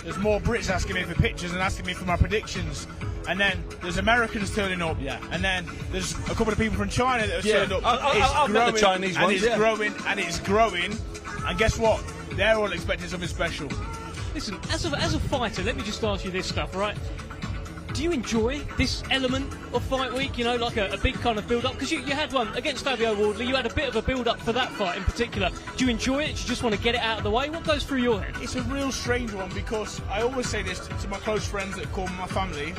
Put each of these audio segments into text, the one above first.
there's more Brits asking me for pictures and asking me for my predictions. And then there's Americans turning up. Yeah. And then there's a couple of people from China that have turned up. I've met the Chinese ones, it's growing, and it's growing. And guess what? They're all expecting something special. Listen, as a fighter, let me just ask you this stuff, right? Do you enjoy this element of fight week? You know, like a big kind of build-up? Because you had one against Fabio Wardley. You had a bit of a build-up for that fight in particular. Do you enjoy it? Do you just want to get it out of the way? What goes through your head? It's a real strange one, because I always say this to my close friends that call me my family.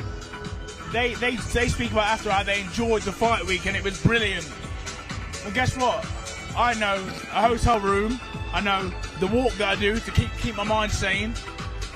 They speak about after how they enjoyed the fight week and it was brilliant. Well, guess what? I know a hotel room. I know the walk that I do to keep my mind sane.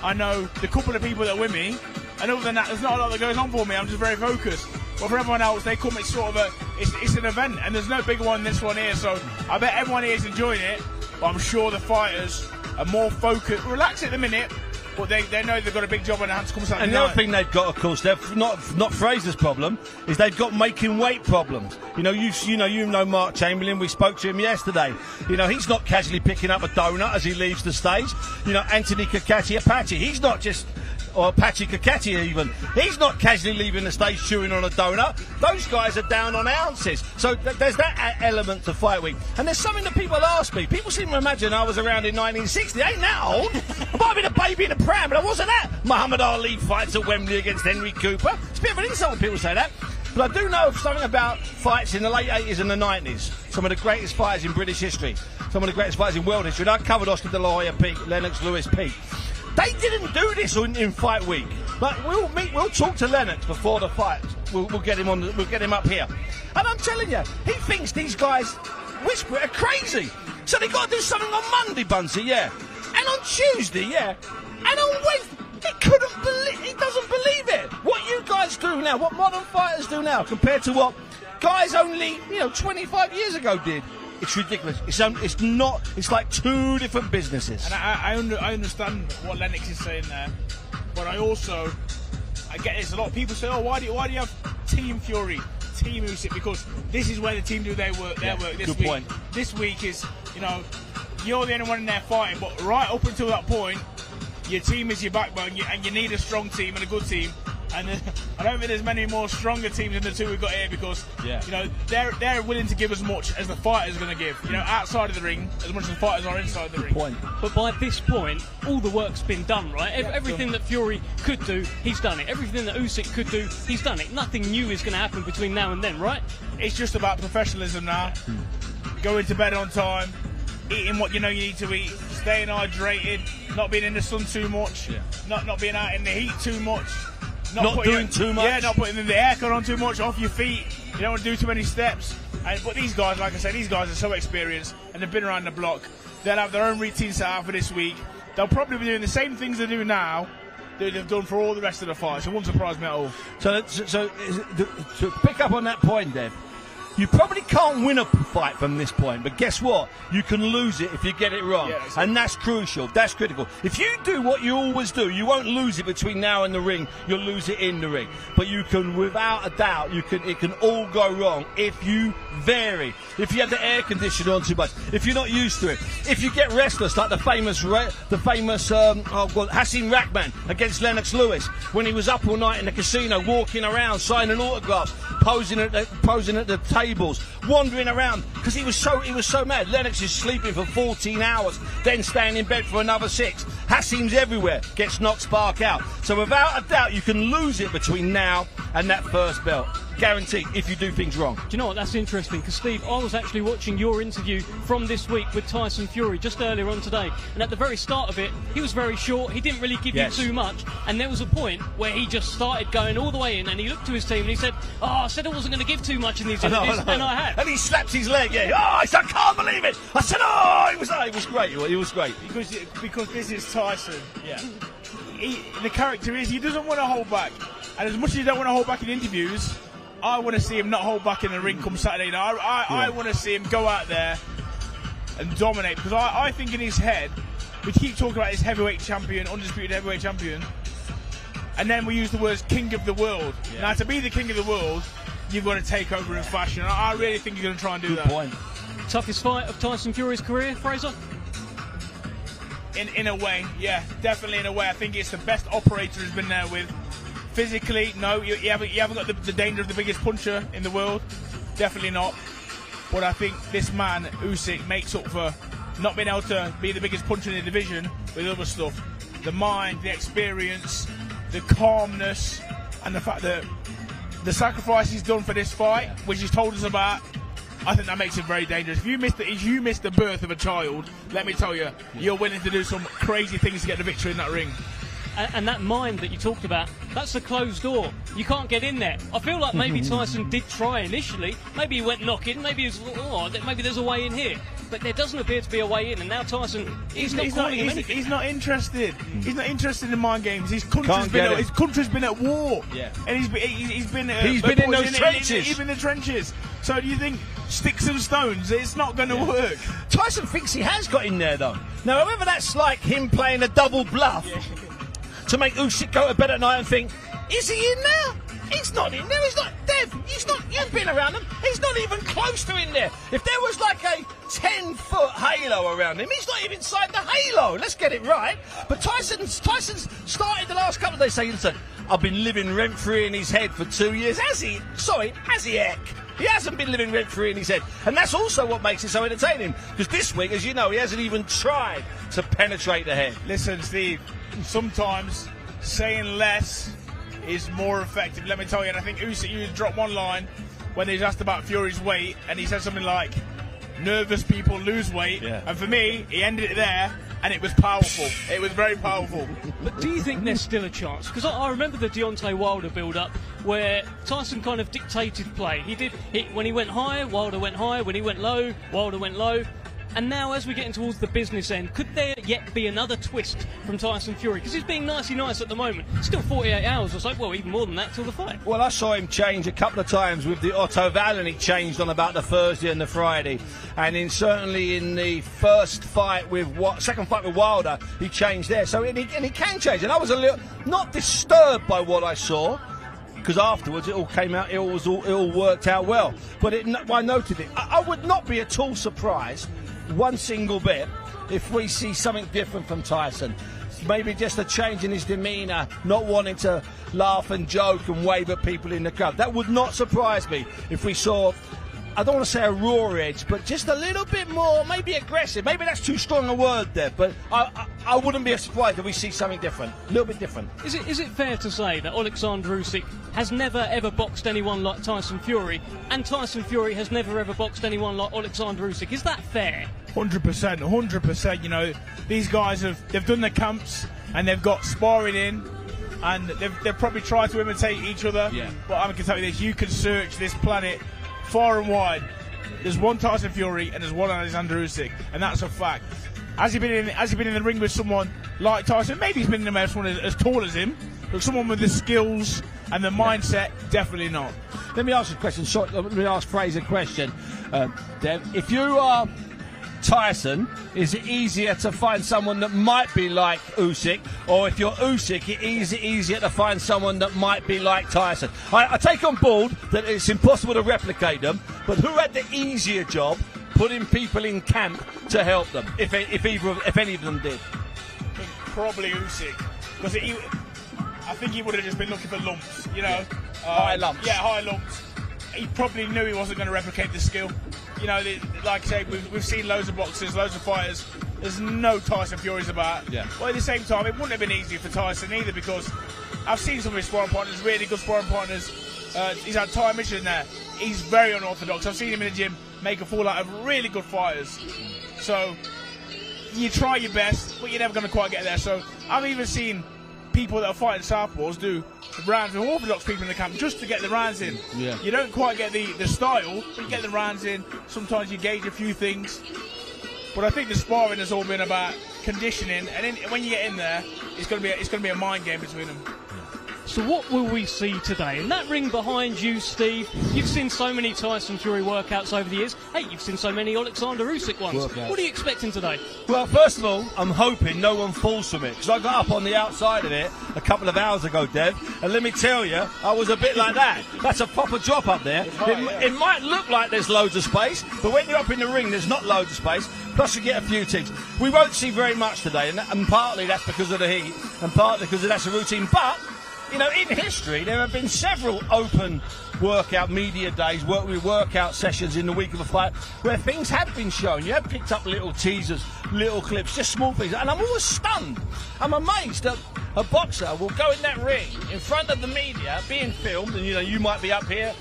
I know the couple of people that are with me. And other than that, there's not a lot that goes on for me. I'm just very focused. But for everyone else, they come, it's sort of it's an event, and there's no bigger one than this one here. So I bet everyone here is enjoying it. But I'm sure the fighters are more focused, relaxed at the minute. But they know they've got a big job on their hands to come Saturday night. And the other thing they've got, of course, they've not Fraser's problem, is they've got making weight problems. You know Mark Chamberlain. We spoke to him yesterday. You know, he's not casually picking up a donut as he leaves the stage. You know, Anthony Cacace, Apache, he's not just, or Apache Cacace even, he's not casually leaving the stage chewing on a donut. Those guys are down on ounces. So there's that element to fight week. And there's something that people ask me. People seem to imagine I was around in 1960. I ain't that old. I might have been a baby in a pram, but I wasn't that. Muhammad Ali fights at Wembley against Henry Cooper. It's a bit of an insult when people say that. But I do know something about fights in the late 80s and the 90s. Some of the greatest fighters in British history. Some of the greatest fighters in world history. And I covered Oscar De La Hoya peak, Lennox Lewis peak. They didn't do this in fight week. Like, we'll talk to Lennox before the fight. We'll get him we'll get him up here. And I'm telling you, he thinks these guys whisper are crazy. So they got to do something on Monday, Bunsey, yeah. And on Tuesday, yeah. And on Wednesday, he doesn't believe it. What you guys do now, what modern fighters do now, compared to what guys only, 25 years ago did. It's ridiculous. It's like two different businesses. And I understand what Lennox is saying there, but I get this. A lot of people say, why do you have Team Fury, Team Usyk? Because this is where the team do their work this good week. Point. This week is, you're the only one in there fighting, but right up until that point, your team is your backbone, and you need a strong team and a good team. And I don't think there's many more stronger teams than the two we've got here, because they're willing to give as much as the fighter's going to give. Outside of the ring, as much as the fighters are inside the ring. Point. But by this point, all the work's been done, right? Everything that Fury could do, he's done it. Everything that Usyk could do, he's done it. Nothing new is going to happen between now and then, right? It's just about professionalism now. Going to bed on time, eating what you know you need to eat, staying hydrated, not being in the sun too much, not being out in the heat too much. Not doing too much. Yeah, not putting the aircon on too much, off your feet. You don't want to do too many steps. But these guys, like I said, these guys are so experienced and they've been around the block. They'll have their own routine set out for this week. They'll probably be doing the same things they do now that they've done for all the rest of the fights. It won't surprise me at all. So to pick up on that point, Dev, you probably can't win a fight from this point, but guess what? You can lose it if you get it wrong. Yeah, exactly. And that's crucial. That's critical. If you do what you always do, you won't lose it between now and the ring. You'll lose it in the ring. But you can, without a doubt, it can all go wrong if you vary. If you have the air conditioner on too much. If you're not used to it. If you get restless, like the famous Hassim Rahman against Lennox Lewis, when he was up all night in the casino, walking around, signing autographs, posing at the tables, wandering around, because he was so mad. Lennox is sleeping for 14 hours, then staying in bed for another 6. Hassim's everywhere, gets knocked spark out. So without a doubt, you can lose it between now and that first belt. Guaranteed, if you do things wrong. Do you know what? That's interesting, because Steve, I was actually watching your interview from this week with Tyson Fury just earlier on today, and at the very start of it, he was very short. He didn't really give you too much, and there was a point where he just started going all the way in, and he looked to his team and he said, I said I wasn't going to give too much in these interviews, and I have. And he slaps his leg, I said, I can't believe it. I said, it was great. It was great. Because this is Tyson. Yeah. The character is, he doesn't want to hold back. And as much as he don't want to hold back in interviews, I want to see him not hold back in the ring come Saturday night. I want to see him go out there and dominate, because I think in his head, we keep talking about his heavyweight champion, undisputed heavyweight champion, and then we use the words king of the world. Yeah. Now, to be the king of the world, you've got to take over in fashion. I really think you're going to try and do that. Good point. Toughest fight of Tyson Fury's career, Fraser? In a way, yeah, definitely in a way. I think it's the best operator he's been there with. Physically, no, you haven't got the danger of the biggest puncher in the world. Definitely not. But I think this man, Usyk, makes up for not being able to be the biggest puncher in the division with other stuff. The mind, the experience, the calmness, and the fact that the sacrifice he's done for this fight, which he's told us about, I think that makes it very dangerous. If you miss the birth of a child, let me tell you, you're willing to do some crazy things to get the victory in that ring. And that mind that you talked about, that's the closed door. You can't get in there. I feel like maybe Tyson did try initially. Maybe he went knocking. Maybe maybe there's a way in here. But there doesn't appear to be a way in. And now Tyson, he's not interested. He's not interested in mind games. His country's been at war. Yeah. And he's been in those trenches. He's been in the trenches. So do you think sticks and stones? It's not going to work. Tyson thinks he has got in there though. Now, whether that's like him playing a double bluff. Yeah. To make Usyk go to bed at night and think, is he in there? He's not in there. He's not. Dev, he's not. You've been around him. He's not even close to in there. If there was like a 10-foot halo around him, he's not even inside the halo. Let's get it right. But Tyson's started the last couple of days saying, listen, I've been living rent-free in his head for 2 years. Has he? Sorry, has he, heck? He hasn't been living rent-free in his head. And that's also what makes it so entertaining. Because this week, as you know, he hasn't even tried to penetrate the head. Listen, Steve, sometimes saying less is more effective. Let me tell you, and I think Usyk, you dropped one line when he was asked about Fury's weight, and he said something like, nervous people lose weight. Yeah. And for me, he ended it there, and it was powerful. It was very powerful. But do you think there's still a chance? Because I remember the Deontay Wilder build-up where Tyson kind of dictated play. When he went high, Wilder went high. When he went low, Wilder went low. And now, as we're getting towards the business end, could there yet be another twist from Tyson Fury? Because he's being nicey nice at the moment. Still 48 hours or so, well, even more than that till the fight. Well, I saw him change a couple of times with the Otto Vallon. He changed on about the Thursday and the Friday. And certainly in the second fight with Wilder, he changed there. So and he can change. And I was a little not disturbed by what I saw, because afterwards it all came out, it all worked out well. But I noted it. I would not be at all surprised one single bit if we see something different from Tyson. Maybe just a change in his demeanour, not wanting to laugh and joke and wave at people in the crowd. That would not surprise me if we saw, I don't want to say a raw edge, but just a little bit more, maybe aggressive. Maybe that's too strong a word there, but I wouldn't be surprised if we see something different, a little bit different. Is it fair to say that Oleksandr Usyk has never ever boxed anyone like Tyson Fury, and Tyson Fury has never ever boxed anyone like Oleksandr Usyk? Is that fair? 100%. You know, these guys they've done their camps and they've got sparring in, and they've probably tried to imitate each other. Yeah. But I can tell you this: you can search this planet far and wide. There's one Tyson Fury and there's one Oleksandr Usyk, and that's a fact. Has he been in the ring with someone like Tyson? Maybe he's been in the match with someone as tall as him, but someone with the skills and the mindset, definitely not. Let me ask you a question. Let me ask Fraser a question. Dev, if you are Tyson, is it easier to find someone that might be like Usyk, or if you're Usyk, is it easier to find someone that might be like Tyson? I take on board that it's impossible to replicate them, but who had the easier job putting people in camp to help them, if any of them did? I think probably Usyk, because I think he would have just been looking for lumps, you know. Yeah. High lumps. Yeah, high lumps. He probably knew he wasn't going to replicate the skill. You know, like I say, we've seen loads of boxers, loads of fighters. There's no Tyson Furies about. Yeah. But at the same time, it wouldn't have been easy for Tyson either, because I've seen some of his sparring partners, really good sparring partners. He's had Ty Mitchell there. He's very unorthodox. I've seen him in the gym make a fool out of really good fighters. So you try your best, but you're never going to quite get there. So I've even seen people that are fighting southpaws do rounds with orthodox people in the camp just to get the rounds in. Yeah. You don't quite get the style, but you get the rounds in. Sometimes you gauge a few things. But I think the sparring has all been about conditioning, and when you get in there, it's going to be a mind game between them. So what will we see today? In that ring behind you, Steve, you've seen so many Tyson Fury workouts over the years. Hey, you've seen so many Oleksandr Usyk ones. What are you expecting today? Well, first of all, I'm hoping no one falls from it, because I got up on the outside of it a couple of hours ago, Dev, and let me tell you, I was a bit like that. That's a proper drop up there. It might look like there's loads of space, but when you're up in the ring, there's not loads of space. Plus, you get a few things. We won't see very much today, and partly that's because of the heat, and partly because that's a routine. But, you know, in history, there have been several open workout media days, workout sessions in the week of a fight, where things have been shown. You have picked up little teasers, little clips, just small things. And I'm always stunned. I'm amazed that a boxer will go in that ring in front of the media, being filmed, and, you know, you might be up here,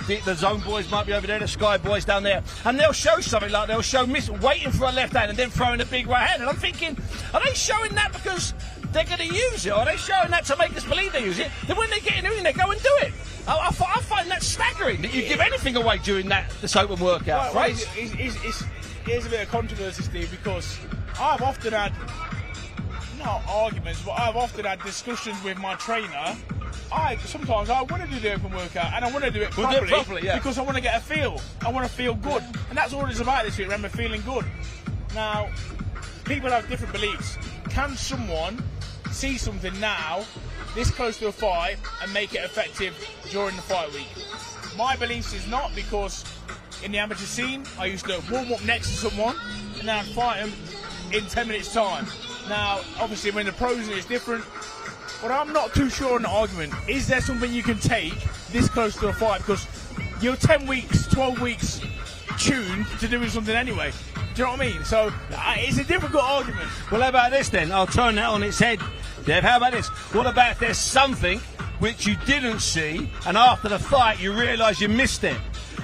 the Zone boys might be over there, the Sky boys down there, and they'll show something like they'll show waiting for a left hand and then throwing a big right hand. And I'm thinking, are they showing that because they're going to use it, or are they showing that to make us believe they use it? Then when they get in the ring, they go and do it. I find that staggering, that you give anything away during this open workout. Right? Here's a bit of controversy, Steve, because I've often had, not arguments, but I've often had discussions with my trainer. Sometimes I want to do the open workout, and I want to do it properly, because I want to get a feel. I want to feel good, and that's all it's about this week. Remember, feeling good. Now, people have different beliefs. Can someone see something now, this close to a fight, and make it effective during the fight week? My beliefs is not, because in the amateur scene, I used to warm up next to someone, and then I'd fight them in 10 minutes' time. Now, obviously, when the pros, it's different. But I'm not too sure on the argument. Is there something you can take this close to a fight? Because you're 10 weeks, 12 weeks tuned to doing something anyway. Do you know what I mean? So it's a difficult argument. Well, how about this then? I'll turn that on its head, Dev. How about this? What about if there's something which you didn't see, and after the fight you realise you missed it?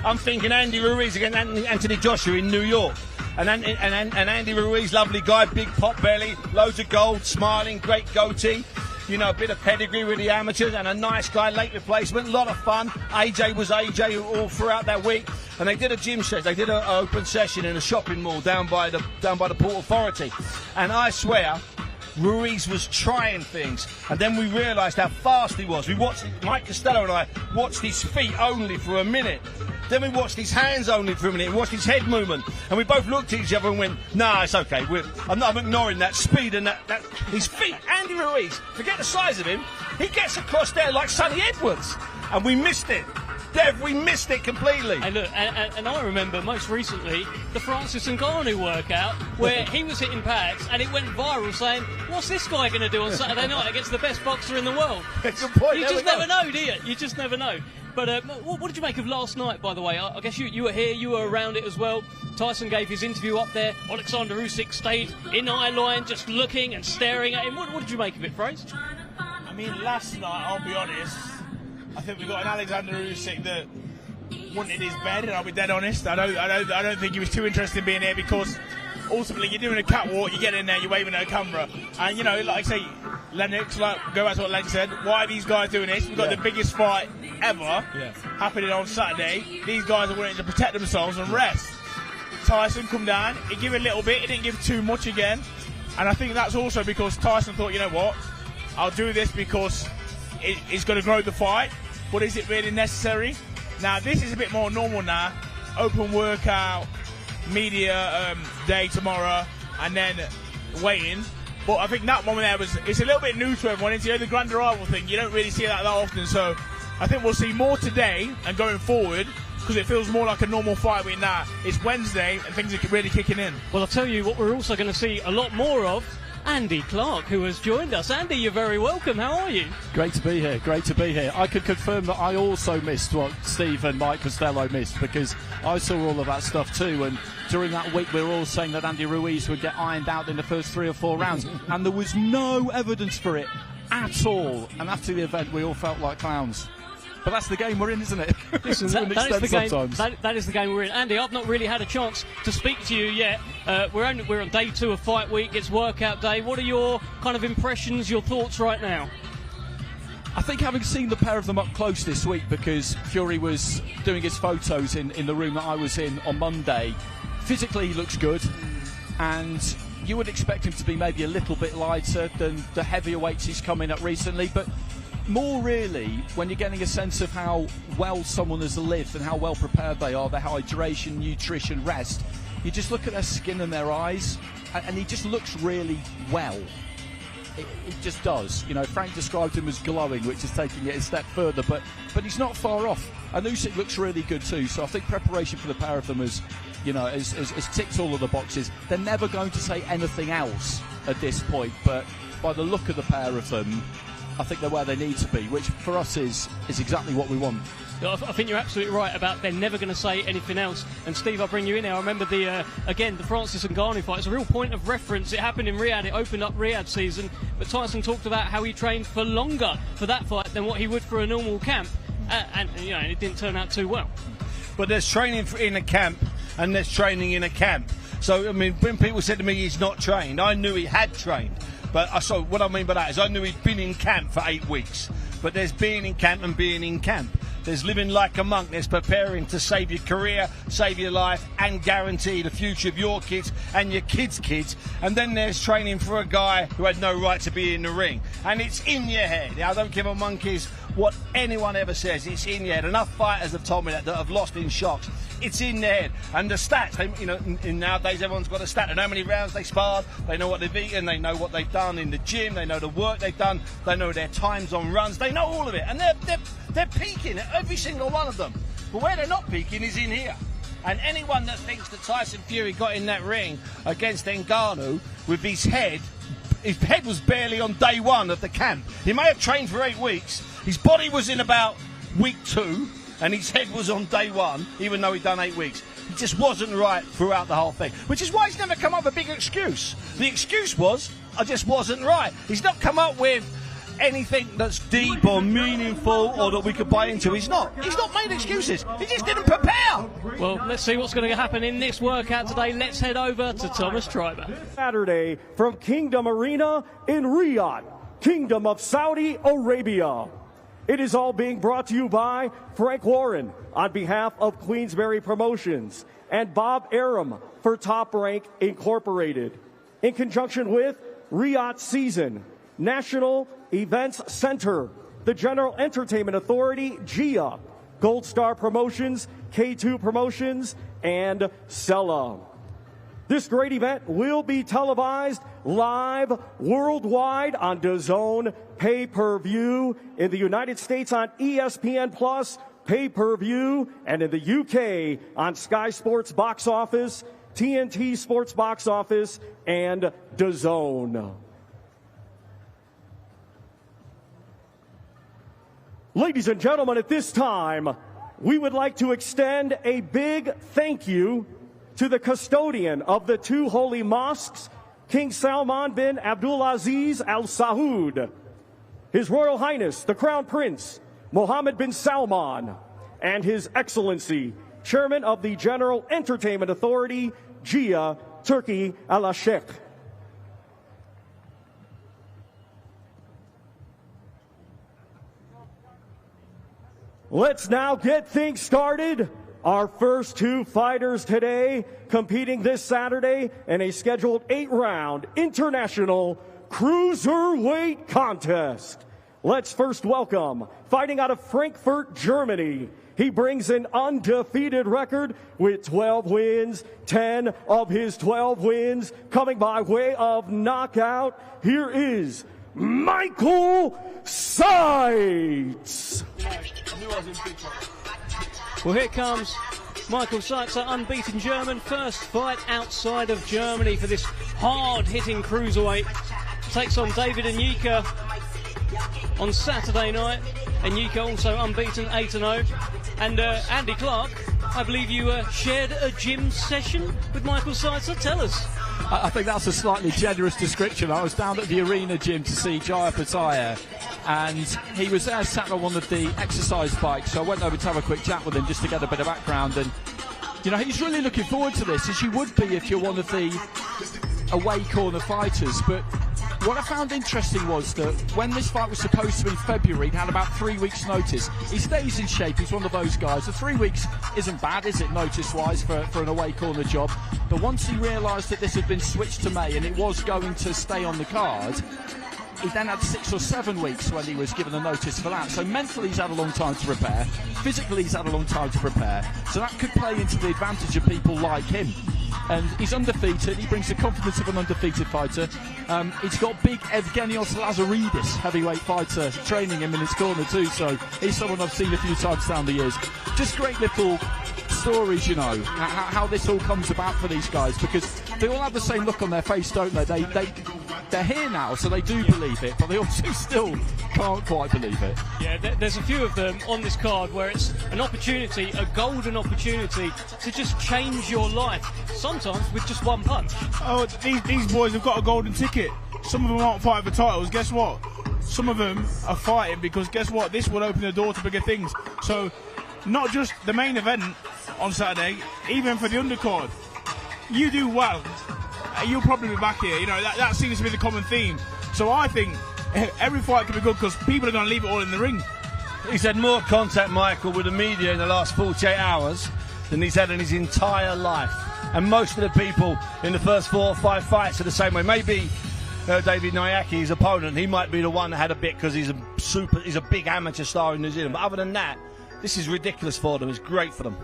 I'm thinking Andy Ruiz against Anthony Joshua in New York. And Andy Ruiz, lovely guy, big pot belly, loads of gold, smiling, great goatee. You know, a bit of pedigree with the amateurs, and a nice guy, late replacement, a lot of fun. AJ was AJ all throughout that week, and they did a gym session. They did an open session in a shopping mall down by the Port Authority, and I swear, Ruiz was trying things, and then we realised how fast he was. We watched, Mike Costello and I watched his feet only for a minute. Then we watched his hands only for a minute, we watched his head movement, and we both looked at each other and went, nah, it's okay. I'm ignoring that speed and that his feet. Andy Ruiz, forget the size of him, he gets across there like Sonny Edwards, and we missed it. Dev, we missed it completely. And look, and I remember most recently the Francis Ngannou workout where he was hitting pads and it went viral saying, what's this guy going to do on Saturday night against the best boxer in the world? Good point. You just never know, do you? You just never know. But what did you make of last night, by the way? I guess you were here, you were around it as well. Tyson gave his interview up there. Oleksandr Usyk stayed in eye line, just looking and staring at him. What did you make of it, Fraser? I mean, last night, I'll be honest, I think we got an Oleksandr Usyk that wanted his bed, and I'll be dead honest. I don't think he was too interested in being here, because ultimately you're doing a catwalk, you get in there, you're waving at a camera, and you know, like I say, Lennox, like go back to what Len said. Why are these guys doing this? We've got the biggest fight ever happening on Saturday. These guys are wanting to protect themselves and rest. Tyson come down, he gave a little bit, he didn't give too much again, and I think that's also because Tyson thought, you know what, I'll do this because it's going to grow the fight, but is it really necessary? Now this is a bit more normal now. Open workout, media day tomorrow, and then waiting. But I think that one there it's a little bit new to everyone. It's, you know, the grand arrival thing. You don't really see that often. So I think we'll see more today and going forward, because it feels more like a normal fight week now. It's Wednesday and things are really kicking in. Well, I'll tell you what we're also going to see a lot more of. Andy Clark, who has joined us. Andy, you're very welcome. How are you? Great to be here. Great to be here. I could confirm that I also missed what Steve and Mike Costello missed, because I saw all of that stuff too. And during that week, we were all saying that Andy Ruiz would get ironed out in the first 3 or 4 rounds, and there was no evidence for it at all. And after the event, we all felt like clowns. But that's the game we're in, isn't it? Listen, that is the game. That is the game we're in. Andy, I've not really had a chance to speak to you yet. We're on day 2 of fight week. It's workout day. What are your kind of impressions, your thoughts right now? I think having seen the pair of them up close this week, because Fury was doing his photos in the room that I was in on Monday, physically he looks good, and you would expect him to be maybe a little bit lighter than the heavier weights he's come in at recently, but more really when you're getting a sense of how well someone has lived and how well prepared they are, their hydration, nutrition, rest. You just look at their skin and their eyes, and he just looks really well. It just does. You know, Frank described him as glowing, which is taking it a step further, but he's not far off. And Usyk looks really good too. So I think preparation for the pair of them has ticked all of the boxes. They're never going to say anything else at this point, but by the look of the pair of them, I think they're where they need to be, which for us is exactly what we want. I think you're absolutely right about they're never going to say anything else. And Steve, I'll bring you in now. I remember the Francis Ngannou fight. It's a real point of reference. It happened in Riyadh. It opened up Riyadh season. But Tyson talked about how he trained for longer for that fight than what he would for a normal camp. And it didn't turn out too well. But there's training in a camp and there's training in a camp. So, I mean, when people said to me he's not trained, I knew he had trained. But what I mean by that is I knew he'd been in camp for 8 weeks. But there's being in camp and being in camp. There's living like a monk. There's preparing to save your career, save your life, and guarantee the future of your kids and your kids' kids. And then there's training for a guy who had no right to be in the ring. And it's in your head. I don't give a monkey's what anyone ever says. It's in your head. Enough fighters have told me that have lost in shocks. It's in their head. And the stats, nowadays everyone's got a stat. They know how many rounds they sparred. They know what they've eaten. They know what they've done in the gym. They know the work they've done. They know their times on runs. They know all of it. And they're peaking, every single one of them. But where they're not peaking is in here. And anyone that thinks that Tyson Fury got in that ring against Ngannou with his head was barely on day 1 of the camp. He may have trained for 8 weeks. His body was in about week 2, and his head was on day 1, even though he'd done 8 weeks. He just wasn't right throughout the whole thing, which is why he's never come up with a big excuse. The excuse was, I just wasn't right. He's not come up with anything that's deep or meaningful or that we could buy into. He's not made excuses. He just didn't prepare. Well, let's see what's going to happen in this workout today. Let's head over to Thomas Treiber. Saturday from Kingdom Arena in Riyadh, Kingdom of Saudi Arabia. It is all being brought to you by Frank Warren on behalf of Queensberry Promotions and Bob Arum for Top Rank Incorporated. In conjunction with Riyadh Season, National Events Center, the General Entertainment Authority, GIA, Gold Star Promotions, K2 Promotions, and Sella. This great event will be televised live worldwide on DAZN pay-per-view, in the United States on ESPN Plus pay-per-view, and in the UK on Sky Sports Box Office, TNT Sports Box Office, and DAZN. Ladies and gentlemen, at this time, we would like to extend a big thank you to the custodian of the 2 holy mosques, King Salman bin Abdulaziz Al Saud, His Royal Highness, the Crown Prince, Mohammed bin Salman, and His Excellency, Chairman of the General Entertainment Authority, GIA, Turkey, Al-Sheikh. Let's now get things started. Our first 2 fighters today competing this Saturday in a scheduled 8-round international cruiserweight contest. Let's first welcome, fighting out of Frankfurt, Germany. He brings an undefeated record with 12 wins, 10 of his 12 wins coming by way of knockout. Here is Michael Seitz. Well, here comes Michael Seitz, an unbeaten German. First fight outside of Germany for this hard-hitting cruiserweight. Takes on David Anyika on Saturday night. Anyika also unbeaten, 8-0. And Andy Clark, I believe you shared a gym session with Michael Seitz. Tell us. I think that's a slightly generous description. I was down at the arena gym to see Jai Opetaia, and he was there sat on one of the exercise bikes, so I went over to have a quick chat with him just to get a bit of background. And you know, he's really looking forward to this, as you would be if you're one of the away corner fighters. But what I found interesting was that when this fight was supposed to be in February, he had about 3 weeks notice. He stays in shape, he's one of those guys. The 3 weeks isn't bad, is it, notice-wise, for an away corner job? But once he realised that this had been switched to May and it was going to stay on the card, he then had 6 or 7 weeks when he was given a notice for that. So mentally he's had a long time to prepare. Physically he's had a long time to prepare. So that could play into the advantage of people like him. And he's undefeated. He brings the confidence of an undefeated fighter. He's got big Evgenios Lazaridis, heavyweight fighter, training him in his corner too. So he's someone I've seen a few times down the years. Just great little stories, you know, how this all comes about for these guys, because they all have the same look on their face, don't they? They're here now, so they do believe it, but they also still can't quite believe it. Yeah, there's a few of them on this card where it's an opportunity, a golden opportunity to just change your life, sometimes with just one punch. Oh, these boys have got a golden ticket. Some of them aren't fighting for titles. Guess what? Some of them are fighting because guess what? This will open the door to bigger things. So, not just the main event on Saturday, even for the undercard. You do well, you'll probably be back here. You know, that seems to be the common theme. So I think every fight can be good because people are going to leave it all in the ring. He's had more contact, Michael, with the media in the last 48 hours than he's had in his entire life. And most of the people in the first 4 or 5 fights are the same way. Maybe David Nayaki, his opponent, he might be the one that had a bit because he's a big amateur star in New Zealand. But other than that, this is ridiculous for them. It's great for them.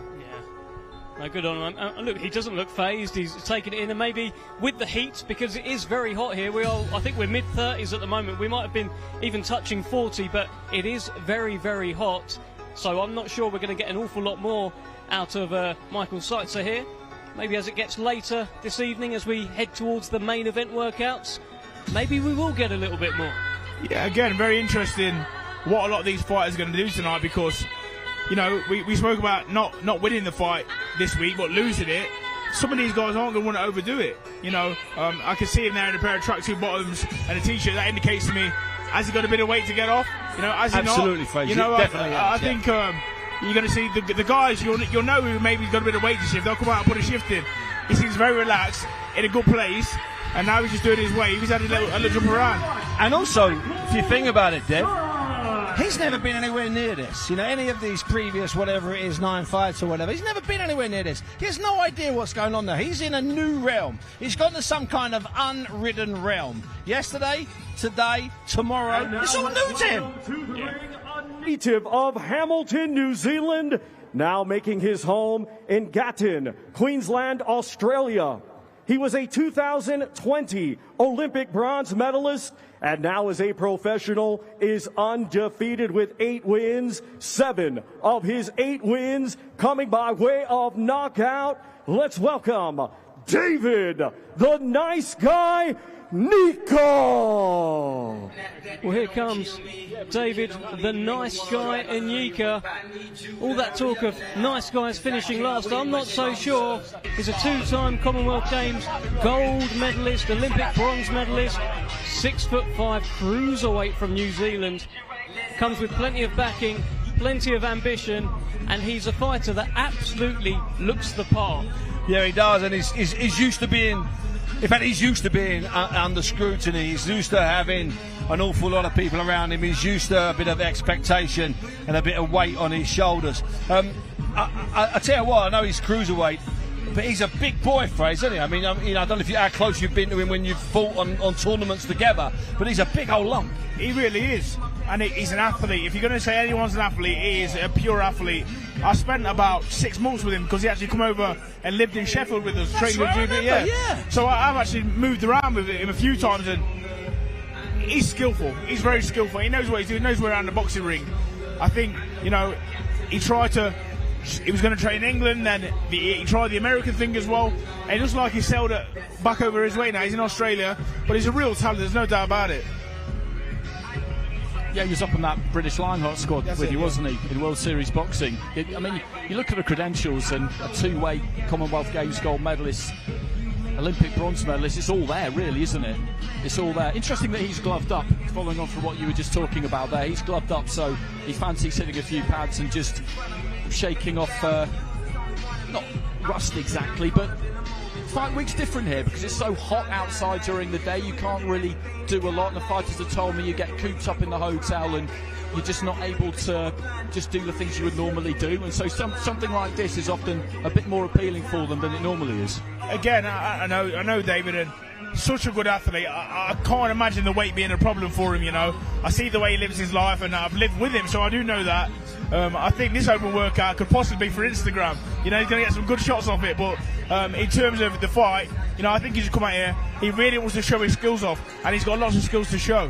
No, good on him. Look, he doesn't look phased. He's taking it in, and maybe with the heat, because it is very hot here. I think we're mid-30s at the moment. We might have been even touching 40, but it is very, very hot. So I'm not sure we're going to get an awful lot more out of Michael Seitzer here. Maybe as it gets later this evening, as we head towards the main event workouts, maybe we will get a little bit more. Yeah, again, very interesting what a lot of these fighters are going to do tonight, because you know, we spoke about not winning the fight this week, but losing it. Some of these guys aren't going to want to overdo it. You know, I can see him there in a pair of tracksuit bottoms and a t-shirt. That indicates to me, has he got a bit of weight to get off? You know, has he absolutely, not? Fraser. You know, definitely. I think you're going to see the guys. You'll know who maybe got a bit of weight to shift. They'll come out and put a shift in. He seems very relaxed, in a good place, and now he's just doing his way. He's had a little jump around. And also, if you think about it, Dev, he's never been anywhere near this. You know, any of these previous, whatever it is, 9 fights or whatever, he's never been anywhere near this. He has no idea what's going on there. He's in a new realm. He's gone to some kind of unridden realm. Yesterday, today, tomorrow, it's all new to him. Native of Hamilton, New Zealand, now making his home in Gatton, Queensland, Australia. He was a 2020 Olympic bronze medalist, and now as a professional is undefeated with 8 wins, 7 of his 8 wins coming by way of knockout. Let's welcome David, the nice guy, Nyika. Well, here comes David, the nice guy, Nyika. All that talk of nice guys finishing last, I'm not so sure. He's a 2-time Commonwealth Games gold medalist, Olympic bronze medalist, 6'5" cruiserweight from New Zealand. Comes with plenty of backing, plenty of ambition, and he's a fighter that absolutely looks the part. Yeah, he does, and he's used to being... In fact, he's used to being under scrutiny. He's used to having an awful lot of people around him. He's used to a bit of expectation and a bit of weight on his shoulders. I tell you what, I know he's cruiserweight, but he's a big boy, Fraser, isn't he? I mean, I don't know how close you've been to him when you've fought on tournaments together, but he's a big old lump. He really is. And he's an athlete. If you're going to say anyone's an athlete, he is a pure athlete. I spent about 6 months with him because he actually come over and lived in Sheffield with us, training with GB. Yeah. So I've actually moved around with him a few times, and he's skillful. He's very skillful. He knows what he's doing. He knows where around the boxing ring. I think, you know, he was going to train in England, then he tried the American thing as well. And it looks like he sailed it back over his way now. He's in Australia, but he's a real talent. There's no doubt about it. Yeah, he was up on that British Lionheart squad with you, wasn't he, in World Series boxing? I mean, you look at the credentials, and a 2-weight Commonwealth Games gold medalist, Olympic bronze medalist, it's all there, really, isn't it? It's all there. Interesting that he's gloved up, following on from what you were just talking about there. He's gloved up, so he fancies hitting a few pads and just shaking off, not rust exactly, but fight week's different here because it's so hot outside during the day. You can't really do a lot, and the fighters have told me you get cooped up in the hotel and you're just not able to just do the things you would normally do, and so something like this is often a bit more appealing for them than it normally is. Again, I know David, and such a good athlete. I can't imagine the weight being a problem for him, you know. I see the way he lives his life, and I've lived with him, so I do know that. I think this open workout could possibly be for Instagram. You know, he's going to get some good shots off it, but in terms of the fight, you know, I think he's come out here, he really wants to show his skills off, and he's got lots of skills to show.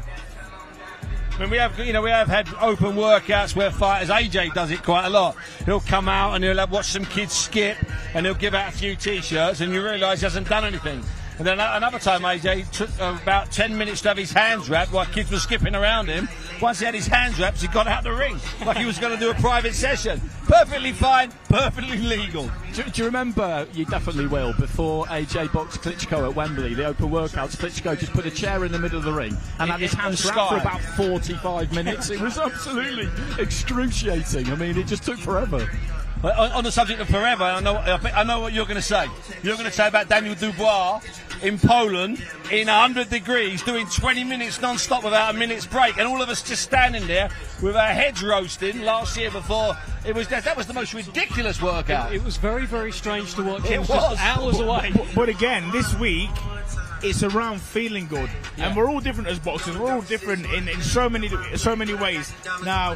I mean, we have had open workouts where fighters, AJ does it quite a lot. He'll come out and he'll watch some kids skip, and he'll give out a few T-shirts, and you realise he hasn't done anything. And then another time, AJ took about 10 minutes to have his hands wrapped while kids were skipping around him. Once he had his hands wrapped, he got out the ring like he was going to do a private session. Perfectly fine, perfectly legal. Do you remember, you definitely will, before AJ boxed Klitschko at Wembley, the open workouts, Klitschko just put a chair in the middle of the ring and had his hands wrapped for about 45 minutes. It was absolutely excruciating. I mean, it just took forever. On the subject of forever, I know what you're going to say. You're going to say about Daniel Dubois in Poland in 100 degrees doing 20 minutes non-stop without a minute's break, and all of us just standing there with our heads roasting last year before. That was the most ridiculous workout. It was very, very strange to watch. It was just hours away. But again, this week, it's around feeling good, and we're all different as boxers. We're all different in so many ways. Now,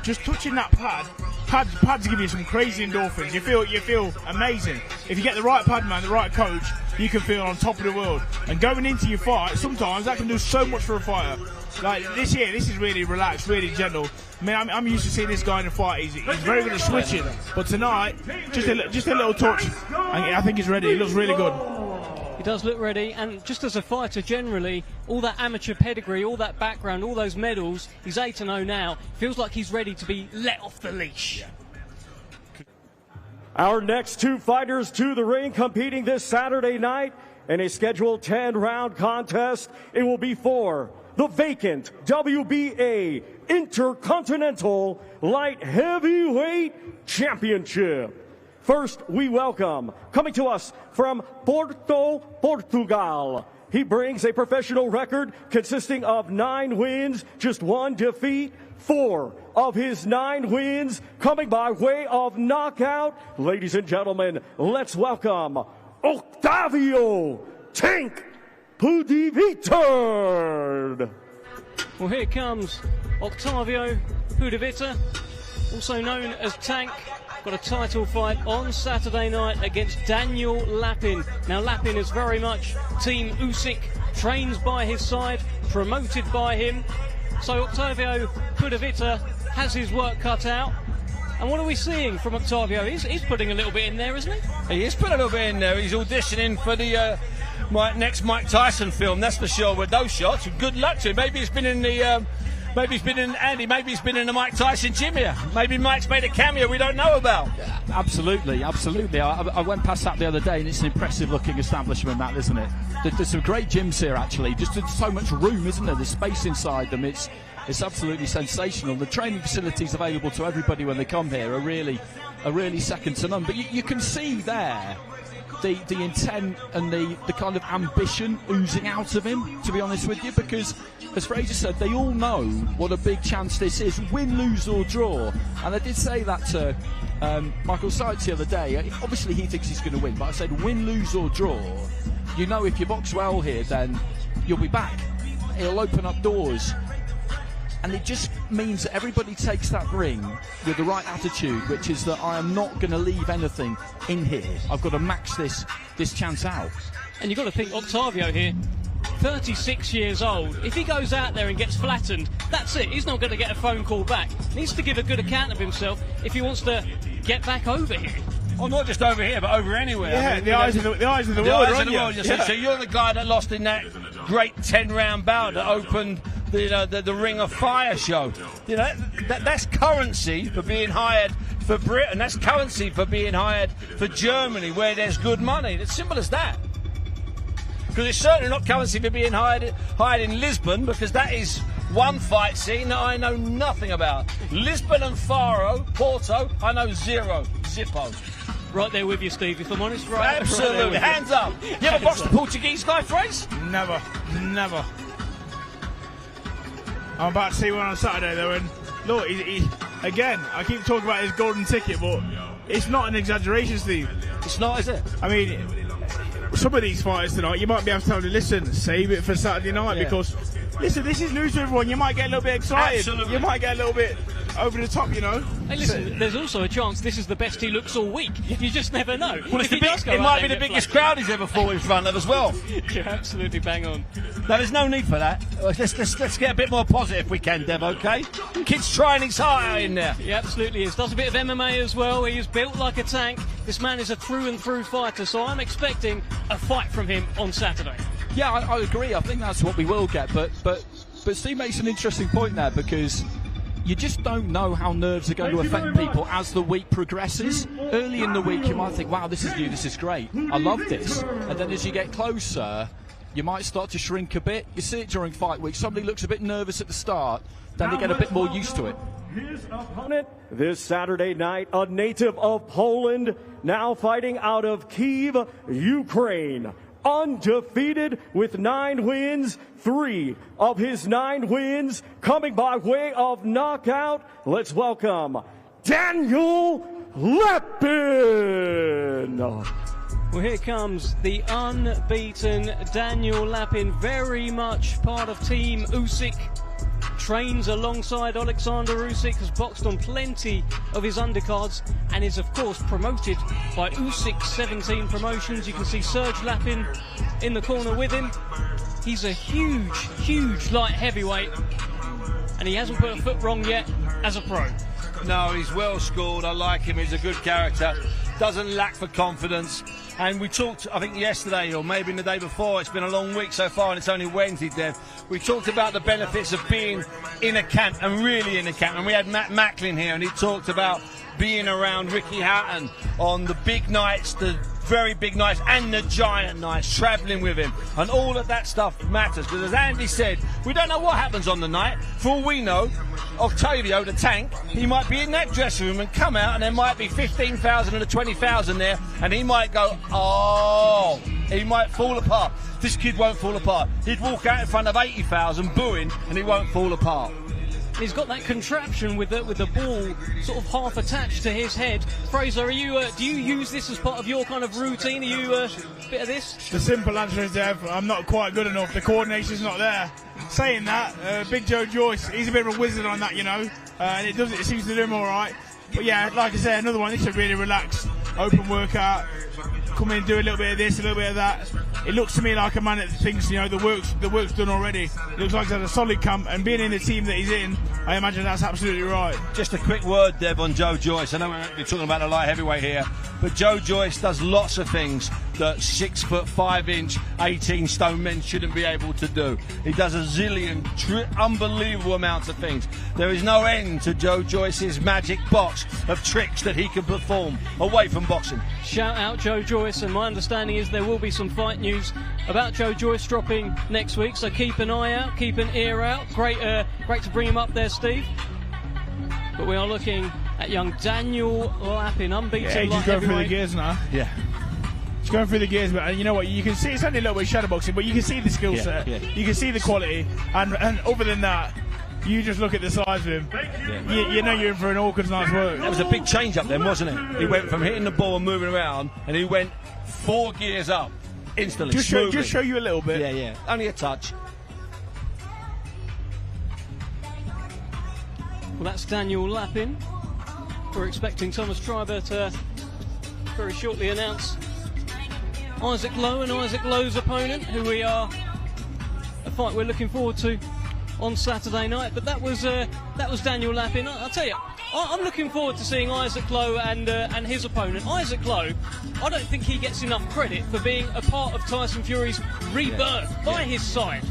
just touching that pads give you some crazy endorphins. You feel amazing. If you get the right pad man, the right coach, you can feel on top of the world. And going into your fight, sometimes that can do so much for a fighter. Like this year, this is really relaxed, really gentle. I mean, I'm used to seeing this guy in a fight. He's very good at switching. But tonight, just a little touch, and I think he's ready. He looks really good. He does look ready, and just as a fighter generally, all that amateur pedigree, all that background, all those medals, he's 8-0 now. Feels like he's ready to be let off the leash. Our next two fighters to the ring competing this Saturday night in a scheduled 10-round contest. It will be for the vacant WBA Intercontinental Light Heavyweight Championship. First, we welcome, coming to us from Porto, Portugal. He brings a professional record consisting of 9 wins, just 1 defeat. 4 of his 9 wins coming by way of knockout. Ladies and gentlemen, let's welcome Octavio Tank Pudivita. Well, here comes Octavio Pudivita, also known as Tank. Got a title fight on Saturday night against Daniel Lapin. Now, Lapin is very much Team Usyk, trains by his side, promoted by him. So Octavio Pudivita has his work cut out. And what are we seeing from Octavio? He's putting a little bit in there, isn't he? He is putting a little bit in there. He's auditioning for the next Mike Tyson film, that's for sure, with those shots. Good luck to him. Maybe he's been in the... Maybe he's been in Andy. Maybe he's been in the Mike Tyson gym here. Maybe Mike's made a cameo we don't know about. Yeah, absolutely. I went past that the other day, and it's an impressive-looking establishment, that, isn't it? There's some great gyms here, actually. Just so much room, isn't there? There's space inside them. It's absolutely sensational. The training facilities available to everybody when they come here are really second to none. But you can see there the intent and the kind of ambition oozing out of him, to be honest with you, because, as Fraser said, they all know what a big chance this is, win, lose or draw. And I did say that to Michael Sykes the other day. Obviously he thinks he's going to win, but I said win, lose or draw, you know, if you box well here, then you'll be back. It'll open up doors. And it just means that everybody takes that ring with the right attitude, which is that I am not going to leave anything in here. I've got to max this chance out. And you've got to think Octavio here, 36 years old. If he goes out there and gets flattened, that's it. He's not going to get a phone call back. He needs to give a good account of himself if he wants to get back over here. Well, not just over here, but over anywhere. Yeah, I mean, the eyes of the world. The eyes of the world. Yeah. So you're the guy that lost in that great 10-round bout that opened the Ring of Fire show. You know, that's currency for being hired for Britain. That's currency for being hired for Germany, where there's good money. It's simple as that. Because it's certainly not currency for being hired in Lisbon, because that is one fight scene that I know nothing about. Lisbon and Faro, Porto, I know zero. Zippo. Right there with you, Steve, if I'm honest. Right, Absolutely. Right Hands up. You ever boxed the Portuguese guy, Fraser? Never. I'm about to see one on Saturday, though, and look, he again, I keep talking about his golden ticket, but it's not an exaggeration, Steve. It's not, is it? I mean, some of these fighters tonight, you might be able to tell them, listen, save it for Saturday night, because, listen, this is news to everyone. You might get a little bit excited. Absolutely. You might get a little bit over the top, you know. Hey, listen, there's also a chance this is the best he looks all week. You just never know. Well, it might be the biggest crowd he's ever fought in front of as well. You're absolutely bang on. No, there's no need for that. Let's get a bit more positive if we can, Dev, okay? Kid's trying his heart out in there. He absolutely is. Does a bit of MMA as well. He is built like a tank. This man is a through and through fighter, so I'm expecting a fight from him on Saturday. Yeah, I agree. I think that's what we will get. But Steve makes an interesting point there, because you just don't know how nerves are going to affect people as the week progresses. Early in the week, you might think, wow, this is new, this is great, I love this. And then as you get closer, you might start to shrink a bit. You see it during fight week. Somebody looks a bit nervous at the start, then they get a bit more used to it. His opponent this Saturday night, a native of Poland, now fighting out of Kyiv, Ukraine. Undefeated with 9 wins, 3 of his 9 wins coming by way of knockout. Let's welcome Daniel Lapin. Well, here comes the unbeaten Daniel Lapin, very much part of Team Usyk. Trains alongside Oleksandr Usyk, has boxed on plenty of his undercards, and is of course promoted by Usyk 17 Promotions. You can see Serge Lapin in the corner with him. He's a huge light heavyweight, and he hasn't put a foot wrong yet as a pro. No, he's well scored. I like him. He's a good character. Doesn't lack for confidence. And we talked, I think yesterday or maybe the day before, it's been a long week so far and it's only Wednesday, Dev. We talked about the benefits of being in a camp, and really in a camp. And we had Matt Macklin here, and he talked about being around Ricky Hatton on the big nights, the very big nights and the giant nights, travelling with him. And all of that stuff matters, because as Andy said, we don't know what happens on the night. For all we know, Octavio, the tank, he might be in that dressing room and come out, and there might be 15,000 and 20,000 there, and he might go, oh, he might fall apart. This kid won't fall apart. He'd walk out in front of 80,000 booing, and he won't fall apart. He's got that contraption with the ball sort of half attached to his head. Fraser, are you, do you use this as part of your kind of routine? Are you a bit of this? The simple answer is, Dev, I'm not quite good enough. The coordination's not there. Saying that, Big Joe Joyce, he's a bit of a wizard on that, you know, and it seems to do him all right. But yeah, like I said, another one, it's a really relaxed, open workout. Come in, do a little bit of this, a little bit of that. It looks to me like a man that thinks, you know, the work's done already. It looks like he's had a solid camp, and being in the team that he's in, I imagine that's absolutely right. Just a quick word, Dev, on Joe Joyce. I know we're talking about a light heavyweight here, but Joe Joyce does lots of things that 6'5", 18 stone men shouldn't be able to do. He does a zillion unbelievable amounts of things. There is no end to Joe Joyce's magic box of tricks that he can perform away from boxing. Shout out Joe Joyce, and my understanding is there will be some fight news about Joe Joyce dropping next week, so keep an eye out, keep an ear out. Great to bring him up there, Steve. But we are looking at young Daniel Lapin, unbeaten. Yeah, he's just going through the gears now. Yeah. He's going through the gears, but you know what? You can see it's only a little bit shadowboxing, but you can see the skill set. Yeah. You can see the quality, and other than that, you just look at the size of him. Yeah. You know you're in for an awkward night's work. That was a big change up then, wasn't it? He went from hitting the ball and moving around, and he went 4 gears up instantly. Just show you a little bit. Yeah. Only a touch. Well, that's Daniel Lapin. We're expecting Thomas Triber to very shortly announce Isaac Lowe and Isaac Lowe's opponent, who a fight we're looking forward to on Saturday night. But that was Daniel Lapin. I'll tell you, I'm looking forward to seeing Isaac Lowe and his opponent. Isaac Lowe, I don't think he gets enough credit for being a part of Tyson Fury's rebirth by his side.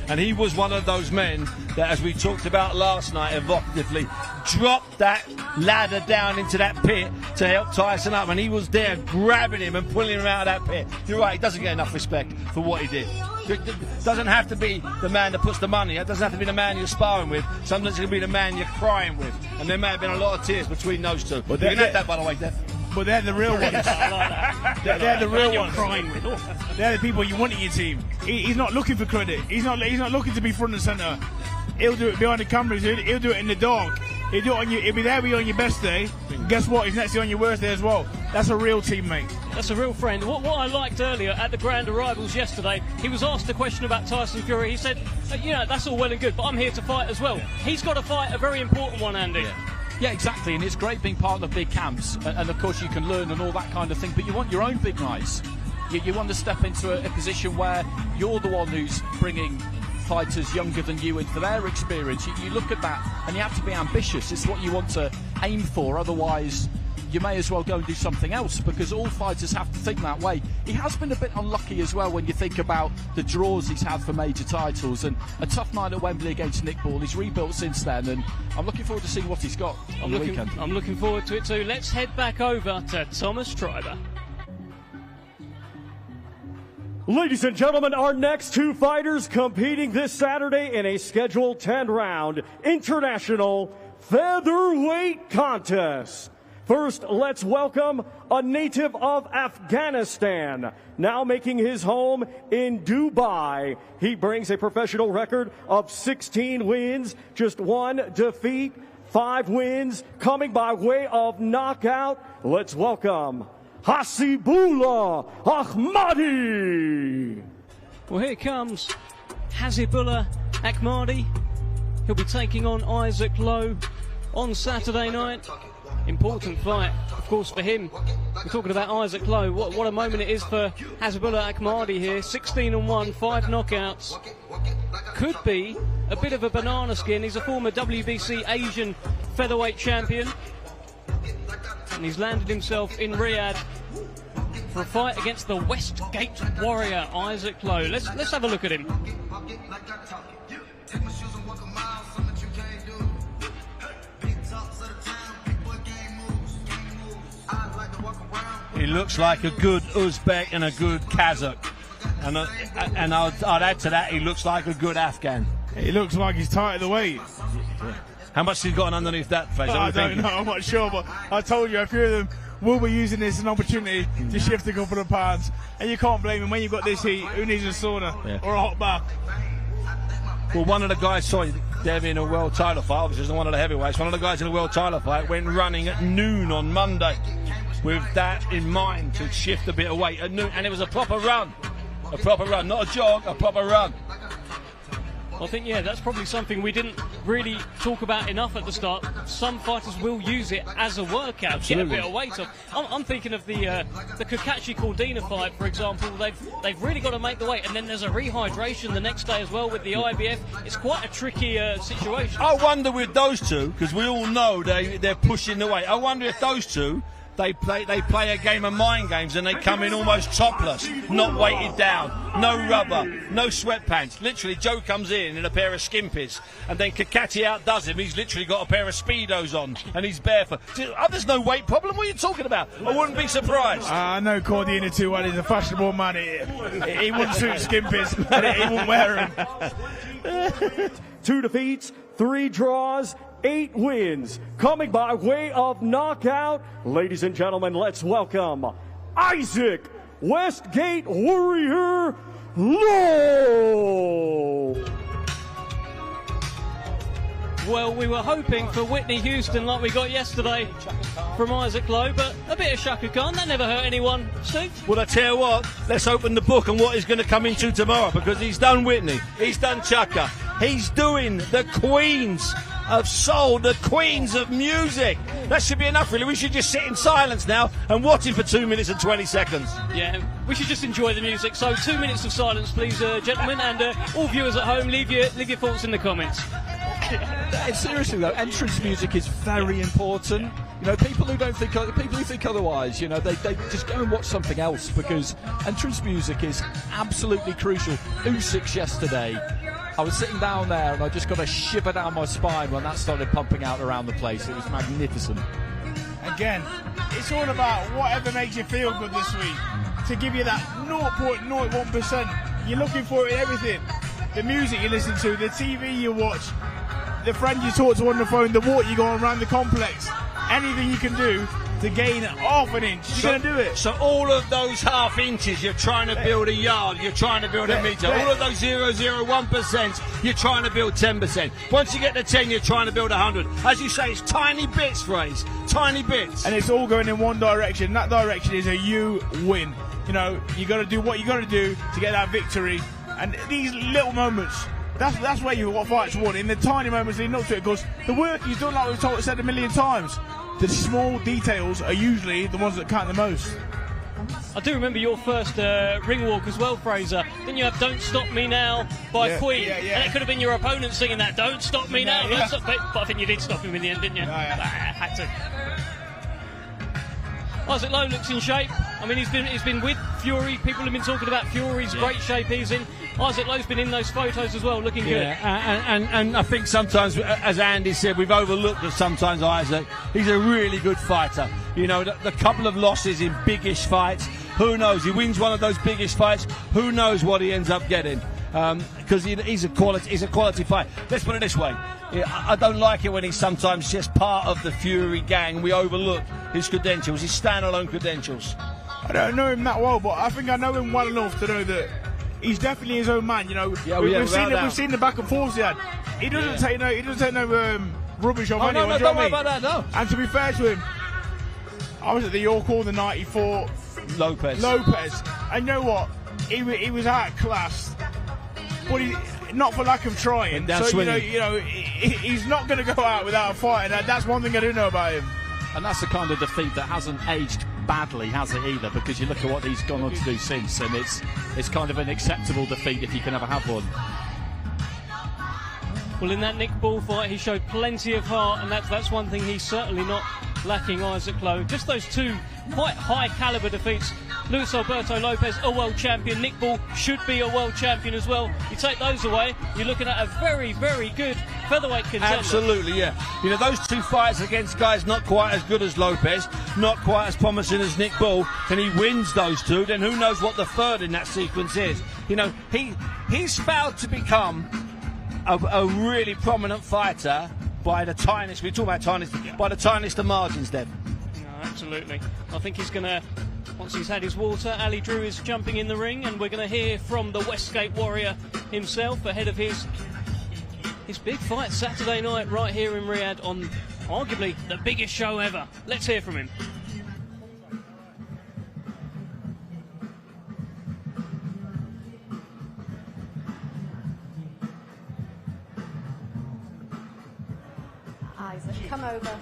And he was one of those men that, as we talked about last night evocatively, dropped that ladder down into that pit to help Tyson up, and he was there grabbing him and pulling him out of that pit. You're right, he doesn't get enough respect for what he did. It doesn't have to be the man that puts the money. It doesn't have to be the man you're sparring with. Sometimes it can be the man you're crying with. And there may have been a lot of tears between those two. But you can have that, by the way, Dev. but they're the real ones. I like that. They're the real ones. Crying with. They're the people you want in your team. He's not looking for credit. He's not looking to be front and centre. He'll do it behind the cameras. He'll do it in the dark. He'll do it on you. He'll be there with you on your best day. And guess what? He's next to you on your worst day as well. That's a real teammate. That's a real friend. What I liked earlier at the Grand Arrivals yesterday, he was asked a question about Tyson Fury. He said, that's all well and good, but I'm here to fight as well. He's got to fight a very important one, Andy. Yeah, exactly, and it's great being part of the big camps, and of course you can learn and all that kind of thing, but you want your own big nights. You want to step into a position where you're the one who's bringing fighters younger than you in for their experience. You look at that and you have to be ambitious. It's what you want to aim for, otherwise you may as well go and do something else, because all fighters have to think that way. He has been a bit unlucky as well when you think about the draws he's had for major titles, and a tough night at Wembley against Nick Ball. He's rebuilt since then, and I'm looking forward to seeing what he's got on the weekend. I'm looking forward to it too. Let's head back over to Thomas Treiber. Ladies and gentlemen, our next two fighters competing this Saturday in a scheduled 10-round international featherweight contest. First, let's welcome a native of Afghanistan, now making his home in Dubai. He brings a professional record of 16 wins, just 1 defeat, 5 wins, coming by way of knockout. Let's welcome Hasibullah Ahmadi. Well, here comes Hasibullah Ahmadi. He'll be taking on Isaac Lowe on Saturday night. Important fight, of course, for him. We're talking about Isaac Lowe. What a moment it is for Hasibullah Ahmadi here. 16-1, 5 knockouts. Could be a bit of a banana skin. He's a former WBC Asian featherweight champion. And he's landed himself in Riyadh for a fight against the Westgate warrior, Isaac Lowe. Let's have a look at him. He looks like a good Uzbek and a good Kazakh. And I'd add to that, he looks like a good Afghan. He looks like he's tight of the weight. How much has he got underneath that face? I don't know, I'm not sure, but I told you a few of them will be using this as an opportunity to shift a couple of pounds. And you can't blame him. When you've got this heat, who needs a sauna or a hot bath? Well, one of the guys, they're in a world title fight, obviously it's one of the heavyweights. One of the guys in a world title fight went running at noon on Monday with that in mind, to shift a bit of weight at noon. And it was a proper run. A proper run, not a jog, a proper run. I think, that's probably something we didn't really talk about enough at the start. Some fighters will use it as a workout, get a bit of weight off. I'm thinking of the Cacace Cordina fight, for example. They've really got to make the weight, and then there's a rehydration the next day as well with the IBF. It's quite a tricky situation. I wonder with those two, because we all know they're pushing the weight. I wonder if those two, they play a game of mind games and they come in almost topless, not weighted down, no rubber, no sweatpants. Literally, Joe comes in a pair of skimpies, and then Cacace outdoes him. He's literally got a pair of Speedos on and he's barefoot. There's no weight problem. What are you talking about? I wouldn't be surprised. I know Cordina too well. He's a fashionable man. He wouldn't suit skimpies, and he wouldn't wear them. 2 defeats, 3 draws, 8 wins, coming by way of knockout. Ladies and gentlemen, let's welcome Isaac Westgate Warrior Lowe. Well, we were hoping for Whitney Houston like we got yesterday from Isaac Lowe, but a bit of Shaka Khan, that never hurt anyone, Steve. Well, I tell you what, let's open the book on what he's going to come into tomorrow, because he's done Whitney, he's done Chaka, he's doing the Queens of Soul, the Queens of Music. That should be enough, really. We should just sit in silence now and watch him for 2 minutes and 20 seconds. Yeah, we should just enjoy the music. So 2 minutes of silence, please, gentlemen, and all viewers at home, leave your thoughts in the comments. Seriously though, entrance music is very important. People who think otherwise, they just go and watch something else, because entrance music is absolutely crucial. Usyk's yesterday, I was sitting down there and I just got a shiver down my spine when that started pumping out around the place. It was magnificent. Again, it's all about whatever makes you feel good this week. To give you that 0.01%, you're looking for it in everything. The music you listen to, the TV you watch, the friend you talk to on the phone, the walk you go on around the complex. Anything you can do to gain half an inch. You're going to do it. So all of those half inches, you're trying to build a yard, you're trying to build a metre. All of those 0.001%, you're trying to build 10%. Once you get to 10, you're trying to build 100. As you say, it's tiny bits, Fraze. Tiny bits. And it's all going in one direction. That direction is a you win. You know, you got to do what you got to do to get that victory. And these little moments, that's where you what fights won. In the tiny moments leading up to it, because the work he's done, like we've said a million times, the small details are usually the ones that count the most. I do remember your first ring walk as well, Fraser. Didn't you have Don't Stop Me Now by Queen? And it could have been your opponent singing that, Don't Stop Me Now. Don't stop me. But I think you did stop him in the end, didn't you? Had to. Isaac Lowe looks in shape. I mean, he's been with Fury. People have been talking about Fury's great shape he's in. Isaac Lowe's been in those photos as well, looking good. And I think sometimes, as Andy said, we've overlooked that sometimes Isaac, he's a really good fighter. You know, the couple of losses in biggish fights, who knows? He wins one of those biggish fights, who knows what he ends up getting? Because he's a quality fight. Let's put it this way. I don't like it when he's sometimes just part of the Fury gang. We overlook his credentials, his standalone credentials. I don't know him that well, but I think I know him well enough to know that he's definitely his own man. You know, we've seen the back and forth he had. He doesn't take no rubbish off anyone. No, don't worry about that. No. And to be fair to him, I was at the York Hall the night he fought Lopez, and you know what? He was outclassed, but not for lack of trying. So you know, he's not going to go out without a fight, and that's one thing I do know about him. And that's the kind of defeat that hasn't aged badly, has it either? Because you look at what he's gone on to do since, and it's kind of an acceptable defeat if you can ever have one. Well, in that Nick Ball fight, he showed plenty of heart, and that's one thing he's certainly not lacking, Isaac Lowe. Just those two quite high-caliber defeats. Luis Alberto Lopez, a world champion. Nick Ball should be a world champion as well. You take those away, you're looking at a very, very good featherweight contender. Absolutely, yeah. You know, those two fights against guys not quite as good as Lopez, not quite as promising as Nick Ball, and he wins those two, then who knows what the third in that sequence is. You know, he's failed to become a really prominent fighter by the tiniest, we talk about tiniest, by the tiniest of margins, Deb. No, absolutely. I think he's going to, once he's had his water, Ali Drew is jumping in the ring, and we're going to hear from the Westgate Warrior himself ahead of his big fight Saturday night right here in Riyadh on arguably the biggest show ever. Let's hear from him. Isaac, come over.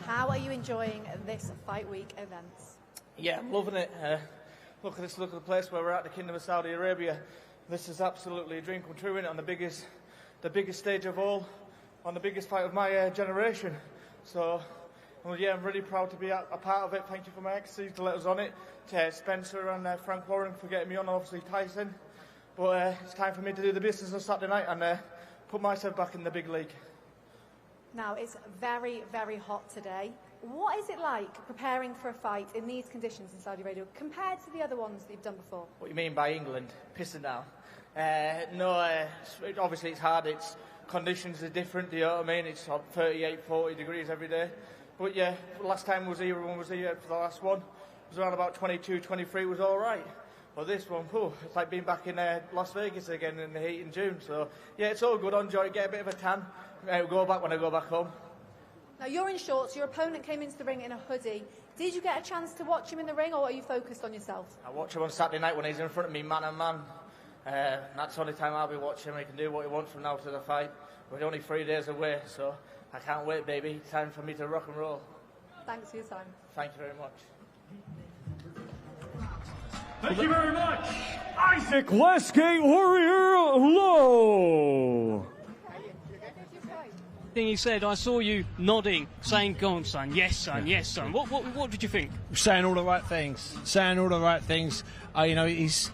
How are you enjoying this fight week events? Yeah, I'm loving it. Look at the place where we're at, the Kingdom of Saudi Arabia. This is absolutely a dream come true, isn't it? On the biggest stage of all, on the biggest fight of my generation. So, well, yeah, I'm really proud to be a part of it. Thank you for my exes to let us on it. To Spencer and Frank Warren for getting me on, obviously Tyson. But it's time for me to do the business on Saturday night and put myself back in the big league. Now, it's very, very hot today. What is it like preparing for a fight in these conditions in Saudi Arabia compared to the other ones that you've done before? What do you mean by England? Pissing down? Obviously it's hard. Conditions are different, do you know what I mean? It's 38, 40 degrees every day. But yeah, last time I was here, everyone was here for the last one. It was around about 22, 23, was all right. But this one, it's like being back in Las Vegas again in the heat in June. So yeah, it's all good. Enjoy it, get a bit of a tan. Go back when I go back home. Now, you're in shorts. Your opponent came into the ring in a hoodie. Did you get a chance to watch him in the ring, or are you focused on yourself? I watch him on Saturday night when he's in front of me, man and man. That's the only time I'll be watching him. He can do what he wants from now to the fight. We're only 3 days away, so I can't wait, baby. Time for me to rock and roll. Thanks for your time. Thank you very much. Thank you very much, Isaac Westgate Warrior Lowe. He said, I saw you nodding, saying, go on, son, yes, son, yes, son. What did you think? Saying all the right things. You know, he's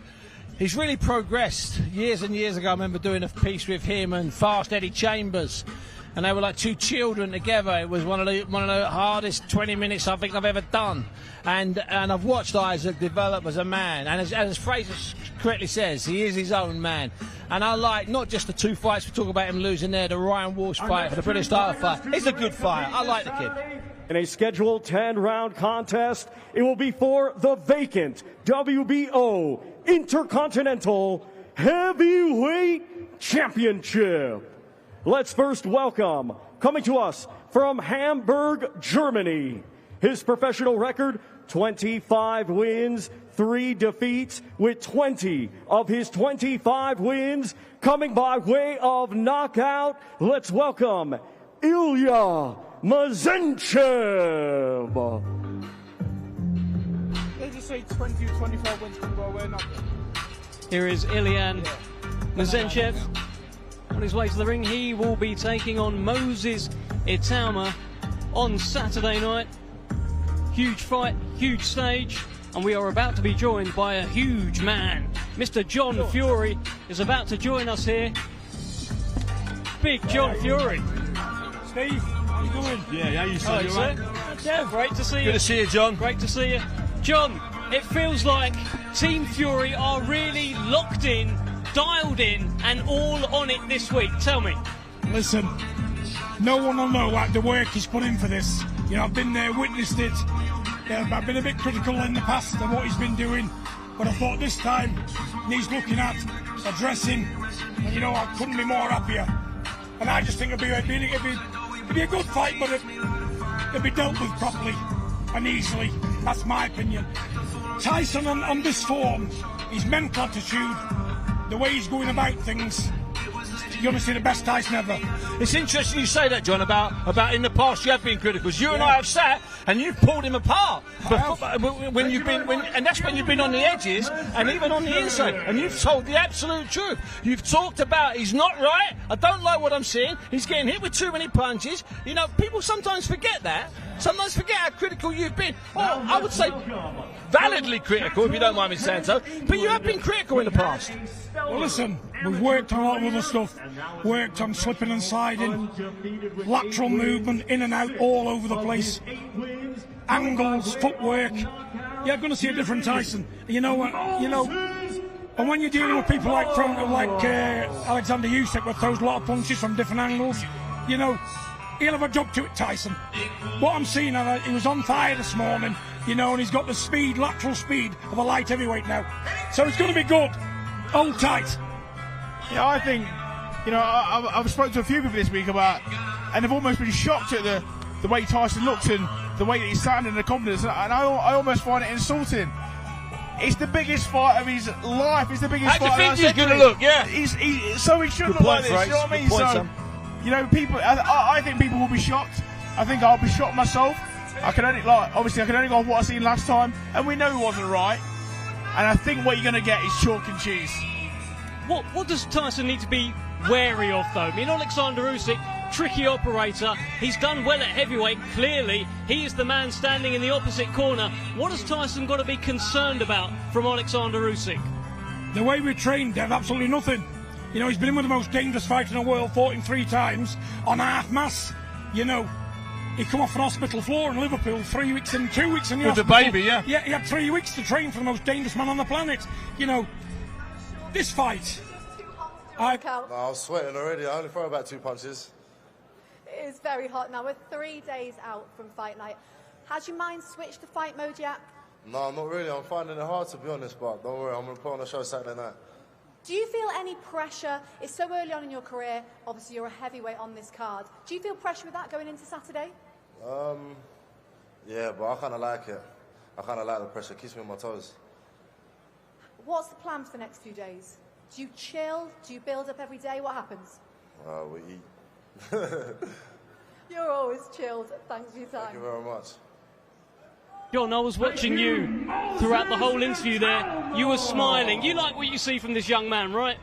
really progressed. Years and years ago, I remember doing a piece with him and Fast Eddie Chambers, and they were like two children together. It was one of the hardest 20 minutes I think I've ever done. And I've watched Isaac develop as a man. And as Fraser correctly says, he is his own man. And I like not just the 2 fights we talk about him losing there, the Ryan Walsh fight for the British title fight. He's a good fighter. I like the kid. In a scheduled 10-round contest, it will be for the vacant WBO Intercontinental Heavyweight Championship. Let's first welcome, coming to us from Hamburg, Germany, his professional record, 25 wins, 3 defeats, with 20 of his 25 wins coming by way of knockout. Let's welcome Ilya Mazentchev. They just say 20 or 25 wins can go away now. Here is Ilya Mazentchev. On his way to the ring, he will be taking on Moses Itauma on Saturday night. Huge fight, huge stage, and we are about to be joined by a huge man. Mr. John Fury is about to join us here. Big John Fury. Steve, how you doing? Yeah, how you doing? Sir? Yeah, great to see you. Good to see you, John. Great to see you. John, it feels like Team Fury are really locked in, dialed in, and all on it this week. Tell me. Listen, no one will know like the work he's put in for this. You know, I've been there, witnessed it. I've been a bit critical in the past of what he's been doing, but I thought this time he's looking at addressing, and you know, I couldn't be more happier. And I just think it'd be a good fight, but it'd be dealt with properly and easily. That's my opinion. Tyson on this form, his mental attitude, the way he's going about things, you're going to see the best Tyson ever. It's interesting you say that, John, about in the past you have been critical. You and I have sat and you've pulled him apart. When you've been, and that's when you've been on the edges and even on the inside. And you've told the absolute truth. You've talked about he's not right. I don't like what I'm seeing. He's getting hit with too many punches. You know, people sometimes forget that. Sometimes forget how critical you've been. Or I would say validly critical, if you don't mind me saying so. But you have been critical in the past. Well, listen, we've worked on a lot of other stuff. Worked on slipping and sliding, lateral movement, in and out, all over the place. Angles, footwork. You're going to see a different Tyson. And when you're dealing with people like Oleksandr Usyk, that throws a lot of punches from different angles, you know, he'll have a job to it, Tyson. What I'm seeing, he was on fire this morning, you know, and he's got the speed, lateral speed of a light heavyweight now. So it's going to be good. Hold tight. Yeah, I think, you know, I've spoken to a few people this week about, and they've almost been shocked at the way Tyson looked and the way that he's sounding and the confidence, and I almost find it insulting. It's the biggest fight of his life. It's the biggest fight. How do you think he's going to look? Yeah. So he shouldn't look like this. You know what I mean? So, you know, people. I think people will be shocked. I think I'll be shocked myself. Obviously, I can only go off what I seen last time, and we know he wasn't right. And I think what you're going to get is chalk and cheese. What does Tyson need to be wary of, though? I mean, Oleksandr Usyk, tricky operator. He's done well at heavyweight, clearly. He is the man standing in the opposite corner. What has Tyson got to be concerned about from Oleksandr Usyk? The way we trained, Dev, absolutely nothing. You know, he's been in with the most dangerous fighter in the world, fought him 3 times on half-mass. You know, he come off an hospital floor in Liverpool 3 weeks in, 2 weeks in the with hospital. The baby, yeah. Yeah, he had 3 weeks to train for the most dangerous man on the planet. You know, this fight... I was sweating already. I only throw about 2 punches. It is very hot now. We're 3 days out from fight night. Has your mind switched to fight mode yet? No, not really. I'm finding it hard, to be honest, but don't worry, I'm going to put on a show Saturday night. Do you feel any pressure? It's so early on in your career. Obviously, you're a heavyweight on this card. Do you feel pressure with that going into Saturday? Yeah, but I kind of like it. I kind of like the pressure. It keeps me on my toes. What's the plan for the next few days? Do you chill? Do you build up every day? What happens? We eat. You're always chilled. Thanks for your time. Thank you very much. John, I was watching you throughout the whole interview there. You were smiling. You like what you see from this young man, right?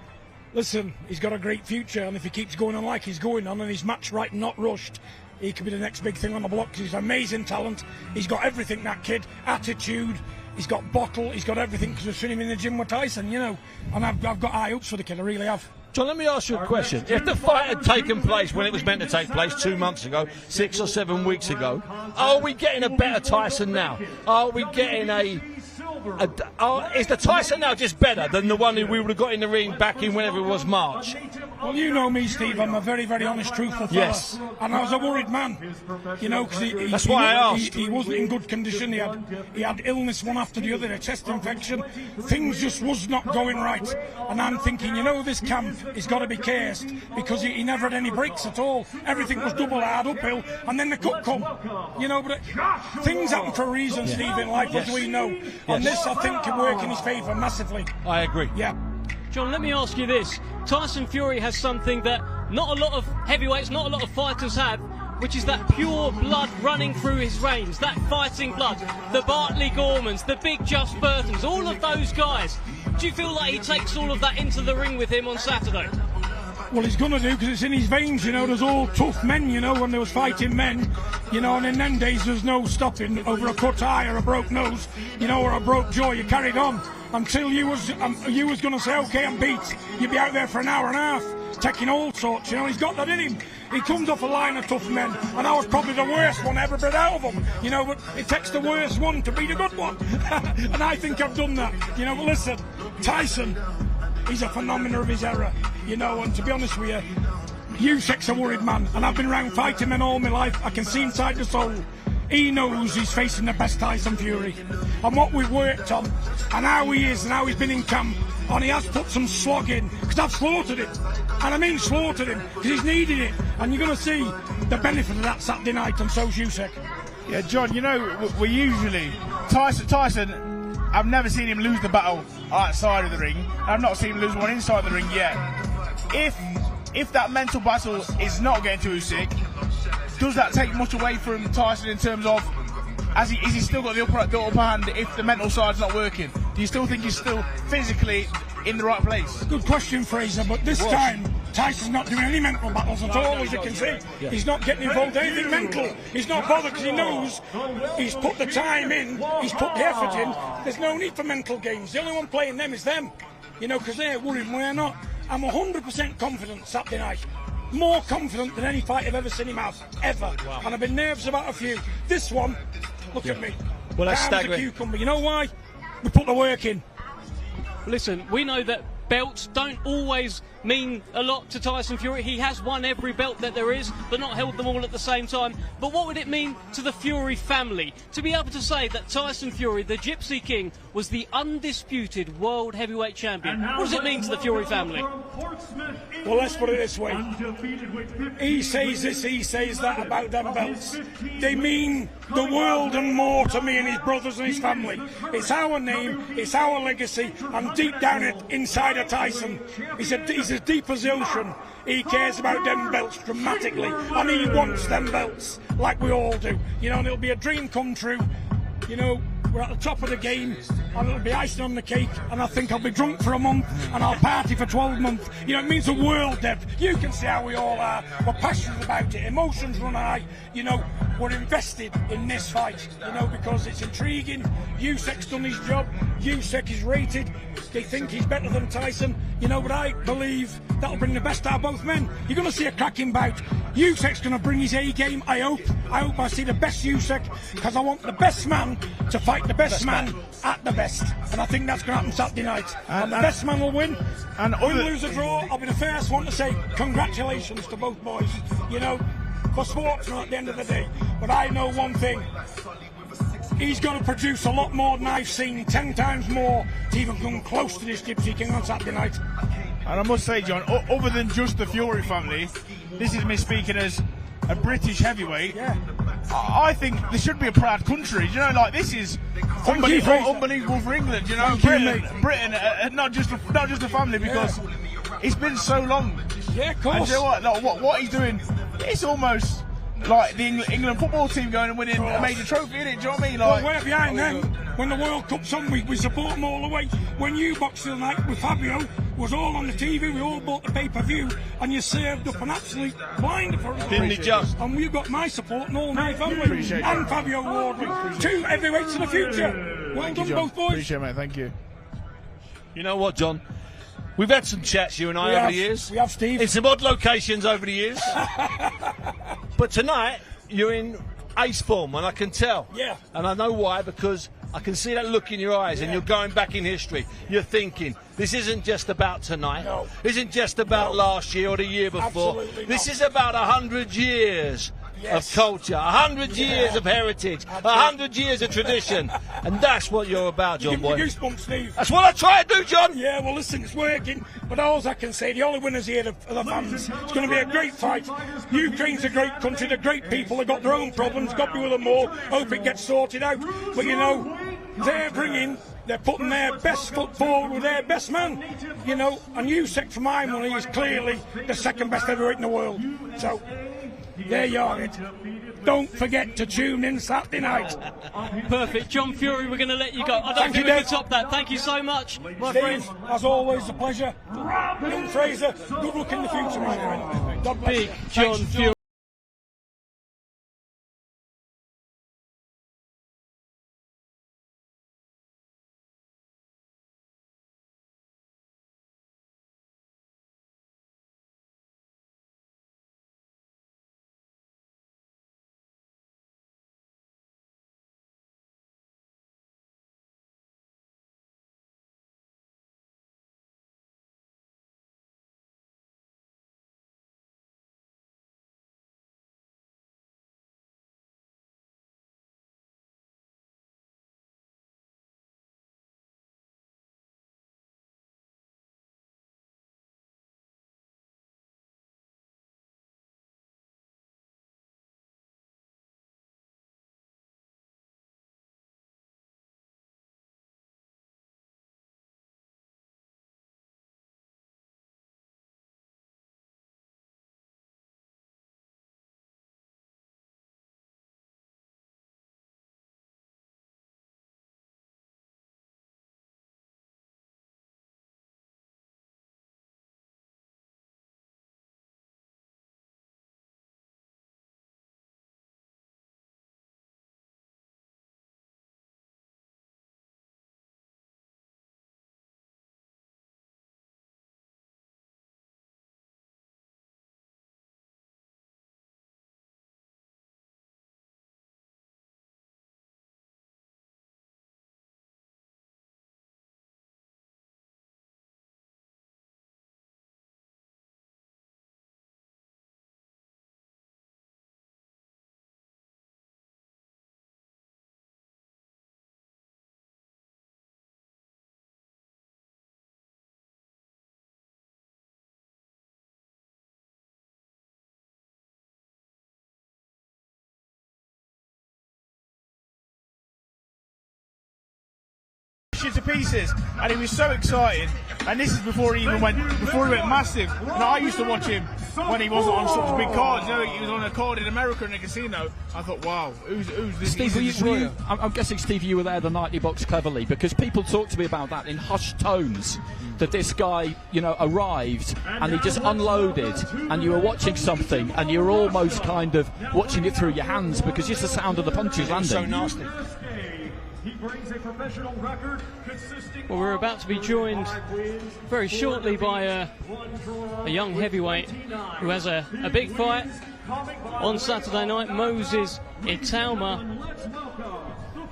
Listen, he's got a great future, and if he keeps going on like he's going on and he's match right, not rushed, he could be the next big thing on the block, because he's amazing talent. He's got everything, that kid. Attitude. He's got bottle. He's got everything, because we've seen him in the gym with Tyson, you know. And I've got high hopes for the kid. I really have. John, let me ask you a question. If the fight had taken place when it was meant to take place 2 months ago, 6 or 7 weeks ago, are we getting a better Tyson now? Are we getting a is the Tyson now just better than the one who we would have got in the ring back in whenever it was March? Well, you know me, Steve. I'm a very, very honest, truthful fella. Yes. And I was a worried man, you know, because that's why I asked. He wasn't in good condition. He had illness one after the other, a chest infection. Things just was not going right. And I'm thinking, you know, this camp has got to be cursed because he never had any breaks at all. Everything was double hard uphill, and then the cut come. You know, but things happen for a reason, Steve, in life, as we know. And this, I think, can work in his favour massively. I agree. Yeah. John, let me ask you this. Tyson Fury has something that not a lot of heavyweights, not a lot of fighters have, which is that pure blood running through his veins, that fighting blood. The Bartley Gormans, the big Just Burtons, all of those guys. Do you feel like he takes all of that into the ring with him on Saturday? Well, he's going to do, because it's in his veins, you know. There's all tough men, you know, when there was fighting men, you know, and in them days there's no stopping over a cut eye or a broke nose, you know, or a broke jaw. You carried on until you was going to say, OK, I'm beat. You'd be out there for an hour and a half, taking all sorts, you know. He's got that in him. He comes off a line of tough men, and I was probably the worst one ever bred out of them, you know, but it takes the worst one to beat a good one. And I think I've done that, you know. But listen, Tyson, he's a phenomenon of his era, you know, and to be honest with you, Usyk's a worried man, and I've been around fighting men all my life. I can see inside the soul. He knows he's facing the best Tyson Fury, and what we've worked on, and how he is, and how he's been in camp, and he has put some slog in, because I've slaughtered him, and I mean slaughtered him, because he's needed it, and you're going to see the benefit of that Saturday night, and so's Usyk. Yeah, John, you know, we usually, Tyson, I've never seen him lose the battle outside of the ring. I've not seen him lose one inside the ring yet. If that mental battle is not getting to Usyk, does that take much away from Tyson in terms of, is he still got the upper hand if the mental side's not working? Do you still think he's still physically in the right place? Good question, Fraser, but this time Tyson's not doing any mental battles at all, as you can see. Yeah. He's not getting involved in anything mental. He's not bothered because he knows he's put the time in, he's put the effort in. There's no need for mental games. The only one playing them is them, you know, because they're worried and we're not. I'm 100% confident Saturday night. More confident than any fight I've ever seen him have, ever. Wow. And I've been nervous about a few. This one, look at me. Well, that's staggering. A cucumber. You know why? We put the work in. Listen, we know that belts don't always mean a lot to Tyson Fury. He has won every belt that there is, but not held them all at the same time. But what would it mean to the Fury family to be able to say that Tyson Fury, the Gypsy King, was the undisputed world heavyweight champion? What does it mean to the Fury family? Well, let's put it this way. He says this, he says that about them belts. They mean the world and more to me and his brothers and his family. It's our name, it's our legacy, and deep down inside of Tyson, he's as deep as the ocean. He cares about them belts dramatically, and he wants them belts like we all do. You know, and it'll be a dream come true. You know, we're at the top of the game, and it'll be icing on the cake, and I think I'll be drunk for a month, and I'll party for 12 months. You know, it means the world, Deb. You can see how we all are. We're passionate about it. Emotions run high. You know, we're invested in this fight, you know, because it's intriguing. Usyk's done his job. Usyk is rated. They think he's better than Tyson, you know, but I believe that'll bring the best out of both men. You're going to see a cracking bout. Usyk's going to bring his A game, I hope. I hope I see the best Usyk, because I want the best man to fight the best man at the best. And I think that's going to happen Saturday night. And the best man will win. And win, lose, or draw, I'll be the first one to say congratulations to both boys. You know, for sportsmen at the end of the day. But I know one thing. He's going to produce a lot more than I've seen, 10 times more, to even come close to this Gypsy King on Saturday night. And I must say, John, other than just the Fury family, this is me speaking as a British heavyweight. Yeah. I think there should be a proud country. You know, like, this is unbelievable for England. You know, Britain, not just a family, because it's been so long. Yeah, of course. And you know what? Like, what he's doing, it's almost like the England football team going and winning a major trophy, isn't it? Do you know what I mean? Like, well, we're behind them. When the World Cup's on, we support them all the way. When you boxed the other night with Fabio, was all on the TV, we all bought the pay-per-view, and you served up an absolute blinder for us. Didn't he just? And you got my support and all my family. And Fabio Wardley. 2 heavyweights in the future. Well done, both boys. Appreciate it, mate. Thank you. You know what, John? We've had some chats, you and I, over the years. We have, Steve. In some odd locations over the years. But tonight, you're in ace form, and I can tell. Yeah. And I know why, because I can see that look in your eyes, and you're going back in history. You're thinking, this isn't just about tonight. No. Isn't just about last year or the year before. Absolutely This not. is about 100 years of culture, 100 years of heritage, 100 years of tradition. And that's what you're about, John Give me Boy. goosebumps, Steve. That's what I try to do, John. Yeah, well, listen, it's working. But all I can say, the only winners here are the fans. It's going to be a great fight. Ukraine's a great country. They're great people. They've got their own problems. Got to be with them all. Hope it gets sorted out. But, you know, they're putting their best foot forward with their best man. You know, and Usyk, for my money, is clearly the second best heavyweight in the world. So, there you are it. Don't forget to tune in Saturday night. Perfect. John Fury, we're going to let you go. I don't Thank think you, we Dave. can top that. Thank you so much, my friend. Steve, as always, a pleasure. Young Fraser, good luck in the future, my friend. God bless Big you. John Thanks, Fury. To pieces, and he was so excited. And this is before he went massive. And I used to watch him when he wasn't on such big cards. You know, he was on a card in America in a casino. I thought, wow, who's this? Steve, I'm guessing, Steve, you were there the night he boxed Cleverly, because people talked to me about that in hushed tones, that this guy, you know, arrived and he just unloaded, and you were watching something and you were almost kind of watching it through your hands because just the sound of the punches landing. So nasty. Well, we're about to be joined very shortly by a young heavyweight who has a big fight on Saturday night, Moses Itauma.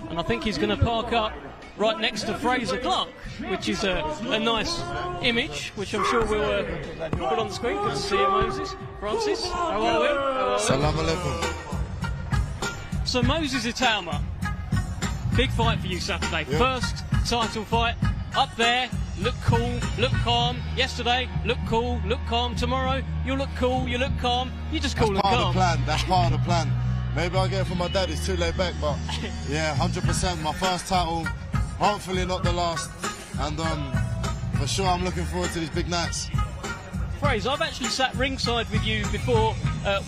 And I think he's going to park up right next to Fraser Clark, which is a nice image, which I'm sure we'll put on the screen. Good to see you, Moses. Francis, how are we? Salam alaikum. So, Moses Itauma, big fight for you Saturday. Yeah. First title fight, up there, look cool, look calm. Yesterday, look cool, look calm. Tomorrow, you look cool, you look calm. You just cool and calm. That's part of the plan. Maybe I'll get it from my dad, it's too laid back, but yeah, 100%. My first title, hopefully not the last. And for sure, I'm looking forward to these big nights. Fraser, I've actually sat ringside with you before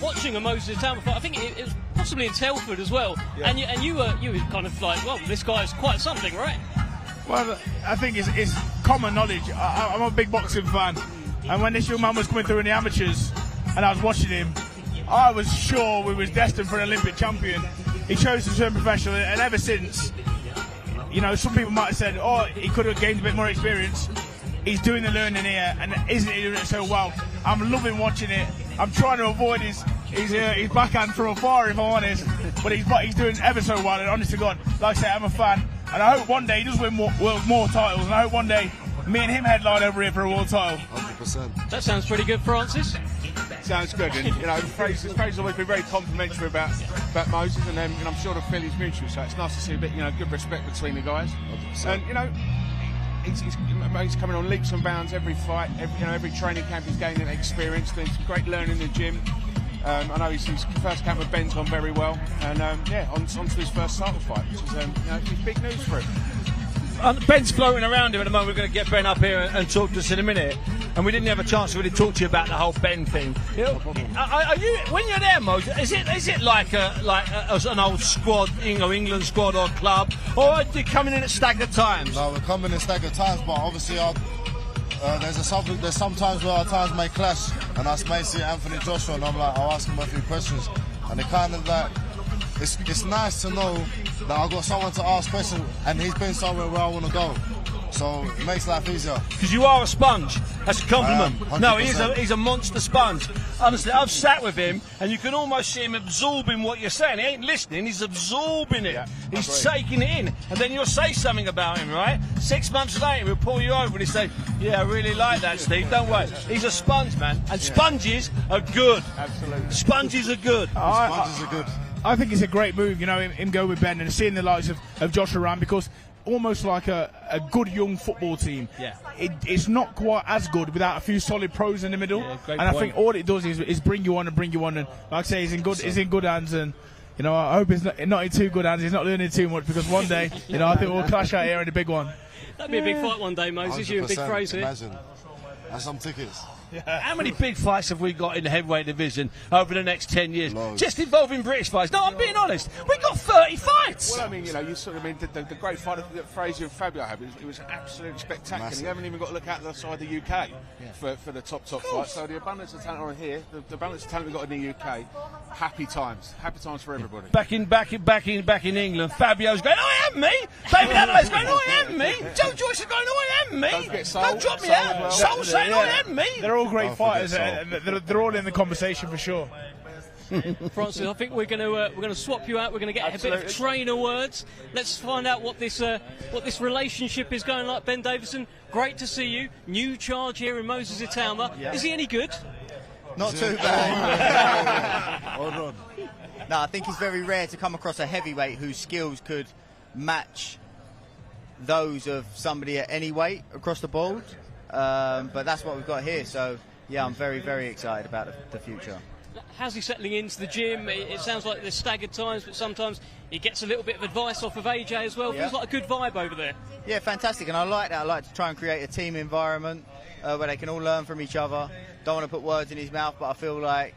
watching a Moses Itauma fight. I think it was possibly in Telford as well. Yeah. And you were kind of like, well, this guy's quite something, right? Well, I think it's common knowledge. I'm a big boxing fan, and when this young man was coming through in the amateurs, and I was watching him, I was sure we was destined for an Olympic champion. He chose to turn professional, and ever since, you know, some people might have said, oh, he could have gained a bit more experience. He's doing the learning here, and isn't he doing it so well? I'm loving watching it. I'm trying to avoid his backhand from afar, if I'm honest, but he's doing ever so well. And honest to God, like I say, I'm a fan. And I hope one day he does win more titles, and I hope one day me and him headline over here for a world title. 100%. That sounds pretty good, Francis. Sounds good, and you know, Fraser's always been very complimentary about Moses, and I'm sure the feeling's mutual. So it's nice to see a bit, good respect between the guys. 100%. And he's coming on leaps and bounds every fight. Every training camp he's gaining experience. Doing some great learning in the gym. I know his first camp with Ben's gone very well, and on to his first title fight, which is it's big news for him. Ben's floating around here at the moment. We're going to get Ben up here and talk to us in a minute. And we didn't have a chance to really talk to you about the whole Ben thing. Are you, when you're there, Moses, is it like an old squad, England squad or club, or are you coming in at staggered times? No, we're coming in staggered times, but obviously there's some times where our times may clash, and I may see Anthony Joshua, and I'll ask him a few questions, and it kind of like. It's nice to know that I've got someone to ask questions, and he's been somewhere where I want to go. So it makes life easier. Because you are a sponge. That's a compliment. No, he's a monster sponge. Honestly, I've sat with him, and you can almost see him absorbing what you're saying. He ain't listening, he's absorbing it. Yeah, he's taking it in. And then you'll say something about him, right? 6 months later, he'll pull you over and he'll say, yeah, I really like that, Steve. Don't worry. He's a sponge, man. And sponges are good. Absolutely. Sponges are good. Sponges are good. I think it's a great move, him go with Ben and seeing the likes of Joshua around, because almost like a good young football team. Yeah. It's not quite as good without a few solid pros in the middle. Yeah, and I think all it does is bring you on. And like I say, he's in good hands, and I hope he's not in too good hands. He's not learning too much, because one day, I think we'll clash out here in a big one. That'd be a big fight one day, Moses. You and Big Fraser. Imagine. That's some tickets. Yeah. How many big fights have we got in the heavyweight division over the next 10 years? Loads. Just involving British fights. No, I'm being honest. We've got 30 fights. Well, the great fight that Fraser and Fabio had, it was absolutely spectacular. Massive. You haven't even got to look outside the UK for the top fights. So the abundance of talent are here. The abundance of talent we've got in the UK. Happy times for everybody. Back in England, Fabio's going, I am me. David Adelaide's going, I am me. Joe Joyce is going, I am me. Don't drop me out. Soul saying, I am me. They're all great fighters, and they're all in the conversation for sure. Francis, I think we're going to swap you out. We're going to get a bit of trainer words. Let's find out what this relationship is going like. Ben Davidson, great to see you. New charge here in Moses Itauma. Yeah. Is he any good? Not too bad. Hold on. No, I think it's very rare to come across a heavyweight whose skills could match those of somebody at any weight across the board. But that's what we've got here. So, yeah, I'm very, very excited about the future. How's he settling into the gym? It sounds like there's staggered times, but sometimes he gets a little bit of advice off of AJ as well. Feels like a good vibe over there. Yeah, fantastic, and I like that. I like to try and create a team environment where they can all learn from each other. Don't want to put words in his mouth, but I feel like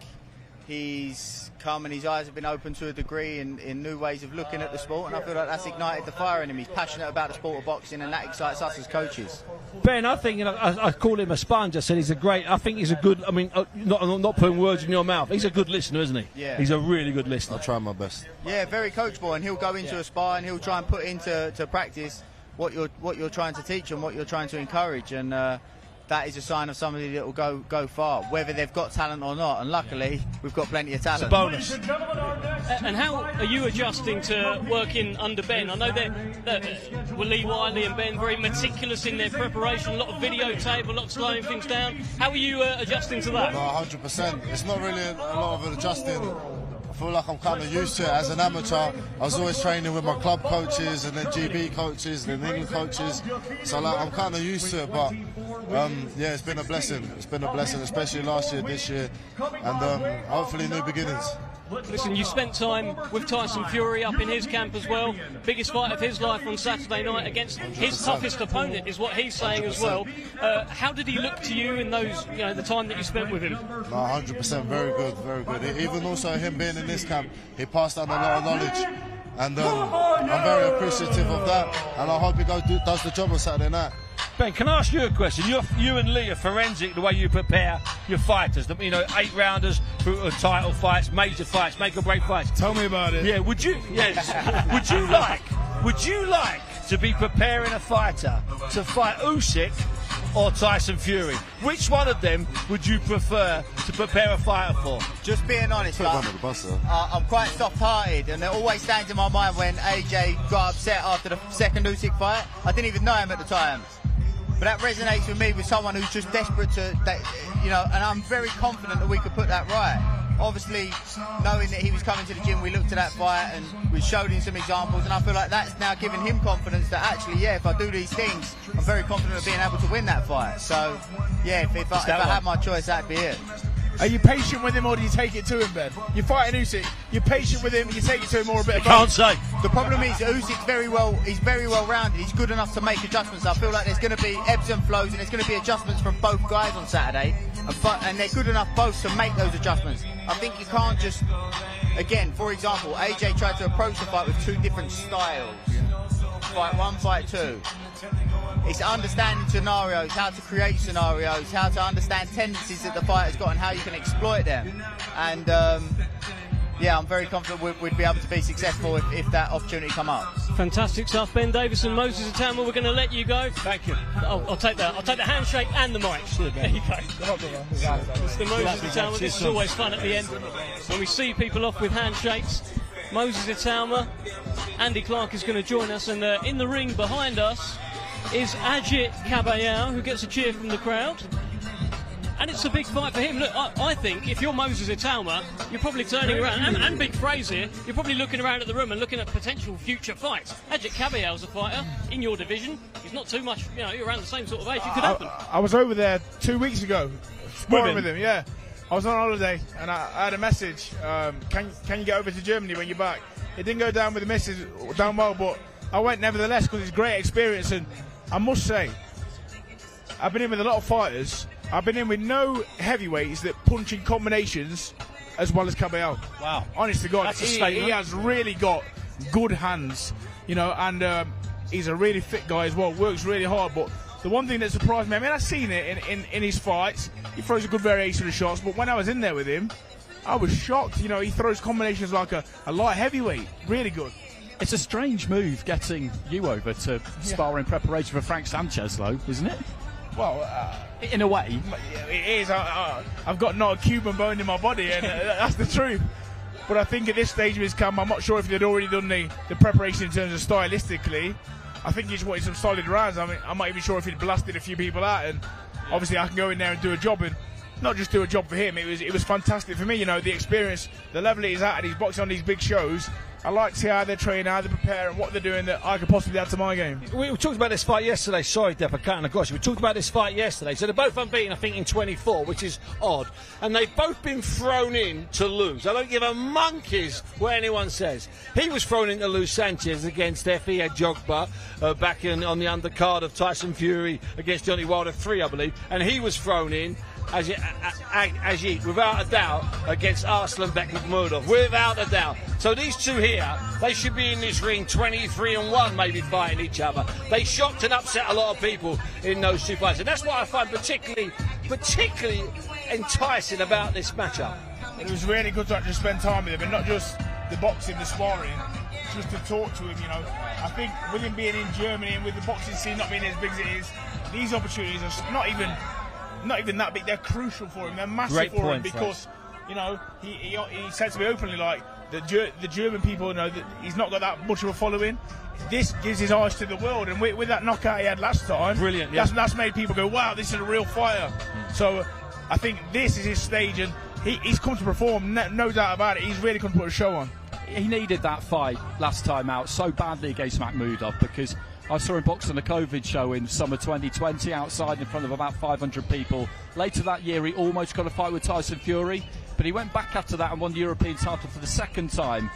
he's come and his eyes have been opened to a degree in new ways of looking at the sport, and I feel like that's ignited the fire in him. He's passionate about the sport of boxing, and that excites us as coaches. Ben, I think I call him a sponge. I said I think he's a good. I mean, not putting words in your mouth. He's a good listener, isn't he? Yeah. He's a really good listener. I'll try my best. Yeah, very coachable, and he'll go into a spar and he'll try and put into practice what you're trying to teach and what you're trying to encourage, and that is a sign of somebody that will go far, whether they've got talent or not. And luckily, we've got plenty of talent. It's a bonus. And how are you adjusting to working under Ben? I know that Lee Wiley and Ben very meticulous in their preparation, a lot of videotape, a lot of slowing things down. How are you adjusting to that? No, 100%. It's not really a lot of adjusting. I feel like I'm kind of used to it. As an amateur, I was always training with my club coaches and then GB coaches and then England coaches. So like, I'm kind of used to it, but yeah, it's been a blessing. It's been a blessing, especially last year, this year, and hopefully new beginnings. Listen, you spent time with Tyson Fury up in his camp as well. Biggest fight of his life on Saturday night against 100%. His toughest opponent, is what he's saying 100%. As well. How did he look to you in those, the time that you spent with him? No, 100%, very good, very good. Even also him being in this camp, he passed on a lot of knowledge, and I'm very appreciative of that. And I hope he does the job on Saturday night. Ben, can I ask you a question? You and Lee are forensic the way you prepare your fighters. 8-rounders, title fights, major fights, make or break fights. Tell me about it. Yeah, would you like to be preparing a fighter to fight Usyk or Tyson Fury? Which one of them would you prefer to prepare a fighter for? Just being honest, I'm quite soft-hearted, and it always stands in my mind when AJ got upset after the second Usyk fight. I didn't even know him at the time. But that resonates with me, with someone who's just desperate to, you know, and I'm very confident that we could put that right. Obviously, knowing that he was coming to the gym, we looked at that fight and we showed him some examples, and I feel like that's now giving him confidence that actually, yeah, if I do these things, I'm very confident of being able to win that fight. So, yeah, if I had my choice, that'd be it. Are you patient with him, or do you take it to him, Ben? You're fighting Usyk. You're patient with him. You take it to him, or a bit of both? Can't say. The problem is Usyk's very well rounded. He's good enough to make adjustments. I feel like there's going to be ebbs and flows, and there's going to be adjustments from both guys on Saturday, and they're good enough both to make those adjustments. I think you can't just, again, for example, AJ tried to approach the fight with two different styles. Fight one, fight two. It's understanding scenarios, how to create scenarios, how to understand tendencies that the fighter's got and how you can exploit them. And yeah, I'm very confident we'd be able to be successful if that opportunity come up. Fantastic stuff. Ben Davidson, Moses Itauma, we're going to let you go. Thank you. I'll take that. I'll take the handshake and the mic. There you go. It's the Moses Itauma. This is always fun at the end when we see people off with handshakes. Moses Itauma, Andy Clark is going to join us, and in the ring behind us is Agit Kabayel, who gets a cheer from the crowd. And it's a big fight for him. Look, I think if you're Moses Itauma, you're probably turning around, and Big Frazier, you're probably looking around at the room and looking at potential future fights. Agit Kabayel's a fighter in your division. He's not too much, you know, you're around the same sort of age. It could happen. I was over there 2 weeks ago, sparring with him, yeah. I was on holiday, and I had a message, can you get over to Germany when you're back? It didn't go down with the message, down well, but I went nevertheless because it's a great experience, and I must say, I've been in with a lot of fighters. I've been in with no heavyweights that punch in combinations as well as Kabayel. Wow. Honest to God, he has really got good hands, you know, and he's a really fit guy as well, works really hard. But the one thing that surprised me, I mean, I've seen it in his fights, he throws a good variation of shots, but when I was in there with him, I was shocked. You know, he throws combinations like a light heavyweight, really good. It's a strange move getting you over to spar in preparation for Frank Sanchez, though, isn't it? Well, in a way, it is. I've got not a Cuban bone in my body, and that's the truth. But I think at this stage of his camp, I'm not sure if they'd already done the preparation in terms of stylistically. I think he just wanted some solid rounds. I mean, I'm not even sure if he'd blasted a few people out, and obviously I can go in there and do a job, and not just do a job for him. It was fantastic for me, you know, the experience, the level he's at, and he's boxing on these big shows. I like to see how they train, how they prepare, and what they're doing that I could possibly add to my game. We talked about this fight yesterday. Sorry, Depp, I'm cutting across you. We talked about this fight yesterday. So they're both unbeaten, I think, in 24, which is odd. And they've both been thrown in to lose. I don't give a monkey's what anyone says. He was thrown in to lose Sanchez against Effie Jogba back on the undercard of Tyson Fury against Johnny Wilder 3, I believe. And he was thrown in, Agit, without a doubt, against Arslan Bekmambetov, without a doubt. So these two here, they should be in this ring 23-1, maybe fighting each other. They shocked and upset a lot of people in those two fights, and that's what I find particularly enticing about this matchup. It was really good to actually spend time with him, and not just the boxing, the sparring, just to talk to him. You know, I think with him being in Germany and with the boxing scene not being as big as it is, these opportunities are not even that big. They're crucial for him. They're massive for him because, you know, he said to me openly, like, the German people know that he's not got that much of a following. This gives his eyes to the world, and with that knockout he had last time, brilliant. Yeah. That's made people go, wow, this is a real fighter. So I think this is his stage, and he's come to perform, no doubt about it. He's really come to put a show on. He needed that fight last time out so badly against Makhmudov, because I saw him box on a COVID show in summer 2020 outside in front of about 500 people. Later that year, he almost got a fight with Tyson Fury, but he went back after that and won the European title for the second time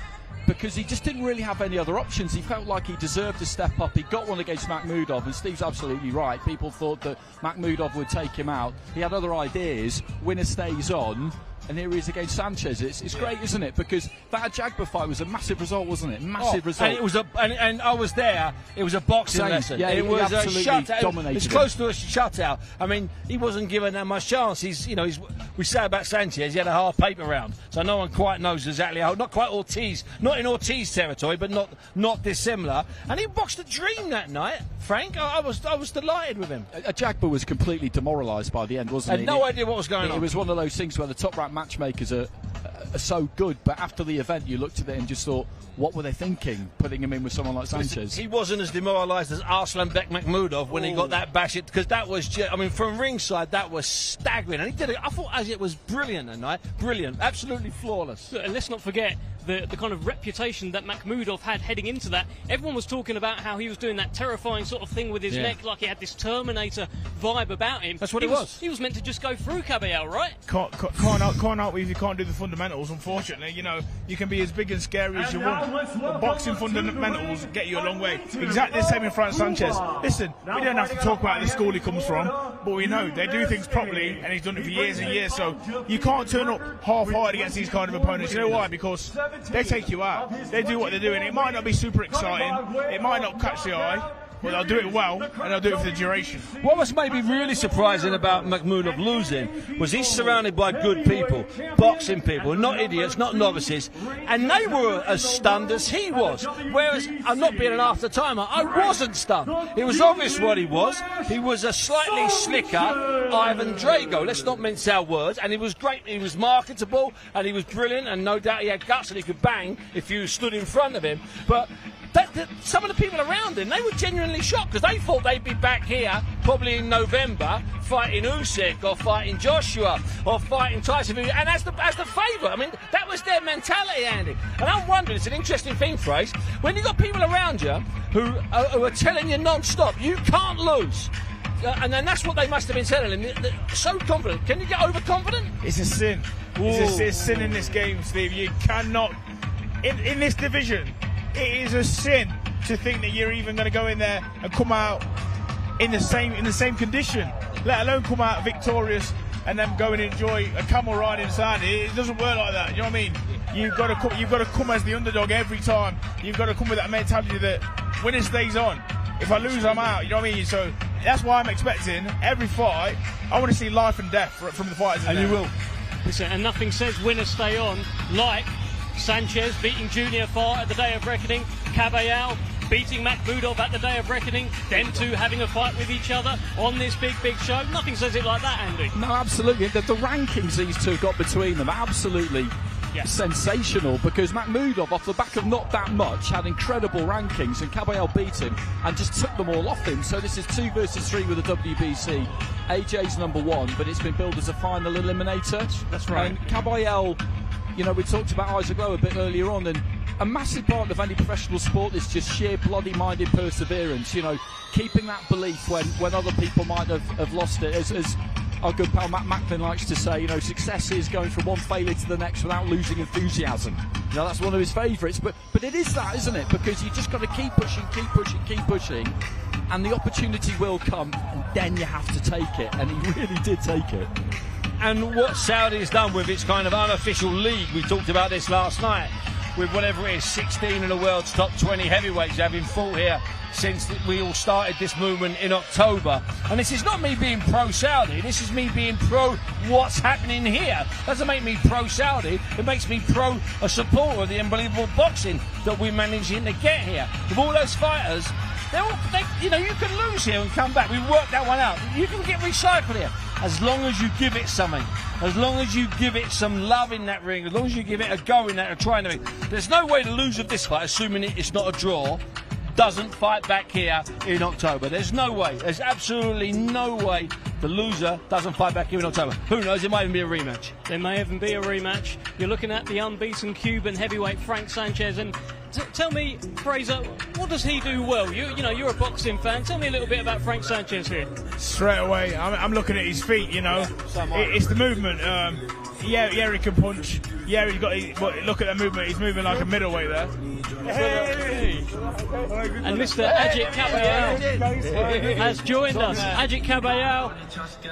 because he just didn't really have any other options. He felt like he deserved to step up. He got one against Makhmudov, and Steve's absolutely right. People thought that Makhmudov would take him out. He had other ideas. Winner stays on. and here he is against Sanchez. It's great, isn't it? Because that Jagba fight was a massive result, wasn't it? Massive result. And it was and I was there. It was a boxing lesson. Yeah, it was a shutout. Dominated. It's close to a shutout. I mean, he wasn't given that much chance. We say about Sanchez, he had a hard paper round, so no one quite knows exactly how. Not quite Ortiz, not in Ortiz territory, but not dissimilar. And he boxed a dream that night, Frank. I was delighted with him. Jagba was completely demoralised by the end, wasn't he? Had no idea what was going on. It was one of those things where the top-ranked matchmakers are so good, but after the event you looked at it and just thought, what were they thinking, putting him in with someone like Sanchez? He wasn't as demoralised as Arslanbek Makhmudov when he got that bash, because that was just, I mean, from ringside, that was staggering. And he did it. I thought Agit was brilliant that night. Brilliant. Absolutely flawless. And let's not forget the kind of reputation that Makhmudov had heading into that. Everyone was talking about how he was doing that terrifying sort of thing with his neck, like he had this Terminator vibe about him. That's what he was. He was meant to just go through Kabayel, right? Can't out if you can't do the fundamentals, unfortunately. You know, you can be as big and scary as you want, but boxing fundamentals get you a long way. Exactly the same in Francis Sanchez. Listen, we don't have to talk about the school he comes from, but we know they do things properly, and he's done it for years and years, so you can't turn up half-hearted against these kind of opponents. You know why? Because they take you out. They do what they're doing. It might not be super exciting, it might not catch the eye, but they'll do it well, and they'll do it for the duration. What was maybe really surprising about Makhmudov losing was he's surrounded by good people, boxing people, not idiots, not novices, and they were as stunned as he was. Whereas, I'm not being an after-timer, I wasn't stunned. It was obvious what he was. He was a slightly slicker Ivan Drago. Let's not mince our words. And he was great. He was marketable, and he was brilliant, and no doubt he had guts and he could bang if you stood in front of him. But some of the people around him, they were genuinely shocked because they thought they'd be back here probably in November fighting Usyk or fighting Joshua or fighting Tyson Fury, and as the favourite. I mean, that was their mentality, Andy. And I'm wondering, it's an interesting thing, Fraser, when you've got people around you who are telling you non-stop, you can't lose. And then that's what they must have been telling him. They're so confident. Can you get overconfident? It's a sin. It's a sin in this game, Steve. You cannot, in this division, it is a sin to think that you're even going to go in there and come out in the same condition, let alone come out victorious and then go and enjoy a camel ride inside. It doesn't work like that. You know what I mean? You've got to come as the underdog every time. You've got to come with that mentality that winner stays on. If I lose, I'm out. You know what I mean? So that's why I'm expecting every fight. I want to see life and death from the fighters. And you will. Listen, and nothing says winner stay on like Sanchez beating Junior Farr at the Day of Reckoning, Kabayel beating Makhmudov at the Day of Reckoning, them two having a fight with each other on this big show. Nothing says it like that, Andy. No, absolutely. The rankings these two got between them, absolutely sensational, because Makhmudov, off the back of not that much, had incredible rankings, and Kabayel beat him and just took them all off him. So this is 2 versus 3 with the WBC. AJ's number 1, but it's been billed as a final eliminator. That's right. And Kabayel, you know, we talked about Isaac Lowe a bit earlier on, and a massive part of any professional sport is just sheer bloody-minded perseverance, you know, keeping that belief when other people might have lost it. As our good pal Matt Macklin likes to say, you know, success is going from one failure to the next without losing enthusiasm. You know, that's one of his favourites. But it is that, isn't it? Because you just got to keep pushing, and the opportunity will come, and then you have to take it. And he really did take it. And what Saudi has done with its kind of unofficial league, we talked about this last night, with whatever it is, 16 of the world's top 20 heavyweights having fought here since we all started this movement in October. And this is not me being pro-Saudi, this is me being pro what's happening here. Doesn't make me pro-Saudi, it makes me a supporter of the unbelievable boxing that we're managing to get here. With all those fighters, you know, you can lose here and come back. We worked that one out. You can get recycled here as long as you give it something. As long as you give it some love in that ring, as long as you give it a go in that, trying to. There's no way to lose with this fight, assuming it's not a draw. Doesn't fight back here in October. There's no way. There's absolutely no way the loser doesn't fight back here in October. Who knows? It might even be a rematch. There may even be a rematch. You're looking at the unbeaten Cuban heavyweight Frank Sanchez, and tell me, Fraser, what does he do well? You know, you're a boxing fan. Tell me a little bit about Frank Sanchez here. Straight away, I'm looking at his feet. You know, it's the movement. he can punch. Yeah, he's got. Look at the movement. He's moving like a middleweight there. Hey. And Mr. Agit Kabayel has joined us. Agit Kabayel,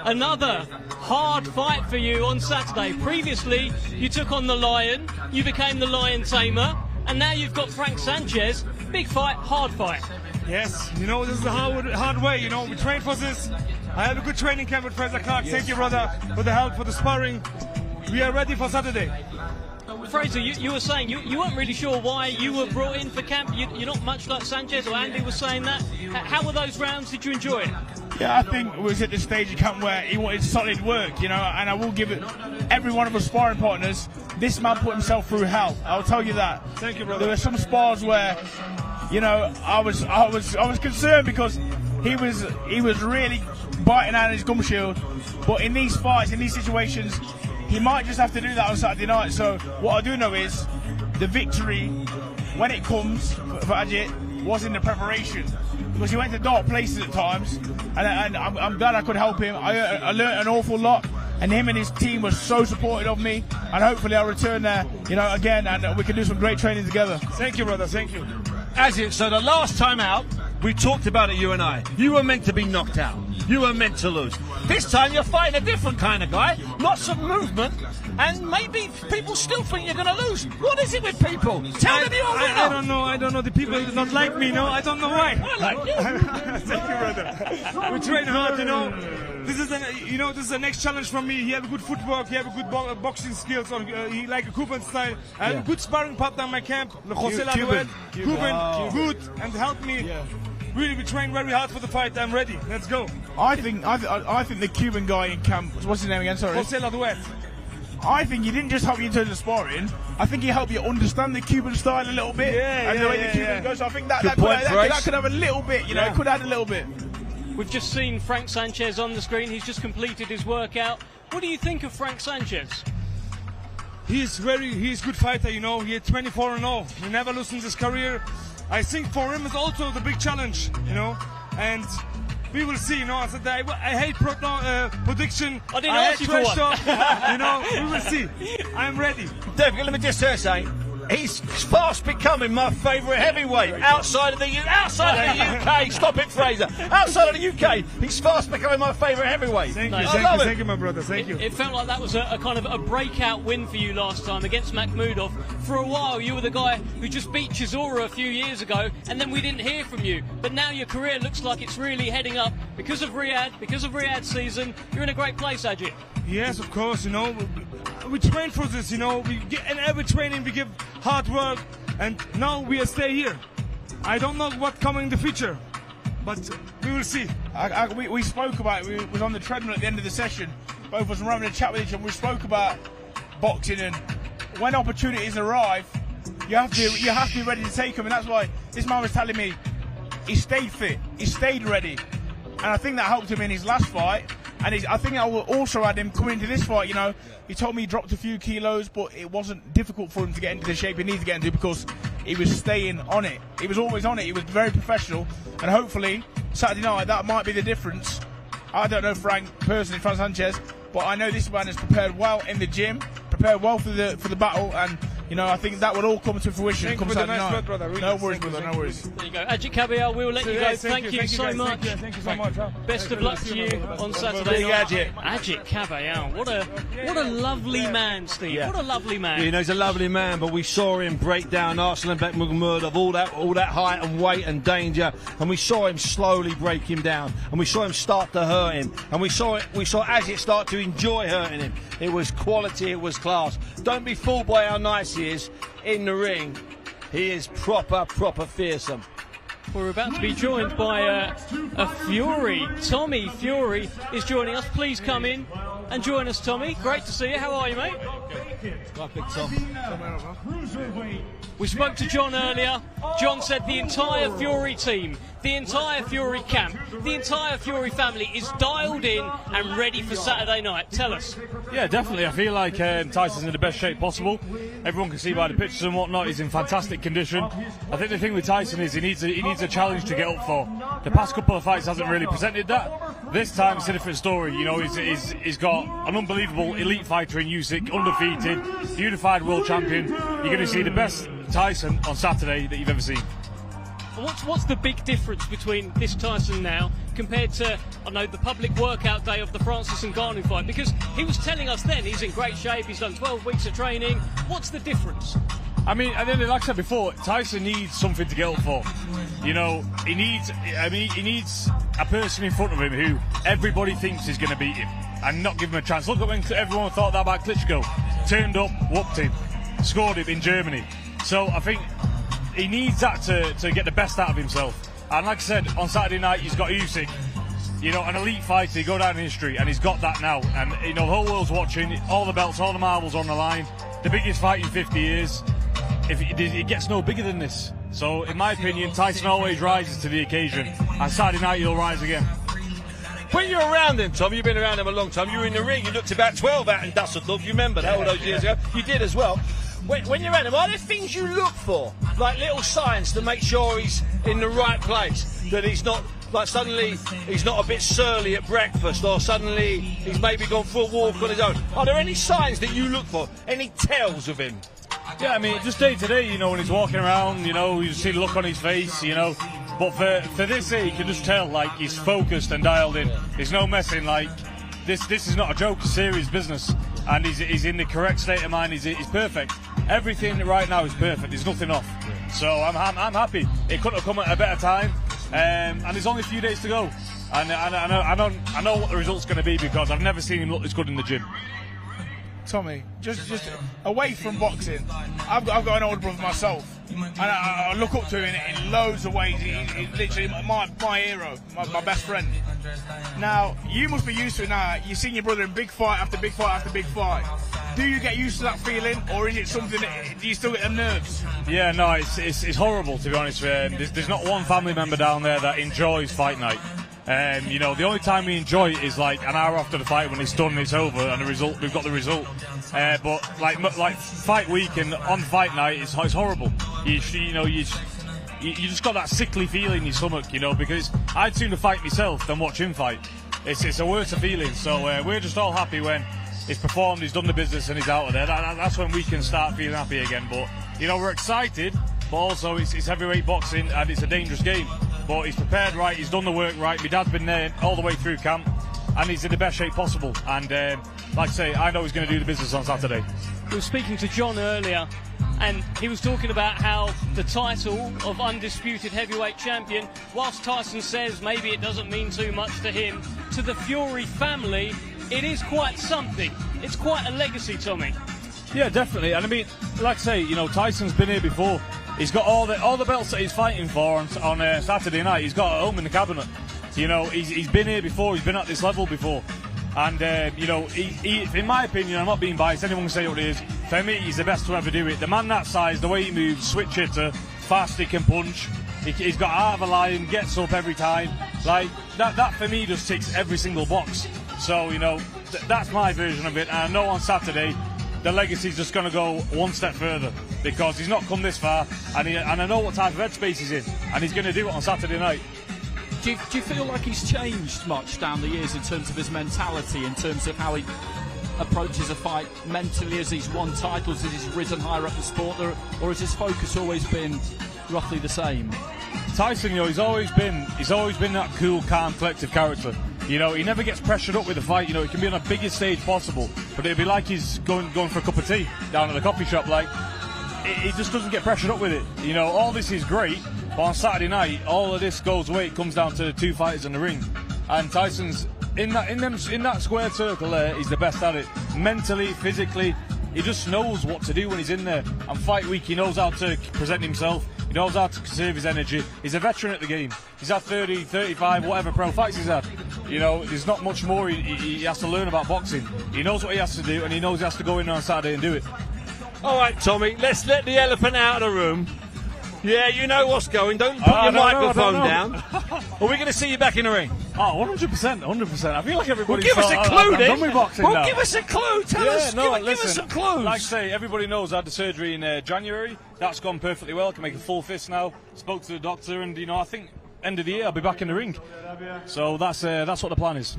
another hard fight for you on Saturday. Previously, you took on the Lion. You became the Lion Tamer, and now you've got Frank Sanchez. Big fight, hard fight. Yes, you know, this is a hard way, you know, we train for this. I have a good training camp with Fraser Clark. Yes. Thank you, brother, for the help, for the sparring. We are ready for Saturday. Fraser, you were saying you weren't really sure why you were brought in for camp. You're not much like Sanchez, or Andy was saying that. How were those rounds? Did you enjoy it? Yeah, I think we was at the stage of camp where he wanted solid work, you know, and I will give it every one of us sparring partners. This man put himself through hell. I'll tell you that. Thank you, brother. There were some spars where, you know, I was concerned because he was really biting out his gum shield. But in these fights, in these situations, he might just have to do that on Saturday night. So what I do know is the victory, when it comes for Agit, was in the preparation. Because he went to dark places at times, and I'm glad I could help him. I learned an awful lot, and him and his team were so supportive of me, and hopefully I'll return there, you know, again, and we can do some great training together. Thank you, brother, thank you. Agit, so the last time out, we talked about it, you and I. You were meant to be knocked out. You were meant to lose. This time you're fighting a different kind of guy. Lots of movement. And maybe people still think you're going to lose. What is it with people? Tell them you're a winner. I don't know. The people don't like me, no? I don't know why. I like you. Thank you, brother. We train hard, you know. This is the next challenge from me. He have a good footwork. He have a good boxing skills. He like a Cuban style. I have a good sparring partner in my camp. Cuban, good, and help me. Yeah. Really, we train very hard for the fight. I'm ready. Let's go. I think the Cuban guy in camp. What's his name again? Sorry. Jose Laduet. I think he didn't just help you in terms of sparring. I think he helped you understand the Cuban style a little bit, and the way the Cuban goes. So I think that could have a little bit. You know, it could add a little bit. We've just seen Frank Sanchez on the screen. He's just completed his workout. What do you think of Frank Sanchez? He's a good fighter, you know. He's 24-0. He never loses in his career. I think for him it's also the big challenge, you know. And we will see, you know. I said I hate prediction. I didn't ask you for one. You know, we will see. I'm ready. Dave, let me just say, he's fast becoming my favourite heavyweight outside of the UK. Stop it, Fraser. Outside of the UK, he's fast becoming my favourite heavyweight. Thank you, my brother. Thank you. It felt like that was a kind of a breakout win for you last time against Makhmudov. For a while, you were the guy who just beat Chisora a few years ago, and then we didn't hear from you. But now your career looks like it's really heading up because of Riyadh, because of Riyadh's season. You're in a great place, Agit. Yes, of course, you know. We train for this, you know. In every training we give hard work, and now we stay here. I don't know what coming in the future, but we will see. We spoke about it. We was on the treadmill at the end of the session. Both of us were having a chat with each other. We spoke about boxing, and when opportunities arrive, you have to be ready to take them. And that's why this man was telling me he stayed fit, he stayed ready, and I think that helped him in his last fight. And I think I will also add him coming into this fight, you know. He told me he dropped a few kilos, but it wasn't difficult for him to get into the shape he needs to get into because he was staying on it. He was always on it. He was very professional. And hopefully, Saturday night, that might be the difference. I don't know Frank personally, Frank Sanchez, but I know this man has prepared well in the gym, prepared well for the battle, and you know, I think that would all come to fruition. Thank you for the nice blood, brother. Really no worries, brother. No worries. There you go. Agit Kabayel, we will let you go. Thank you so much. Thank you so much. Best of luck to you on Saturday night. Agit Kabayel. What a lovely man, Steve. Yeah. What a lovely man. You know, he's a lovely man, but we saw him break down Arslan Bekmurmurd of all that height and weight and danger, and we saw him slowly break him down, and we saw him start to hurt him, and we saw Agit start to enjoy hurting him. It was quality, it was class. Don't be fooled by how nice he is in the ring. He is proper fearsome. We're about to be joined by a Fury. Tommy Fury is joining us. Please come in and join us, Tommy. Great to see you. How are you, mate? Big Tom. We spoke to John earlier. John said the entire Fury team, the entire Fury camp, the entire Fury family is dialed in and ready for Saturday night. Tell us. Yeah, definitely. I feel like Tyson's in the best shape possible. Everyone can see by the pictures and whatnot, he's in fantastic condition. I think the thing with Tyson is he needs a challenge to get up for. The past couple of fights hasn't really presented that. This time it's a different story. You know, he's got an unbelievable elite fighter in Usyk, undefeated, unified world champion. You're going to see the best Tyson on Saturday that you've ever seen. What's the big difference between this Tyson now compared to, I know, the public workout day of the Francis Ngannou fight? Because he was telling us then he's in great shape, he's done 12 weeks of training. What's the difference? I mean, and then, like I said before, Tyson needs something to get up for. You know, he needs a person in front of him who everybody thinks is going to beat him and not give him a chance. Look at when everyone thought that about Klitschko. Turned up, whooped him, scored him in Germany. So I think he needs that to get the best out of himself. And like I said, on Saturday night, he's got Usyk. You know, an elite fighter, he go down in history, and he's got that now. And, you know, the whole world's watching, all the belts, all the marbles on the line. The biggest fight in 50 years. It gets no bigger than this. So, in my opinion, Tyson always rises to the occasion. And Saturday night, he'll rise again. When you're around him, Tom, you've been around him a long time. You were in the ring, you looked about 12 out in Dusseldorf. You remember that all those years ago? You did as well. When you're around him, are there things you look for? Like little signs to make sure he's in the right place? That he's not, like suddenly, he's not a bit surly at breakfast, or suddenly he's maybe gone for a walk on his own. Are there any signs that you look for? Any tells of him? Yeah, I mean, just day to day, you know, when he's walking around, you know, you see the look on his face, you know. But for this, you can just tell, like, he's focused and dialed in. There's no messing, like, this is not a joke, it's serious business. And he's in the correct state of mind, he's perfect. Everything right now is perfect, there's nothing off. So I'm happy. It couldn't have come at a better time. And there's only a few days to go. And I know what the result's going to be, because I've never seen him look this good in the gym. Tommy, just away from boxing, I've got an older brother myself, and I look up to him in loads of ways. He's literally my hero, my best friend. Now, you must be used to it now. You've seen your brother in big fight after big fight after big fight. Do you get used to that feeling, or is it something that, do you still get the nerves? Yeah, no, it's horrible, to be honest. There's not one family member down there that enjoys fight night. You know, the only time we enjoy it is like an hour after the fight when it's done and it's over and we've got the result. But like fight week and on fight night, it's horrible. You just got that sickly feeling in your stomach, you know, because I'd sooner fight myself than watch him fight. It's a worse feeling. So we're just all happy when he's performed, he's done the business and he's out of there. That's when we can start feeling happy again. But, you know, we're excited, but also it's heavyweight boxing and it's a dangerous game. But he's prepared right, he's done the work right. My dad's been there all the way through camp, and he's in the best shape possible. And like I say, I know he's going to do the business on Saturday. We were speaking to John earlier, and he was talking about how the title of undisputed heavyweight champion, whilst Tyson says maybe it doesn't mean too much to him, to the Fury family, it is quite something. It's quite a legacy, Tommy. Yeah, definitely. And I mean, like I say, you know, Tyson's been here before. He's got all the belts that he's fighting for on Saturday night. He's got at home in the cabinet. You know, he's been here before. He's been at this level before. And, you know, he, in my opinion, I'm not being biased, anyone can say what it is. For me, he's the best to ever do it. The man that size, the way he moves, switch hitter, fast, he can punch. He's got heart of a lion, gets up every time. Like, that for me just ticks every single box. So, you know, that's my version of it. And I know on Saturday, the legacy's just going to go one step further, because he's not come this far, and I know what type of headspace he's in, and he's going to do it on Saturday night. Do you feel like he's changed much down the years in terms of his mentality, in terms of how he approaches a fight mentally, as he's won titles, as he's risen higher up the sport, or has his focus always been roughly the same? Tyson, you know, he's always been that cool, calm, collective character. You know, he never gets pressured up with a fight. You know, it can be on the biggest stage possible, but it'd be like he's going for a cup of tea down at the coffee shop. Like, he just doesn't get pressured up with it. You know, all this is great, but on Saturday night, all of this goes away. It comes down to the two fighters in the ring, and Tyson's in that square circle there. He's the best at it, mentally, physically. He just knows what to do when he's in there. And fight week, he knows how to present himself. He knows how to conserve his energy. He's a veteran at the game. He's had 30, 35, whatever pro fights he's had. You know, there's not much more he has to learn about boxing. He knows what he has to do, and he knows he has to go in on Saturday and do it. All right, Tommy, let's let the elephant out of the room. Yeah, you know what's going. Don't put your microphone down. Are we going to see you back in the ring? Oh, 100%, 100%. I feel like everybody. Well, give us a clue, then. Well, give us a clue. Tell us. Give us some clues. Like I say, everybody knows I had the surgery in January. That's gone perfectly well. I can make a full fist now. Spoke to the doctor, and I think end of the year I'll be back in the ring. So that's what the plan is.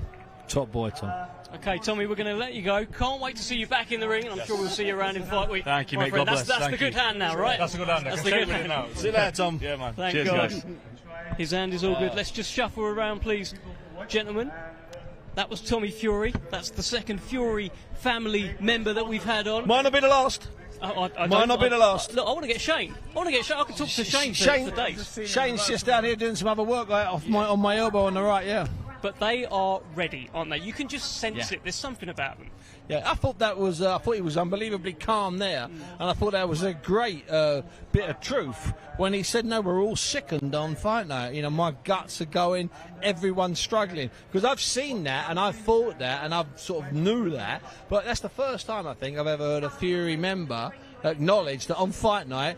Top boy, Tom. Okay, Tommy, we're going to let you go. Can't wait to see you back in the ring, and I'm sure we'll see you around in Fight Week. Thank you, mate. God bless. That's the good hand now, right? That's the good hand. That's the good hand. Now. See you later, Tom. Yeah, man. Thank Cheers, God. guys. His hand is all good. Let's just shuffle around, please, gentlemen. That was Tommy Fury. That's the second Fury family member that we've had on. Might not be the last. Might not be the last. Look, I want to get Shane. I can talk to Shane for days. Shane's just down here doing some other work on my elbow on the right, yeah. But they are ready, aren't they? You can just sense it. There's something about them. Yeah, I thought he was unbelievably calm there, and I thought that was a great bit of truth when he said, "No, we're all sickened on fight night. My guts are going. Everyone's struggling." Because I've seen that, and I've thought that, and I've sort of knew that, but that's the first time I think I've ever heard a Fury member acknowledge that on fight night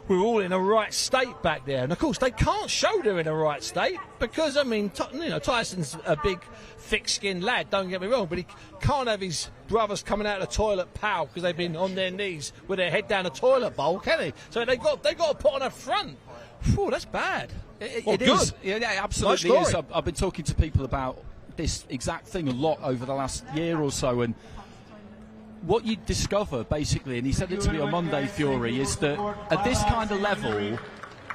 we're all in a right state back there. And of course they can't show they're in a right state because Tyson's a big thick-skinned lad, don't get me wrong, but he can't have his brothers coming out of the toilet because they've been on their knees with their head down a toilet bowl, can he? So they got to put on a front. Phew, that's bad. It is. Yeah, it absolutely is. I've been talking to people about this exact thing a lot over the last year or so, and what you discover, basically, and he said it to me on Monday, Fury, is that at this kind of level,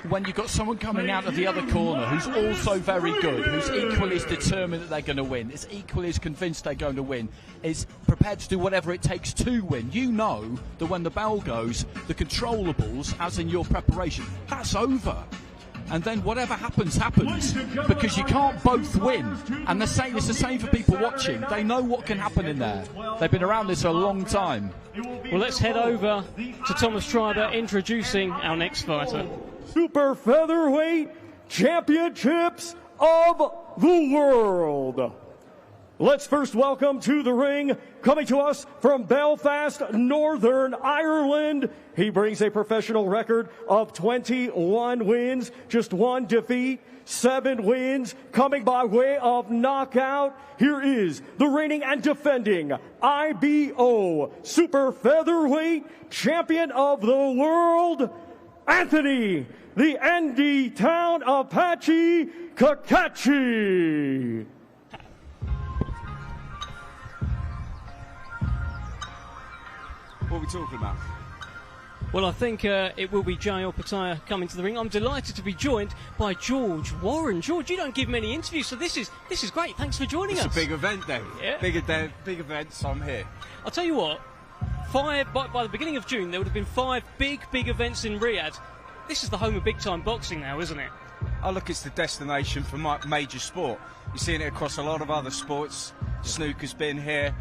when you've got someone coming out of the other corner who's also very good, who's equally as determined that they're going to win, is equally as convinced they're going to win, is prepared to do whatever it takes to win, you know that when the bell goes, the controllables, as in your preparation, that's over. And then whatever happens, happens, because you can't both win. And it's the same for people watching. They know what can happen in there. They've been around this for a long time. Well, let's head over to Thomas Treiber introducing our next fighter. Super Featherweight Championships of the World. Let's first welcome to the ring, coming to us from Belfast, Northern Ireland. He brings a professional record of 21 wins, just one defeat, 7 wins, coming by way of knockout. Here is the reigning and defending IBO Super Featherweight Champion of the World, Anthony, the Andy Town Apache Cacace. What are we talking about? Well, I think it will be Jai Opetaia coming to the ring. I'm delighted to be joined by George Warren. George, you don't give many interviews, so this is great. Thanks for joining us. It's a big event, Dave. Yeah. Big event, so I'm here. I'll tell you what, by the beginning of June, there would have been 5 big events in Riyadh. This is the home of big-time boxing now, isn't it? Oh, look, it's the destination for major sport. You're seeing it across a lot of other sports. Snooker's been here.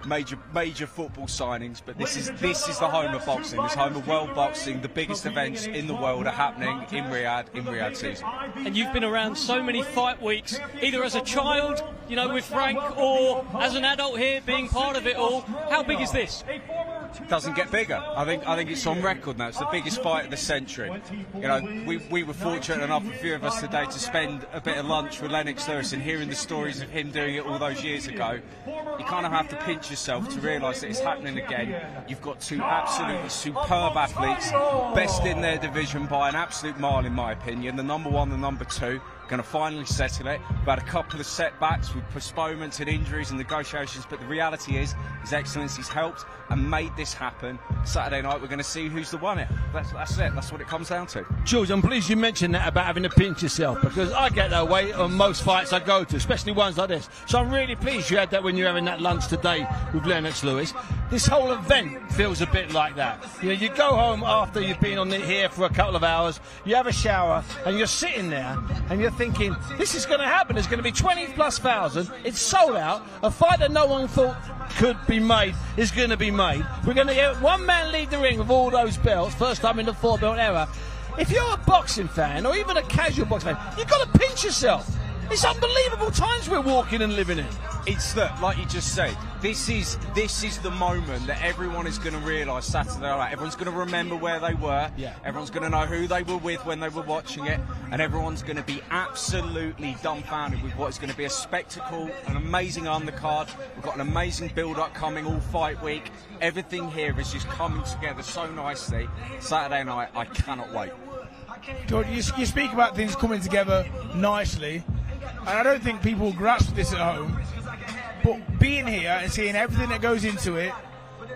Major football signings, but this is the home of boxing. This home of world boxing. The biggest events in the world are happening in Riyadh season. And you've been around so many fight weeks, either as a child, with Frank, or as an adult here, being part of it all. How big is this? It doesn't get bigger. I think it's on record now. It's the biggest fight of the century. We were fortunate enough, a few of us today, to spend a bit of lunch with Lennox Lewis and hearing the stories of him doing it all those years ago. You kind of have to pinch yourself to realise that it's happening again. You've got 2 absolutely superb athletes, best in their division by an absolute mile, in my opinion. The number 1, the number 2. Going to finally settle it. We've had a couple of setbacks with postponements and injuries and negotiations, but the reality is His Excellency's helped and made this happen. Saturday night we're going to see who's the winner. That's it. That's what it comes down to. George, I'm pleased you mentioned that about having to pinch yourself, because I get that way on most fights I go to, especially ones like this. So I'm really pleased you had that when you were having that lunch today with Lennox Lewis. This whole event feels a bit like that. You go home after you've been on here for a couple of hours, you have a shower, and you're sitting there and you're thinking, this is going to happen. There's going to be 20,000+. It's sold out. A fight that no one thought could be made is going to be made. We're going to get one man lead the ring with all those belts, first time in the 4-belt era. If you're a boxing fan, or even a casual boxing fan, you've got to pinch yourself. It's unbelievable times we're walking and living in. It's that, like you just said, this is the moment that everyone is going to realise Saturday night. Everyone's going to remember where they were. Yeah. Everyone's going to know who they were with when they were watching it, and everyone's going to be absolutely dumbfounded with what is going to be a spectacle, an amazing undercard. We've got an amazing build-up coming all fight week. Everything here is just coming together so nicely. Saturday night, I cannot wait. George, you speak about things coming together nicely, and I don't think people grasp this at home. But being here and seeing everything that goes into it,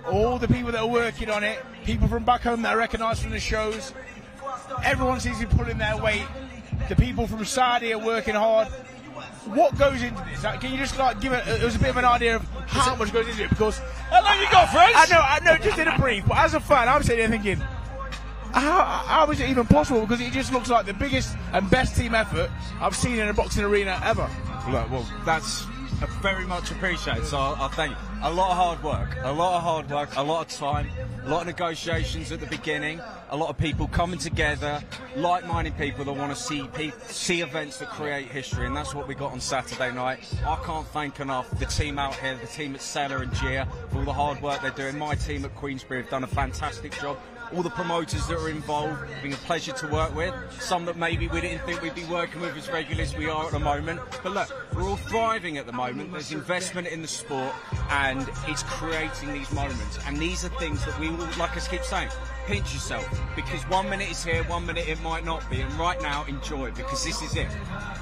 all the people that are working on it, people from back home that I recognise from the shows, everyone seems to be pulling their weight. The people from Saudi are working hard. What goes into this? Like, can you just give it was a bit of an idea of how much goes into it? Because hello, you got friends. I know, just in a brief. But as a fan, I'm sitting there thinking, how is it even possible? Because it just looks like the biggest and best team effort I've seen in a boxing arena ever. Well, that's very much appreciated. So I thank you. A lot of hard work, a lot of time, a lot of negotiations at the beginning, a lot of people coming together, like-minded people that want to see events that create history, and that's what we got on Saturday night. I can't thank enough the team out here, the team at Seller and Gia, for all the hard work they're doing. My team at Queensbury have done a fantastic job. All the promoters that are involved, it's been a pleasure to work with. Some that maybe we didn't think we'd be working with as regularly as we are at the moment. But look, we're all thriving at the moment. There's investment in the sport, and it's creating these moments. And these are things that we all, like I keep saying, pinch yourself. Because 1 minute it's here, 1 minute it might not be. And right now, enjoy it, because this is it.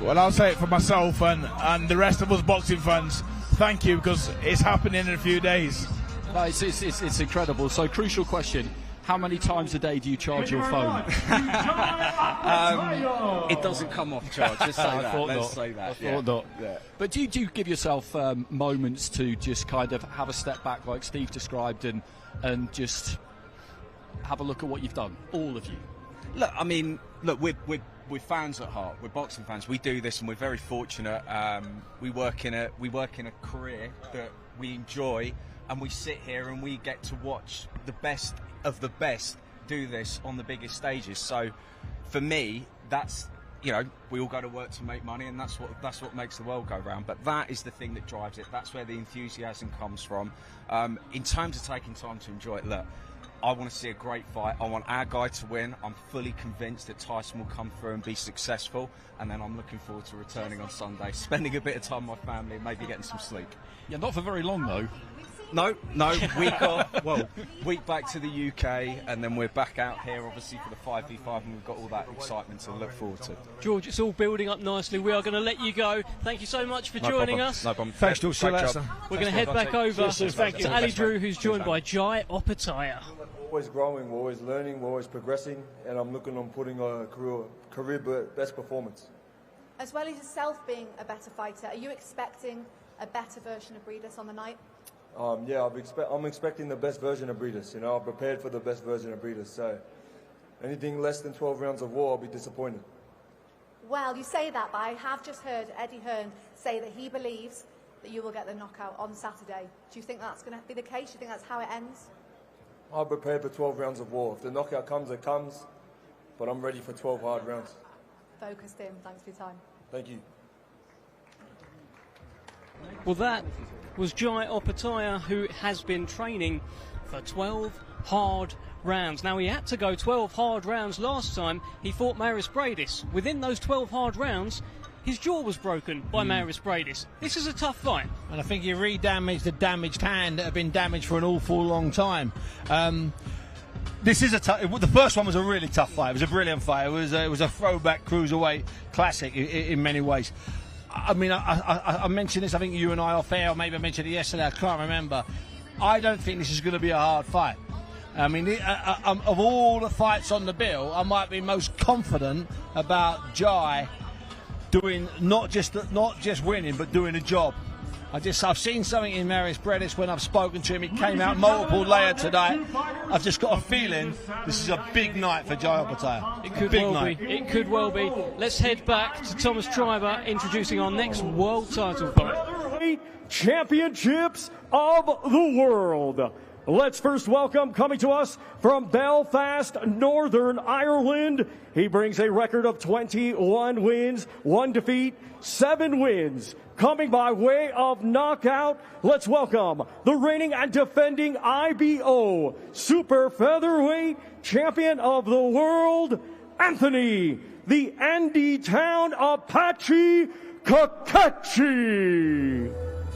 Well, I'll say it for myself and the rest of us boxing fans. Thank you, because it's happening in a few days. No, it's incredible. So, crucial question. How many times a day do you charge your phone? It doesn't come off charge. Let's say that. Let's say that. I thought not. Yeah. But do you give yourself moments to just kind of have a step back, like Steve described, and just have a look at what you've done, all of you? Look, I mean, we're fans at heart. We're boxing fans. We do this, and we're very fortunate. We work in a career that we enjoy, and we sit here and we get to watch the best of the best do this on the biggest stages. So for me, that's, we all go to work to make money, and that's what makes the world go round. But that is the thing that drives it. That's where the enthusiasm comes from. In terms of taking time to enjoy it, look, I want to see a great fight. I want our guy to win. I'm fully convinced that Tyson will come through and be successful, and then I'm looking forward to returning on Sunday, spending a bit of time with my family, and maybe getting some sleep. Yeah, not for very long though. No, week off. Well, week back to the UK, and then we're back out here, obviously, for the 5v5, and we've got all that excitement to look forward to. George, it's all building up nicely. We are going to let you go. Thank you so much for joining us. No problem. Thanks, George. We're going to head back over to Ali Drew, who's joined by Jai Opetaia. Always growing, we're always learning, we're always progressing, and I'm looking on putting a career best performance. As well as yourself being a better fighter, are you expecting a better version of Breeders on the night? Yeah, I'm expecting the best version of Breeders. I'm prepared for the best version of Breeders. So anything less than 12 rounds of war, I'll be disappointed. Well, you say that, but I have just heard Eddie Hearn say that he believes that you will get the knockout on Saturday. Do you think that's going to be the case? Do you think that's how it ends? I'm prepared for 12 rounds of war. If the knockout comes, it comes. But I'm ready for 12 hard rounds. Focused in. Thanks for your time. Thank you. Well, that was Jai Opetaia, who has been training for 12 hard rounds. Now, he had to go 12 hard rounds last time he fought Maris Bradis. Within those 12 hard rounds, his jaw was broken by Maris Bradis. This is a tough fight. And I think he re-damaged the damaged hand that had been damaged for an awful long time. This is the first one was a really tough fight. It was a brilliant fight. It was a throwback cruiserweight classic in many ways. I mean, I mentioned this, I think you and I off air, or maybe I mentioned it yesterday, I can't remember. I don't think this is going to be a hard fight. I mean, of all the fights on the bill, I might be most confident about Jai doing not just winning, but doing a job. I've seen something in Maris Bradis when I've spoken to him. It came out multiple layer today. I've just got a feeling this is a big night for Jai Opetaia. It could well be. It could well be. Let's head back to Thomas Treiber introducing our next world title fight. Championships of the world. Let's first welcome, coming to us from Belfast, Northern Ireland. He brings a record of 21 wins, 1 defeat, 7 wins. Coming by way of knockout, let's welcome the reigning and defending IBO Super Featherweight Champion of the World, Anthony, the Andy Town Apache Cacace.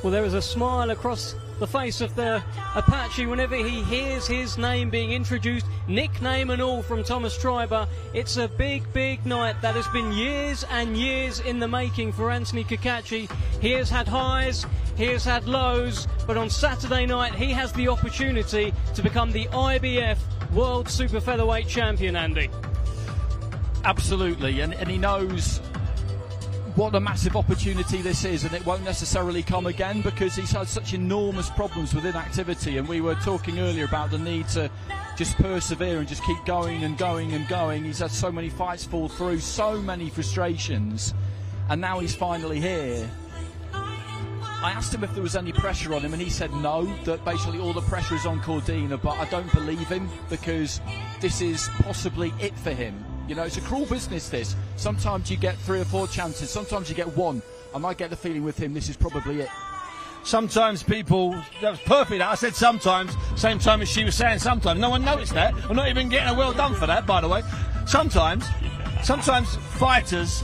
Well, there is a smile across the face of the Apache whenever he hears his name being introduced, nickname and all, from Thomas Triber. It's a big, big night that has been years and years in the making for Anthony Cacace. He has had highs, he has had lows, but on Saturday night he has the opportunity to become the IBF World Super Featherweight Champion, Andy. Absolutely, and he knows what a massive opportunity this is, and it won't necessarily come again because he's had such enormous problems with inactivity. And we were talking earlier about the need to just persevere and just keep going and going and going. He's had so many fights fall through, so many frustrations, and now he's finally here. I asked him if there was any pressure on him, and he said no, that basically all the pressure is on Cordina, but I don't believe him because this is possibly it for him. You know, it's a cruel business, this. Sometimes you get 3 or 4 chances, sometimes you get 1. I might get the feeling with him this is probably it. Sometimes people, that was perfect. I said sometimes, same time as she was saying sometimes. No one noticed that. I'm not even getting a well done for that, by the way. Sometimes fighters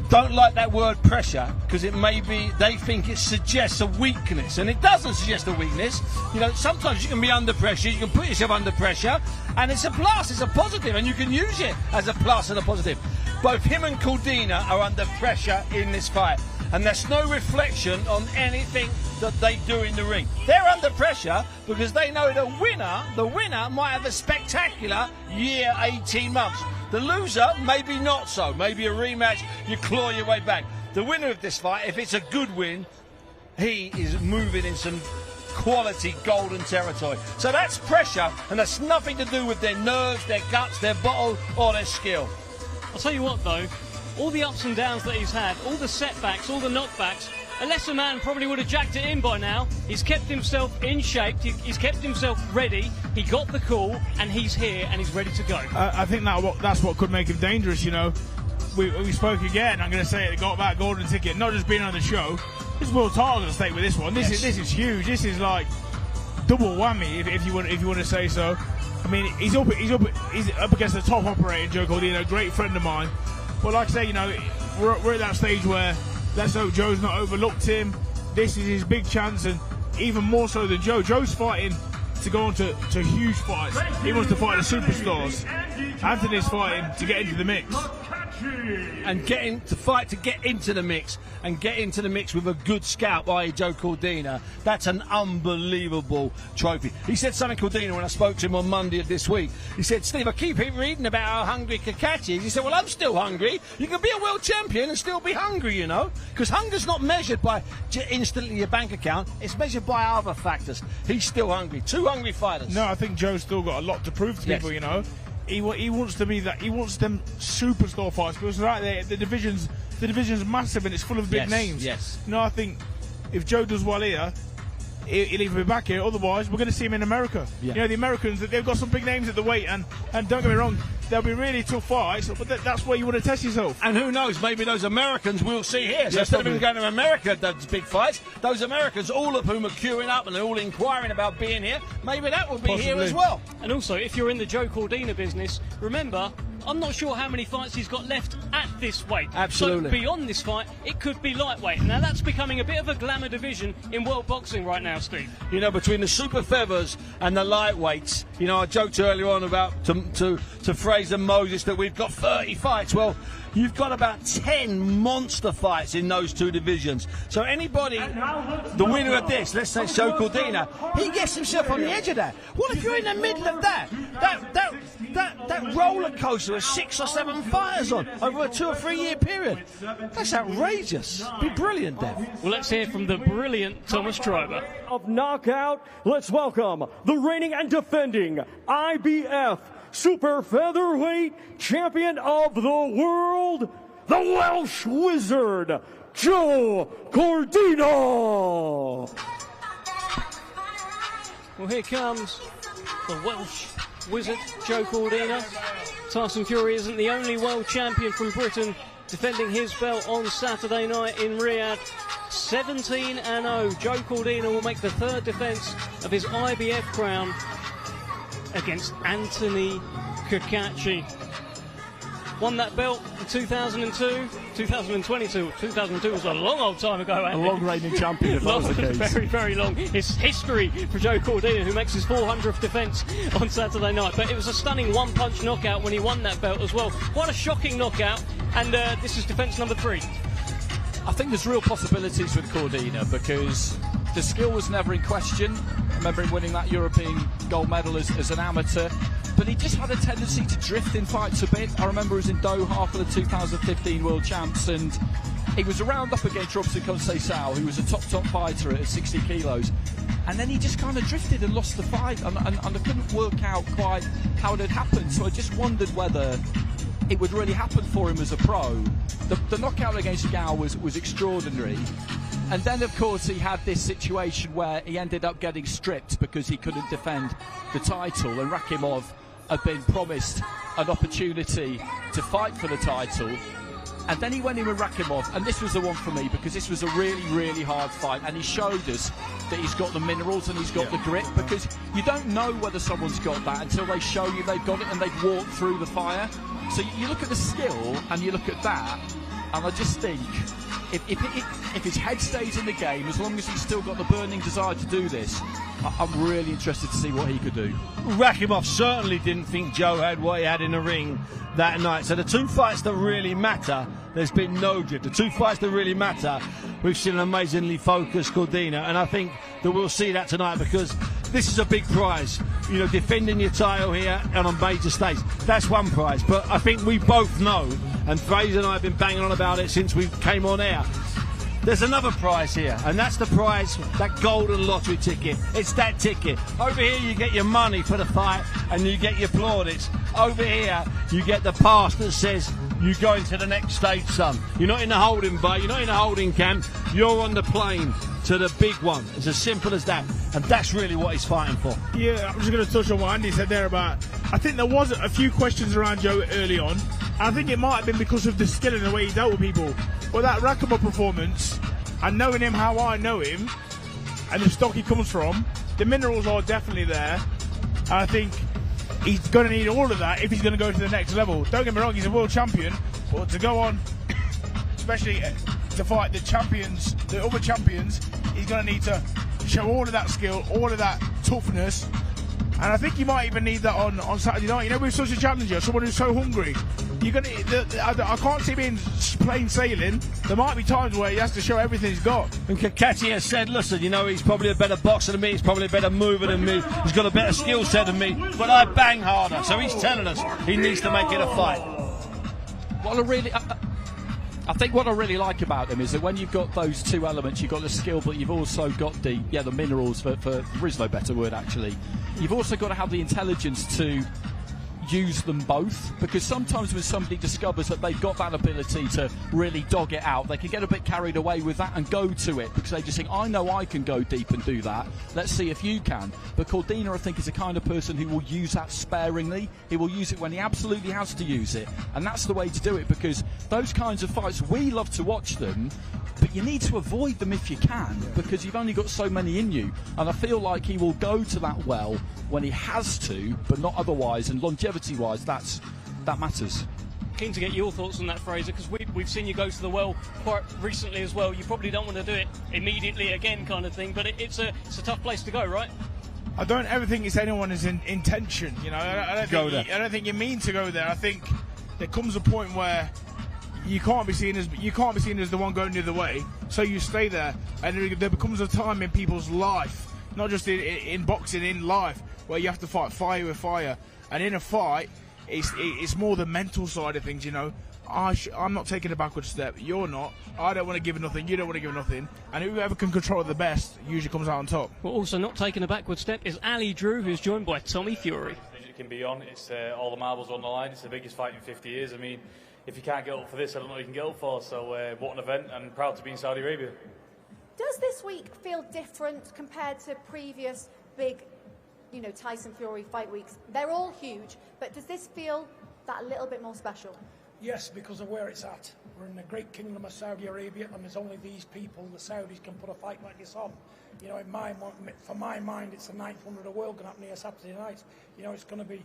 don't like that word pressure because it may be, they think it suggests a weakness, and it doesn't suggest a weakness. You know, sometimes you can be under pressure, you can put yourself under pressure, and it's a plus, it's a positive, and you can use it as a plus and a positive. Both him and Cordina are under pressure in this fight, and there's no reflection on anything that they do in the ring. They're under pressure because they know the winner might have a spectacular year, 18 months. The loser, maybe not so. Maybe a rematch, you claw your way back. The winner of this fight, if it's a good win, he is moving in some quality golden territory. So that's pressure, and that's nothing to do with their nerves, their guts, their bottle, or their skill. I'll tell you what, though, all the ups and downs that he's had, all the setbacks, all the knockbacks, a lesser man probably would have jacked it in by now. He's kept himself in shape, he's kept himself ready, he got the call, and he's here and he's ready to go. I think that's what could make him dangerous, you know. We spoke again, I'm going to say it, got that golden ticket, not just being on the show. There's world title at stake with this one. This is huge. This is like double whammy, if you want to say so. I mean, he's up against the top operator, Joe Cordina, a great friend of mine. But like I say, you know, we're at that stage where let's hope Joe's not overlooked him. This is his big chance, and even more so than Joe. Joe's fighting to go on to huge fights. He wants to fight the superstars. Anthony's fighting to get into the mix. And get into the mix, and get into the mix with a good scalp, i.e. Joe Cordina. That's an unbelievable trophy. He said something, Cordina, when I spoke to him on Monday of this week. He said, Steve, I keep reading about how hungry Cacace is. He said, well, I'm still hungry. You can be a world champion and still be hungry, you know, because hunger's not measured by instantly your bank account. It's measured by other factors. He's still hungry. 2 hungry fighters. No, I think Joe's still got a lot to prove to people, you know. He wants to be that. He wants them superstar fights because right there, the division's massive and it's full of big names. Yes. No, I think if Joe does well here, he'll either be back here. Otherwise, we're going to see him in America. Yeah. You know, the Americans, they've got some big names at the weight, and don't get me wrong, they'll be really tough fights. But that's where you want to test yourself. And who knows? Maybe those Americans we'll see here. So instead of him going to America, those big fights, those Americans, all of whom are queuing up and they're all inquiring about being here, maybe that will be here as well. And also, if you're in the Joe Cordina business, remember, I'm not sure how many fights he's got left at this weight. Absolutely. So beyond this fight, it could be lightweight. Now that's becoming a bit of a glamour division in world boxing right now, Steve. You know, between the super feathers and the lightweights, you know, I joked earlier on about to Fraser Moses that we've got 30 fights. Well, you've got about 10 monster fights in those 2 divisions. So anybody, the winner of this, let's say Joe Cordina, he gets himself on the edge of that. What if you're in the middle of that roller coaster with 6 or 7 fighters on over a 2 or 3 year period? That's outrageous. Be brilliant, Dev. Well, let's hear from the brilliant Thomas Triber. Of knockout, let's welcome the reigning and defending IBF Super Featherweight Champion of the World, the Welsh Wizard, Joe Cordina. Well, here comes the Welsh wizard, Joe Cordina. Tyson Fury isn't the only world champion from Britain defending his belt on Saturday night in Riyadh. 17-0. Joe Cordina will make the third defence of his IBF crown against Anthony Cacace. Won that belt in 2002, 2022. 2002 was a long old time ago, Andy. A long reigning champion, if that was the case. Very, very long. It's history for Joe Cordina, who makes his 400th defence on Saturday night. But it was a stunning one-punch knockout when he won that belt as well. Quite a shocking knockout, and this is defence number 3. I think there's real possibilities with Cordina because the skill was never in question. I remember him winning that European gold medal as an amateur. But he just had a tendency to drift in fights a bit. I remember he was in Doha for the 2015 World Champs, and he was around up against Robson Conceição, who was a top fighter at 60 kilos. And then he just kind of drifted and lost the fight, and I couldn't work out quite how it had happened. So I just wondered whether it would really happen for him as a pro. The knockout against Ngannou was extraordinary. And then, of course, he had this situation where he ended up getting stripped because he couldn't defend the title, and Rakhimov had been promised an opportunity to fight for the title. And then he went in with Rakhimov, and this was the one for me because this was a really, really hard fight, and he showed us that he's got the minerals and he's got the grit, because you don't know whether someone's got that until they show you they've got it and they've walked through the fire. So you look at the skill and you look at that, and I just think if his head stays in the game, as long as he's still got the burning desire to do this, I'm really interested to see what he could do. Rakhimov certainly didn't think Joe had what he had in the ring that night. So the two fights that really matter, there's been no drift. The two fights that really matter, we've seen an amazingly focused Cordina, and I think that we'll see that tonight because this is a big prize. You know, defending your title here on a major stage, that's one prize. But I think we both know, and Fraser and I have been banging on about it since we came on air, there's another prize here, and that's the prize, that golden lottery ticket. It's that ticket. Over here you get your money for the fight and you get your plaudits. Over here you get the pass that says you're going to the next stage, son. You're not in the holding bay, you're not in the holding camp, you're on the plane to the big one. It's as simple as that, and that's really what he's fighting for. Yeah, I'm just going to touch on what Andy said there about, I think there was a few questions around Joe early on. I think it might have been because of the skill and the way he dealt with people. But that Rakhimov performance, and knowing him how I know him, and the stock he comes from, the minerals are definitely there. And I think he's going to need all of that if he's going to go to the next level. Don't get me wrong, he's a world champion, but to go on, especially to fight the champions, the other champions, he's going to need to show all of that skill, all of that toughness. And I think you might even need that on Saturday night. You know, with such a challenger, someone who's so hungry, you're gonna. I can't see him being plain sailing. There might be times where he has to show everything he's got. And Cacace has said, listen, you know, he's probably a better boxer than me, he's probably a better mover than me, he's got a better skill set than me, but I bang harder. So he's telling us he needs to make it a fight. I think what I really like about him is that when you've got those two elements, you've got the skill, but you've also got the minerals, there is no better word actually. You've also got to have the intelligence to use them both, because sometimes when somebody discovers that they've got that ability to really dog it out, they can get a bit carried away with that and go to it because they just think, I know I can go deep and do that, let's see if you can. But Cordina, I think, is the kind of person who will use that sparingly. He will use it when he absolutely has to use it, and that's the way to do it, because those kinds of fights, we love to watch them, but you need to avoid them if you can, because you've only got so many in you. And I feel like he will go to that well when he has to, but not otherwise, and longevity-wise, that matters. Keen to get your thoughts on that, Fraser, because we've seen you go to the well quite recently as well. You probably don't want to do it immediately again kind of thing, but it's a tough place to go, right? I don't ever think it's anyone's intention, you know. I don't think you mean to go there. I think there comes a point where you can't be seen as the one going the other way, so you stay there, and there becomes a time in people's life, not just in boxing, in life, where you have to fight fire with fire. And in a fight, it's more the mental side of things, you know. I'm not taking a backward step, you're not. I don't want to give nothing, you don't want to give nothing. And whoever can control it the best usually comes out on top. Well, also not taking a backward step is Ali Drew, who's joined by Tommy Fury. It can be on, it's all the marbles on the line. It's the biggest fight in 50 years. I mean, if you can't get up for this, I don't know what you can get up for. So what an event, and proud to be in Saudi Arabia. Does this week feel different compared to previous big you know, Tyson Fury fight weeks. They're all huge, but does this feel that little bit more special? Yes, because of where it's at. We're in the great kingdom of Saudi Arabia, and there's only these people, the Saudis, can put a fight like this on. You know, for my mind, it's the 9th wonder of the world going to happen here Saturday night. You know, it's going to be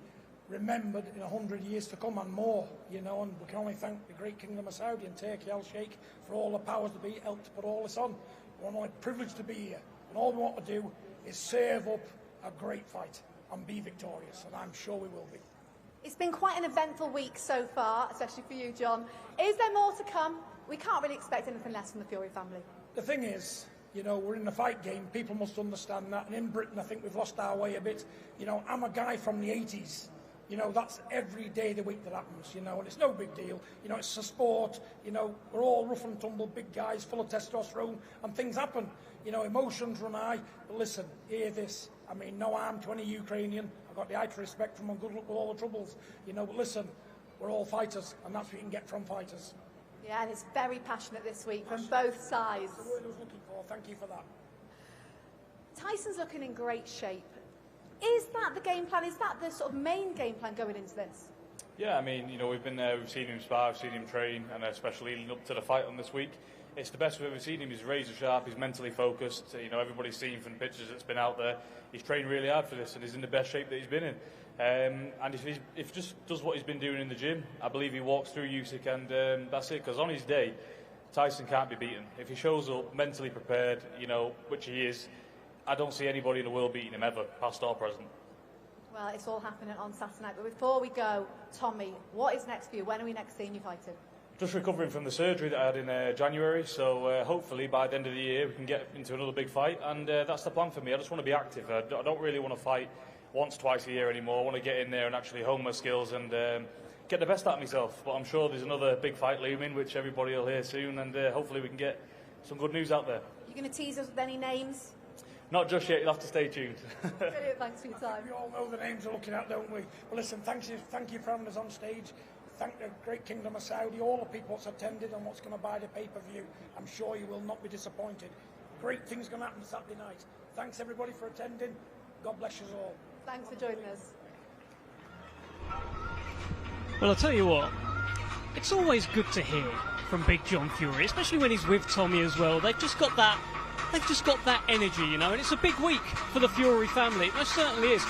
remembered in 100 years to come and more, you know, and we can only thank the great kingdom of Saudi and Turkey al-Sheikh for all the powers to be helped to put all this on. We're only privileged to be here, and all we want to do is serve up a great fight and be victorious, and I'm sure we will be. It's been quite an eventful week so far, especially for you, John. Is there more to come? We can't really expect anything less from the Fury family. The thing is, you know, we're in the fight game. People must understand that. And in Britain, I think we've lost our way a bit. You know, I'm a guy from the 80s. You know, that's every day of the week that happens, you know, and it's no big deal. You know, it's a sport. You know, we're all rough and tumble, big guys, full of testosterone, and things happen. You know, emotions run high. But listen, hear this. I mean, no harm to any Ukrainian. I've got the height respect from them, good luck with all the troubles. You know, but listen, we're all fighters, and that's what you can get from fighters. Yeah, and it's very passionate this week from both sides. That's the word I was looking for. Thank you for that. Tyson's looking in great shape. Is that the game plan? Is that the sort of main game plan going into this? Yeah, I mean, you know, we've been there, we've seen him spar, we've seen him train, and especially leading up to the fight on this week. It's the best we've ever seen him. He's razor sharp, he's mentally focused. You know, everybody's seen from the pictures that's been out there. He's trained really hard for this, and he's in the best shape that he's been in. And if he just does what he's been doing in the gym, I believe he walks through Usyk, and that's it. Because on his day, Tyson can't be beaten. If he shows up mentally prepared, you know, which he is, I don't see anybody in the world beating him ever, past or present. Well, it's all happening on Saturday night. But before we go, Tommy, what is next for you? When are we next seeing you fighting? Just recovering from the surgery that I had in January, so hopefully by the end of the year we can get into another big fight, and that's the plan for me. I just want to be active. I don't really want to fight once, twice a year anymore. I want to get in there and actually hone my skills and get the best out of myself. But I'm sure there's another big fight looming, which everybody will hear soon, and hopefully we can get some good news out there. You going to tease us with any names? Not just yet, you'll have to stay tuned. Brilliant, thanks for your time. We all know the names we're looking at, don't we? Well, listen, thank you for having us on stage. Thank the great kingdom of Saudi, all the people that's attended and what's going to buy the pay-per-view. I'm sure you will not be disappointed. Great things going to happen Saturday night. Thanks, everybody, for attending. God bless you all. Thanks for joining us. Well, I'll tell you what, it's always good to hear from Big John Fury, especially when he's with Tommy as well. They've just got that energy, you know, and it's a big week for the Fury family. It most certainly is.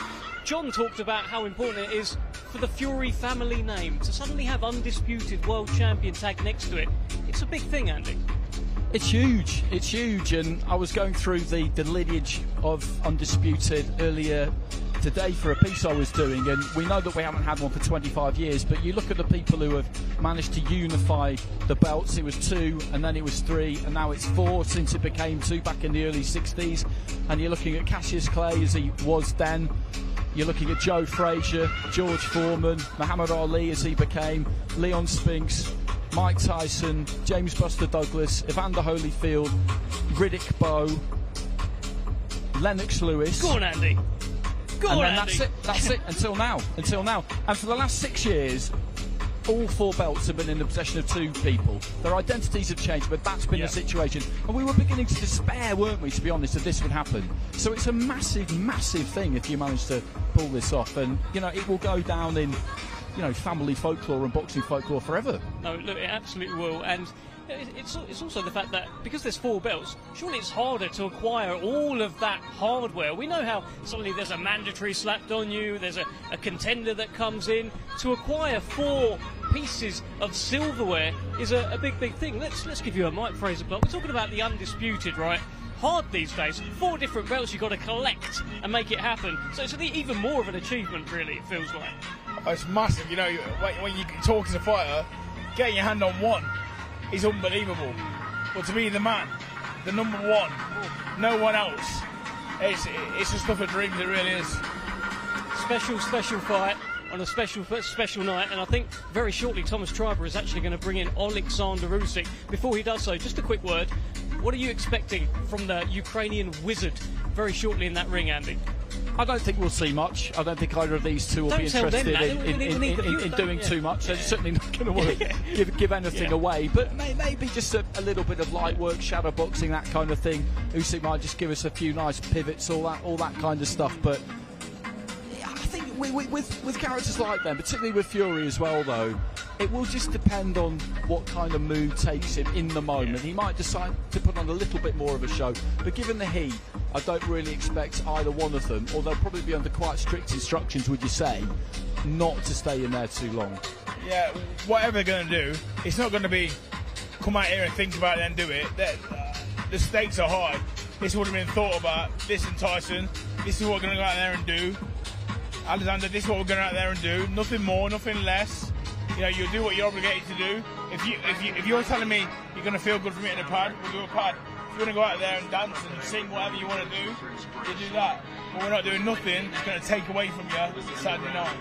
John talked about how important it is for the Fury family name to suddenly have Undisputed World Champion tag next to it. It's a big thing, Andy. It's huge, and I was going through the lineage of Undisputed earlier today for a piece I was doing, and we know that we haven't had one for 25 years, but you look at the people who have managed to unify the belts. It was 2, and then it was 3, and now it's 4 since it became 2 back in the early 60s, and you're looking at Cassius Clay as he was then. You're looking at Joe Frazier, George Foreman, Muhammad Ali as he became, Leon Spinks, Mike Tyson, James Buster Douglas, Evander Holyfield, Riddick Bowe, Lennox Lewis. Go on, Andy. Go on, Andy. That's it until now. And for the last 6 years, all 4 belts have been in the possession of 2 people. Their identities have changed, but that's been the situation. And we were beginning to despair, weren't we, to be honest, that this would happen. So it's a massive, massive thing if you manage to pull this off. And, you know, it will go down in, you know, family folklore and boxing folklore forever. No, look, it absolutely will. And it's also the fact that because there's 4 belts, surely it's harder to acquire all of that hardware. We know how suddenly there's a mandatory slapped on you, there's a contender that comes in. To acquire 4 pieces of silverware is a big thing. Let's give you a Mike Fraser block. We're talking about the Undisputed, right? Hard these days. 4 different belts you've got to collect and make it happen. So it's even more of an achievement, really, it feels like. Oh, it's massive, you know, when you talk as a fighter, getting your hand on one is unbelievable. But to be the man, the number 1, no one else, it's the stuff of dreams, it really is. Special fight on a special night, and I think very shortly Thomas Triber is actually going to bring in Oleksandr Usyk. Before he does so, just a quick word. What are you expecting from the Ukrainian wizard very shortly in that ring, Andy? I don't think we'll see much. I don't think either of these 2 will be interested in doing too much. They're certainly not going to want to give anything away. But maybe just a little bit of light work, shadow boxing, that kind of thing. Usyk might just give us a few nice pivots, all that kind of stuff. But with characters like them, particularly with Fury as well, though, it will just depend on what kind of mood takes him in the moment. He might decide to put on a little bit more of a show, but given the heat, I don't really expect either one of them, or they'll probably be under quite strict instructions, would you say, not to stay in there too long. Yeah, whatever they're going to do, it's not going to be come out here and think about it and do it. The stakes are high. This would have been thought about. Listen, Tyson, this is what we're going to go out there and do. Alexander, this is what we're going out there and do. Nothing more, nothing less. You know, you'll do what you're obligated to do. If you're telling me you're going to feel good from it in a pad, we'll do a pad. If you want to go out there and dance and sing whatever you want to do, you do that. But we're not doing nothing that's going to take away from you Saturday night.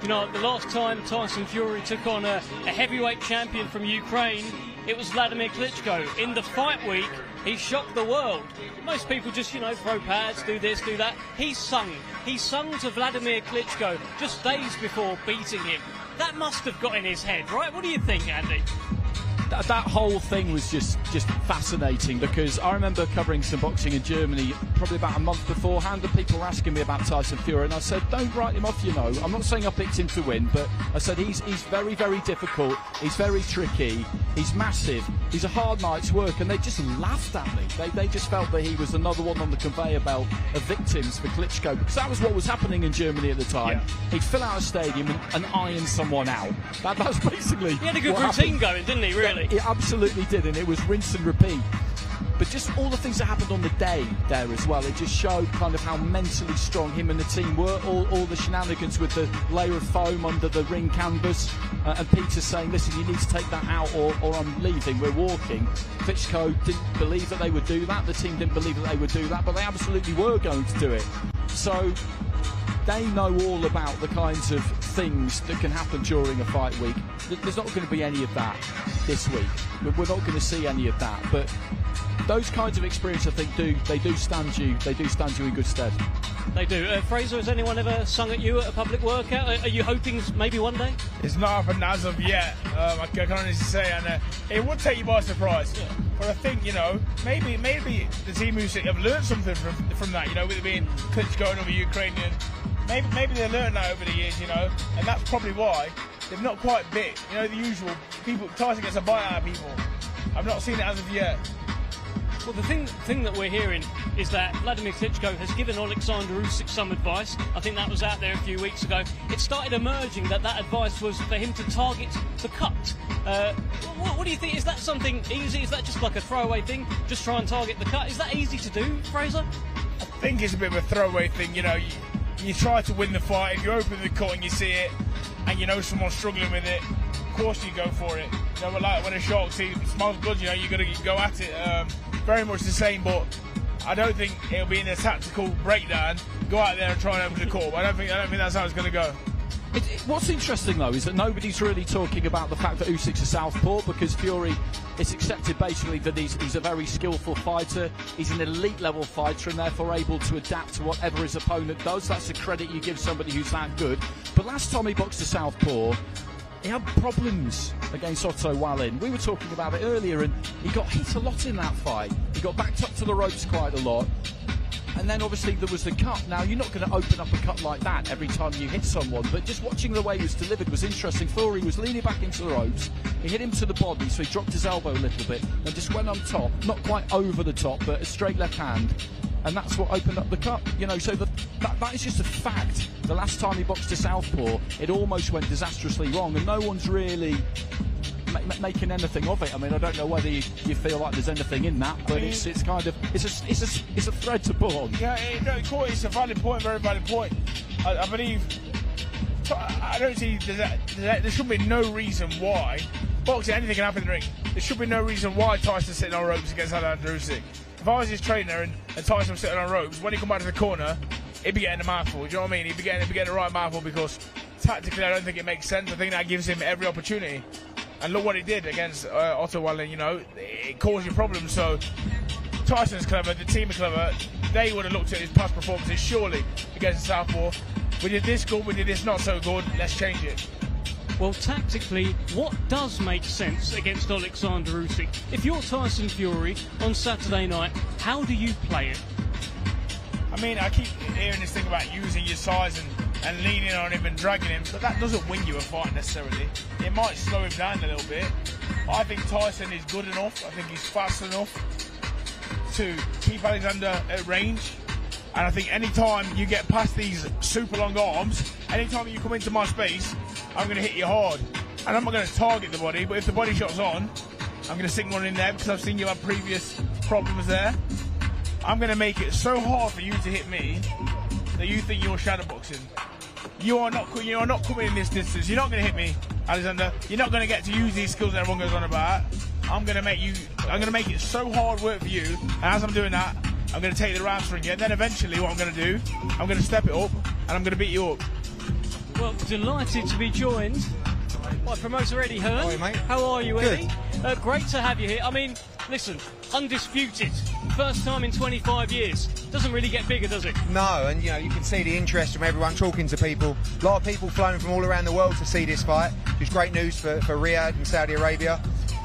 You know, the last time Tyson Fury took on a heavyweight champion from Ukraine, it was Wladimir Klitschko. In the fight week, he shocked the world. Most people just, you know, throw pads, do this, do that. He sung to Wladimir Klitschko just days before beating him. That must have got in his head, right? What do you think, Andy? That whole thing was just fascinating, because I remember covering some boxing in Germany probably about a month beforehand, and people were asking me about Tyson Fury, and I said, don't write him off, you know. I'm not saying I picked him to win, but I said he's very, very difficult, he's very tricky, he's massive, he's a hard night's work, and they just laughed at me. They just felt that he was another one on the conveyor belt of victims for Klitschko, because that was what was happening in Germany at the time. Yeah. He'd fill out a stadium and iron someone out. That was basically he had a good routine going, didn't he, really? He absolutely did, and it was rinse and repeat. But just all the things that happened on the day there as well, it just showed kind of how mentally strong him and the team were. All the shenanigans with the layer of foam under the ring canvas, and Peter saying, listen, you need to take that out or I'm leaving, we're walking. Klitschko didn't believe that they would do that, the team didn't believe that they would do that, but they absolutely were going to do it. So they know all about the kinds of things that can happen during a fight week. There's not going to be any of that this week. We're not going to see any of that. But those kinds of experiences, I think, they do stand you in good stead. They do. Fraser, has anyone ever sung at you at a public workout? Are you hoping maybe one day? It's not happened as of yet. I can honestly say, and it would take you by surprise. Yeah. But I think, you know, maybe the team who have learned something from that. You know, with it being Klitschko and other Ukrainian. Maybe they learned that over the years, you know, and that's probably why they've not quite bit. You know, the usual people. Tyson gets a bite out of people. I've not seen it as of yet. Well, the thing that we're hearing is that Wladimir Klitschko has given Oleksandr Usyk some advice. I think that was out there a few weeks ago. It started emerging that advice was for him to target the cut. What do you think? Is that something easy? Is that just like a throwaway thing? Just try and target the cut? Is that easy to do, Fraser? I think it's a bit of a throwaway thing, you know. You try to win the fight. If you open the cut and you see it, and you know someone's struggling with it, of course you go for it. You know, like when a shark team smells good, you know, you got to go at it. Very much the same, but I don't think it'll be in a tactical breakdown. Go out there and try and open the cut. I don't think that's how it's going to go. What's interesting, though, is that nobody's really talking about the fact that Usyk's a southpaw, because Fury, it's accepted basically that he's a very skillful fighter, he's an elite-level fighter, and therefore able to adapt to whatever his opponent does. That's the credit you give somebody who's that good. But last time he boxed a southpaw, he had problems against Otto Wallin. We were talking about it earlier, and he got hit a lot in that fight. He got backed up to the ropes quite a lot. And then obviously there was the cut. Now, you're not going to open up a cut like that every time you hit someone, but just watching the way it was delivered was interesting. Fury was leaning back into the ropes, he hit him to the body, so he dropped his elbow a little bit and just went on top, not quite over the top, but a straight left hand, and that's what opened up the cut. You know, so that is just a fact. The last time he boxed a southpaw, it almost went disastrously wrong, and no one's really making anything of it. I mean, I don't know whether you feel like there's anything in that, but it's kind of it's a thread to pull on. Yeah, it's a valid point, very valid point. I believe. I don't see there should be no reason why boxing, anything can happen in the ring. There should be no reason why Tyson's sitting on ropes against Alexandr Usyk. If I was his trainer and Tyson was sitting on ropes, when he come back to the corner, he'd be getting a mouthful. Do you know what I mean? He'd be getting the right mouthful, because tactically I don't think it makes sense. I think that gives him every opportunity. And look what he did against Otto Wallin, you know, it caused you problems. So Tyson's clever, the team are clever. They would have looked at his past performances, surely, against the southpaw. We did this good, we did this not so good, let's change it. Well, tactically, what does make sense against Oleksandr Usyk? If you're Tyson Fury on Saturday night, how do you play it? I mean, I keep hearing this thing about using your size and and leaning on him and dragging him, but that doesn't win you a fight necessarily. It might slow him down a little bit. I think Tyson is good enough. I think he's fast enough to keep Alexander at range. And I think anytime you get past these super long arms, anytime you come into my space, I'm going to hit you hard. And I'm not going to target the body, but if the body shot's on, I'm going to sink one in there because I've seen you have previous problems there. I'm going to make it so hard for you to hit me that you think you're shadowboxing. You are not coming in this distance. You're not going to hit me, Alexander. You're not going to get to use these skills that everyone goes on about. I'm going to make it so hard work for you. And as I'm doing that, I'm going to take the rounds from you. And then eventually what I'm going to do, I'm going to step it up and I'm going to beat you up. Well, delighted to be joined by promoter Eddie Hearn. How are you, mate? How are you, Eddie? Great to have you here. I mean, listen, undisputed. First time in 25 years. Doesn't really get bigger, does it? No, and you know, you can see the interest from everyone talking to people. A lot of people flown from all around the world to see this fight, which is great news for Riyadh and Saudi Arabia.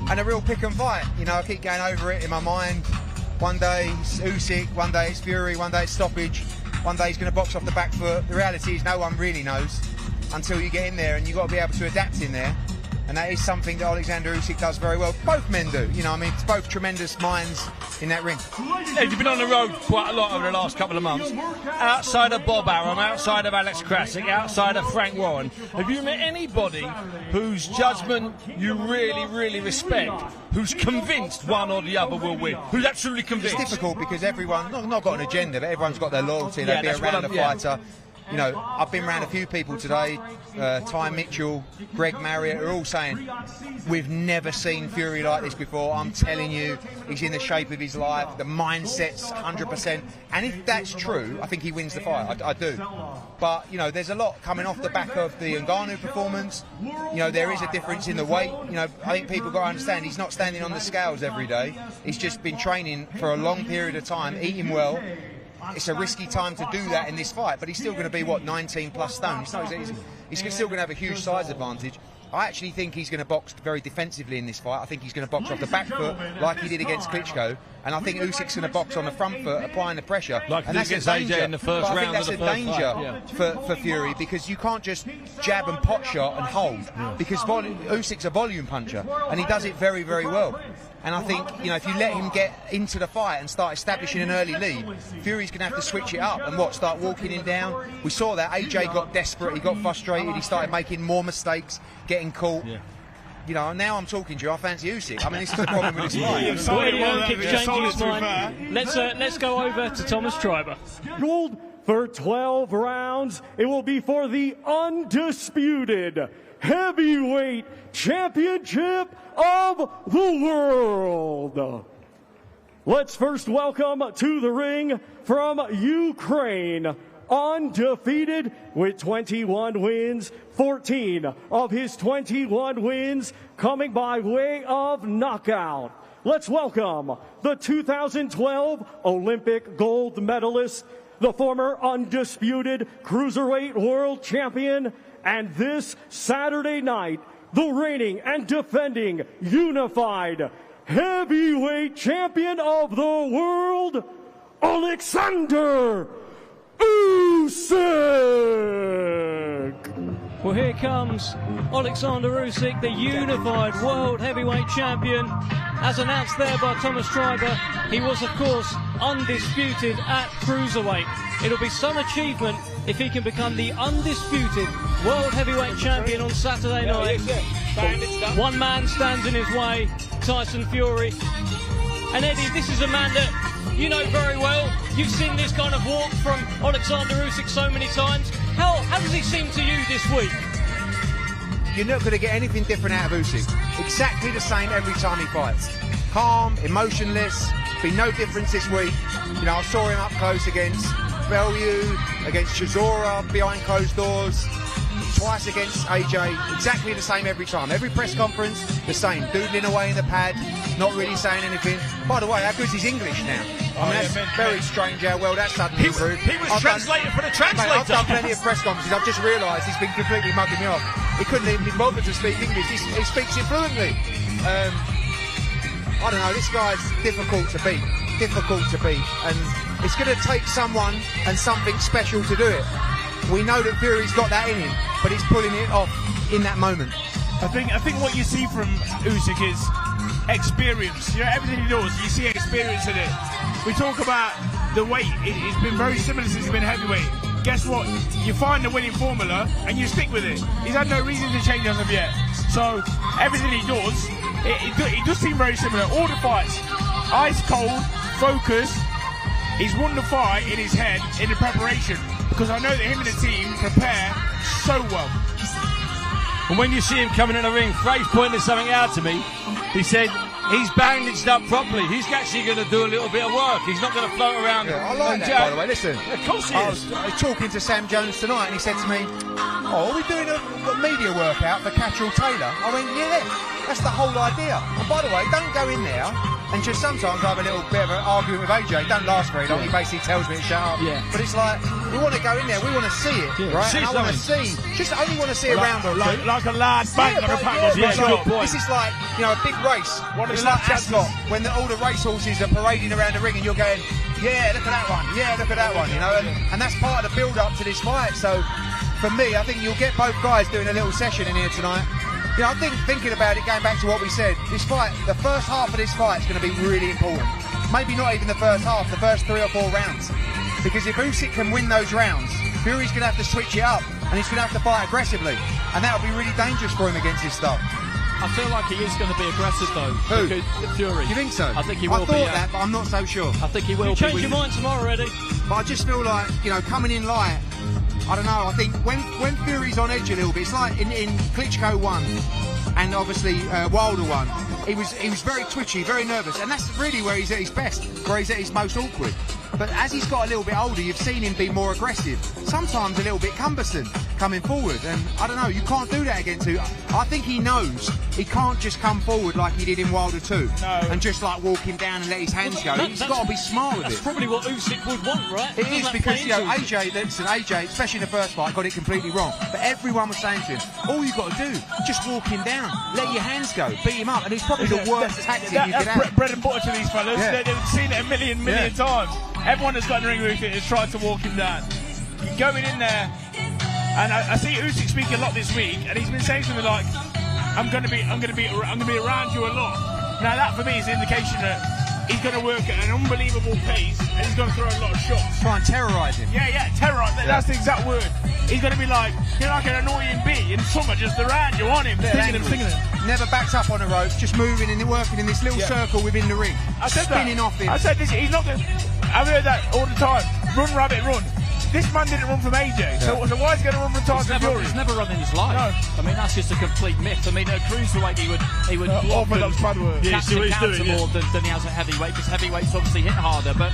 And a real pick and fight. You know, I keep going over it in my mind. One day it's Usyk, one day it's Fury, one day it's stoppage, one day he's going to box off the back foot. The reality is no one really knows until you get in there, and you've got to be able to adapt in there. And that is something that Oleksandr Usyk does very well. Both men do, you know, I mean, it's both tremendous minds in that ring. Yeah, you've been on the road quite a lot over the last couple of months. Outside of Bob Arum, outside of Alex Krasik, outside of Frank Warren, have you met anybody whose judgment you really, really respect, who's convinced one or the other will win, who's absolutely convinced? It's difficult because everyone, not got an agenda, but everyone's got their loyalty. They'll be around the fighter. You know, I've been around a few people today, Ty Mitchell, Greg Marriott, are all saying, we've never seen Fury like this before. I'm telling you, he's in the shape of his life, the mindset's 100%. And if that's true, I think he wins the fight, I do. But, you know, there's a lot coming off the back of the Ngannou performance. You know, there is a difference in the weight. You know, I think people got to understand, he's not standing on the scales every day. He's just been training for a long period of time, eating well. It's a risky time to do that in this fight, but he's still going to be, what, 19 plus stone. He's still going to have a huge size advantage. I actually think he's going to box very defensively in this fight. I think he's going to box off the back foot like he did against Klitschko, and I think Usyk's going to box on the front foot, applying the pressure. Like and that's against AJ in the first round. I think that's a danger for Fury, because you can't just jab and pot shot and hold, because Usyk's a volume puncher, and he does it very, very well. And I think, you know, if you let him get into the fight and start establishing an early lead, Fury's going to have to switch it up and start walking him down. We saw that. AJ got desperate, he got frustrated, he started making more mistakes, getting caught. Yeah. You know, now I'm talking to you, I fancy Usyk. I mean, this is the problem with this fight. Let's go over to Thomas Triber. Gold for 12 rounds. It will be for the undisputed heavyweight championship of the world. Let's first welcome to the ring from Ukraine, undefeated with 21 wins, 14 of his 21 wins coming by way of knockout. Let's welcome the 2012 Olympic gold medalist, the former undisputed Cruiserweight world champion, and this Saturday night, the reigning and defending unified heavyweight champion of the world, Oleksandr Usyk. Well, here comes Oleksandr Usyk, the unified world heavyweight champion. As announced there by Thomas Triber, he was, of course, undisputed at Cruiserweight. It'll be some achievement if he can become the undisputed world heavyweight champion on Saturday night. One man stands in his way, Tyson Fury. And Eddie, this is a man that you know very well. You've seen this kind of walk from Oleksandr Usyk so many times. How does he seem to you this week? You're not going to get anything different out of Usyk. Exactly the same every time he fights. Calm, emotionless, be no difference this week. You know, I saw him up close against Bellew, against Chisora, behind closed doors, twice against AJ. Exactly the same every time. Every press conference, the same. Doodling away in the pad, not really saying anything. By the way, how good's his English now? I mean, that's very strange how well that suddenly improved. He was translating for the translator. Mate, I've done plenty of press conferences. I've just realised he's been completely mugging me off. He couldn't even be bothered to speak English. He speaks it fluently. I don't know, this guy's difficult to beat. Difficult to beat. And it's going to take someone and something special to do it. We know that Fury's got that in him, but he's pulling it off in that moment. I think what you see from Usyk is experience. You know, everything he does, you see experience in it. We talk about the weight. It's been very similar since he's been heavyweight. Guess what? You find the winning formula and you stick with it. He's had no reason to change as of yet. So everything he does, it does seem very similar. All the fights, ice cold, focus. He's won the fight in his head in the preparation, because I know that him and the team prepare so well. And when you see him coming in the ring, Frey's pointed something out to me. He said he's bandaged up properly. He's actually going to do a little bit of work. He's not going to float around. Yeah, I like that, by the way. Listen, of course he is. I was talking to Sam Jones tonight, and he said to me, "Oh, are we doing a media workout for Catchall Taylor?" I went, "Yeah, that's the whole idea." And by the way, don't go in there and just sometimes I have a little bit of an argument with AJ. It don't last very long. He basically tells me to shut up. Yeah. But it's like, we want to go in there, we want to see it, right? And I want to see, just only want to see a round or two. Like a lad bang on a pack. This is like, you know, a big race. It's like Ascot, when all the racehorses are parading around the ring and you're going, yeah, look at that one, yeah, look at that one, you know, and that's part of the build-up to this fight. So, for me, I think you'll get both guys doing a little session in here tonight. You know, I think thinking about it, going back to what we said, this fight, the first half of this fight is going to be really important. Maybe not even the first half, the first 3 or 4 rounds. Because if Usyk can win those rounds, Fury's going to have to switch it up, and he's going to have to fight aggressively. And that'll be really dangerous for him against this stuff. I feel like he is going to be aggressive, though. Who? Fury. You think so? I think he will be. I thought that, but I'm not so sure. I think he will be. Change your mind tomorrow, Eddie. But I just feel like, you know, coming in light, I don't know, I think when Fury's on edge a little bit, it's like in Klitschko 1, and obviously Wilder 1, he was very twitchy, very nervous, and that's really where he's at his best, where he's at his most awkward. But as he's got a little bit older, you've seen him be more aggressive, sometimes a little bit cumbersome coming forward, and I don't know, you can't do that against him. I think he knows he can't just come forward like he did in Wilder 2 and just like walk him down and let his hands go. He's got to be smart with it. That's probably what Usyk would want, right? It is, because, you know, AJ, especially in the first fight, got it completely wrong. But everyone was saying to him, all you've got to do, just walk him down, let your hands go, beat him up, and it's probably the worst tactic you could have. That's bread and butter to these fellas. Yeah. They've seen it a million times. Everyone that's got in the ring with it has tried to walk him down. You're going in there, and I see Usyk speak a lot this week, and he's been saying something like, I'm going to be around you a lot. Now that for me is an indication that he's going to work at an unbelievable pace, and he's going to throw a lot of shots. Try and terrorise him. Yeah, terrorise. That's the exact word. He's going to be like, you're like an annoying bee in summer, just around you on him, stinging him. Never backed up on the ropes, just moving and working in this little circle within the ring. Spinning off him. I said this, he's not going to, I've heard that all the time. Run, rabbit, run. This man didn't run from AJ, so why is he going to run from Tyson Fury? He's never run in his life. No. I mean, that's just a complete myth. I mean, at Cruiserweight, he would block and counter more than he has at heavyweight, because heavyweight's obviously hit harder, but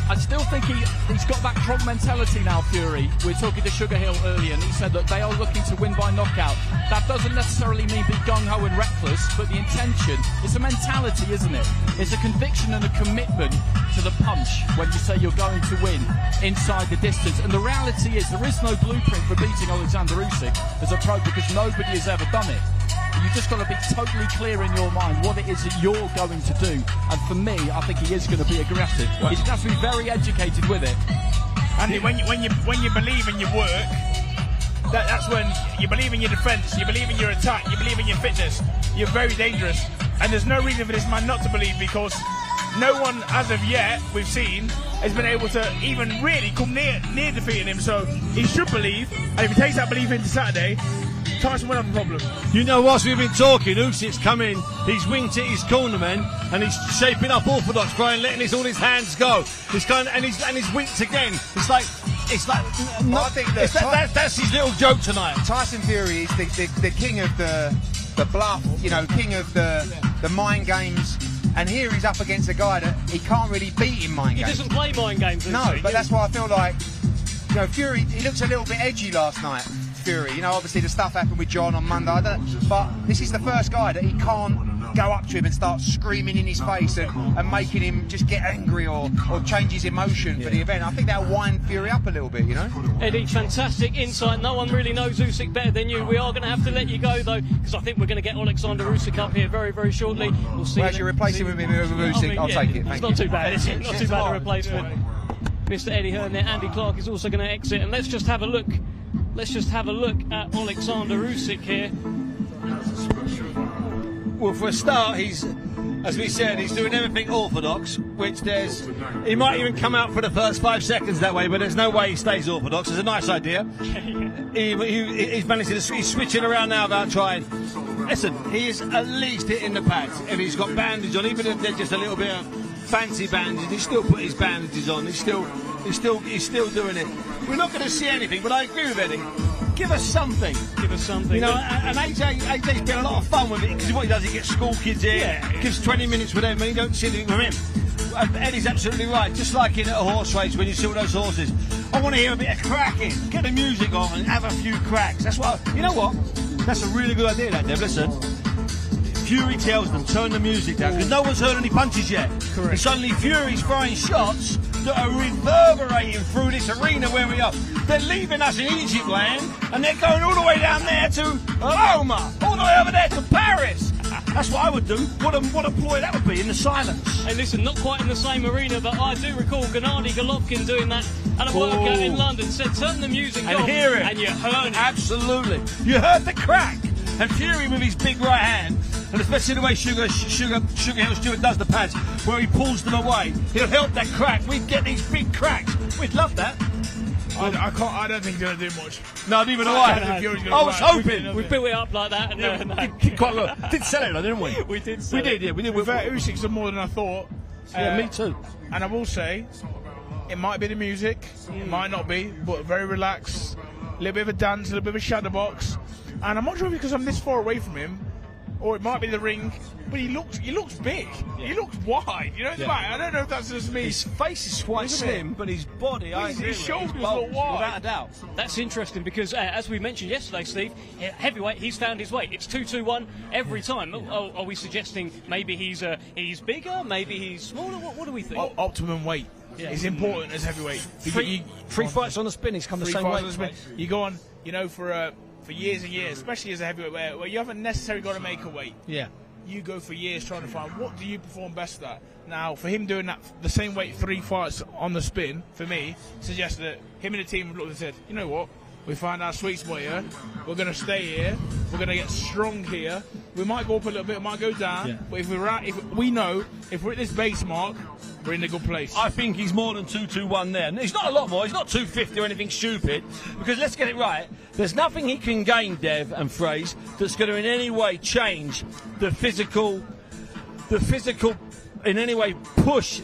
I still think he's got that strong mentality now, Fury. We were talking to Sugar Hill earlier, and he said that they are looking to win by knockout. That doesn't necessarily mean be gung-ho and reckless, but the intention, it's a mentality, isn't it? It's a conviction and a commitment to the punch when you say you're going to win inside the distance. And the reality is there is no blueprint for beating Oleksandr Usyk as a pro, because nobody has ever done it. You've just got to be totally clear in your mind what it is that you're going to do. And for me, I think he is going to be aggressive. He's going to have to be very educated with it. And when you believe in your work, that's when you believe in your defence, you believe in your attack, you believe in your fitness. You're very dangerous. And there's no reason for this man not to believe, because no one, as of yet, we've seen, has been able to even really come near defeating him. So he should believe, and if he takes that belief into Saturday, Tyson will have a problem. You know, whilst we've been talking, Usyk's come in, he's winked at his cornermen, and he's shaping up orthodox, Brian, letting all his hands go. And he's winked again. It's like I think that's his little joke tonight. Tyson Fury is the king of the bluff, you know, king of the mind games. And here he's up against a guy that he can't really beat in mind games. He doesn't play mind games, No, but that's why I feel like, you know, Fury, he looks a little bit edgy last night. Fury, you know, obviously the stuff happened with John on Monday, but this is the first guy that he can't go up to him and start screaming in his face and making him just get angry or change his emotion for the event. I think that'll wind Fury up a little bit, you know. Eddie, fantastic insight. No one really knows Usyk better than you. We are going to have to let you go, though, because I think we're going to get Oleksandr Usyk up here very, very shortly. We'll see. Well, as you're replacing with Usyk, I'll take it. It's not too bad, is it? Not too bad a replacement. Mr. Eddie Hearn there. Andy Clark is also going to exit, and let's just have a look. Let's just have a look at Oleksandr Usyk here. Well, for a start, he's, as we said, he's doing everything orthodox, which he might even come out for the first 5 seconds that way, but there's no way he stays orthodox. It's a nice idea. He's managed to, he's switching around now without trying. Listen, he is at least hitting the pads. If he's got bandage on, even if they're just a little bit of fancy bandage, he still put his bandages on. He's still doing it. We're not going to see anything, but I agree with Eddie. Give us something. Give us something. You know, and AJ's been a lot of fun with it, because what he does, he gets school kids in, gives 20 minutes with them, and you don't see anything from him. Eddie's absolutely right. Just like in a horse race, when you see all those horses, I want to hear a bit of cracking. Get the music on and have a few cracks. That's what. You know what? That's a really good idea, that, Dev. Listen. Fury tells them, turn the music down, because no one's heard any punches yet. Correct. And suddenly Fury's throwing shots that are reverberating through this arena where we are. They're leaving us in Egypt land, and they're going all the way down there to Itauma, all the way over there to Paris. That's what I would do. What a ploy that would be in the silence. Hey, listen, not quite in the same arena, but I do recall Gennady Golovkin doing that at a workout in London. Said, turn the music and on, hear it. And you heard it. Absolutely. You heard the crack. And Fury with his big right hand, and especially the way Sugar Hill Stewart does the pads, where he pulls them away, he'll help that crack. We'd get these big cracks. We'd love that. I don't think he's going to do much. No, neither do I. I was hoping. We built it up like that. And did quite well. Did sell it, though, didn't we? We did sell it. We did. Usyk's done more than I thought. Yeah, me too. And I will say, it might be the music, it might not be, but very relaxed. A little bit of a dance, a little bit of a shadow box. And I'm not sure because I'm this far away from him, or it might be the ring, but he looks big. Yeah. He looks wide. You know what I don't know if that's just me. His face is quite slim, but his body, his shoulders look wide. Without a doubt. That's interesting because, as we mentioned yesterday, Steve, heavyweight, he's found his weight. It's 221 every time. Are we suggesting maybe he's bigger, maybe he's smaller? What do we think? Optimum weight is important as heavyweight. Three fights on the spin, he's come the same way. You go on, for years and years, especially as a heavyweight, where you haven't necessarily got to make a weight. Yeah. You go for years trying to find what do you perform best at. Now, for him doing that, the same weight 3 fights on the spin, for me, suggests that him and the team looked and said, you know what, we found our sweet spot here, we're going to stay here, we're going to get strong here, we might go up a little bit, we might go down, but if we're at this base mark, we're in a good place. I think he's more than 221 there. He's not a lot more. He's not 250 or anything stupid. Because let's get it right. There's nothing he can gain, Dev and Fraze, that's going to in any way change the physical in any way push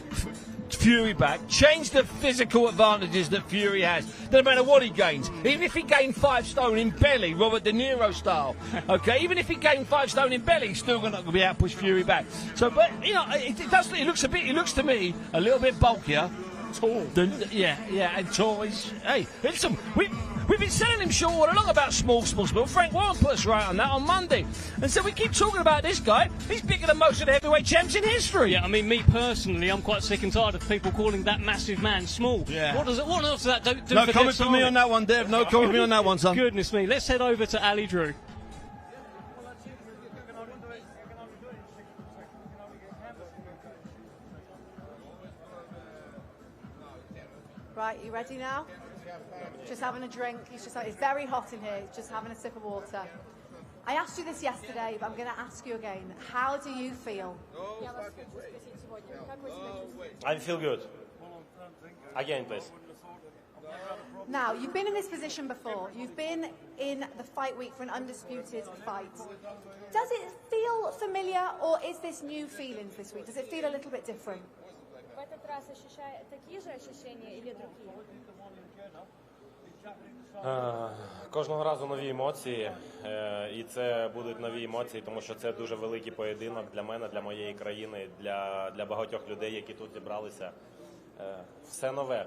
Fury back, change the physical advantages that Fury has. No matter what he gains, even if he gained 5 stone in belly, Robert De Niro style, okay. Even if he gained 5 stone in belly, he's still going to be able to push Fury back. So, but it looks to me a little bit bulkier. Tall. And tall. Hey, listen, we've been selling him short all along about small. Frank Warren put us right on that on Monday. And so we keep talking about this guy. He's bigger than most of the heavyweight champs in history. Yeah, I mean, me personally, I'm quite sick and tired of people calling that massive man small. Yeah. What else does that do no for comment from me on that one, Dev. No comment from me on that one, son. Goodness me. Let's head over to Ali Drew. Right, you ready now? Just having a drink. It's very hot in here. He's just having a sip of water. I asked you this yesterday, but I'm going to ask you again. How do you feel? I feel good. Again, please. Now, you've been in this position before. You've been in the fight week for an undisputed fight. Does it feel familiar, or is this new feelings this week? Does it feel a little bit different? Кожного разу нові емоції, і це будуть нові емоції, тому що це дуже великий поєдинок для мене, для моєї країни, для багатьох людей, які тут зібралися. Все нове,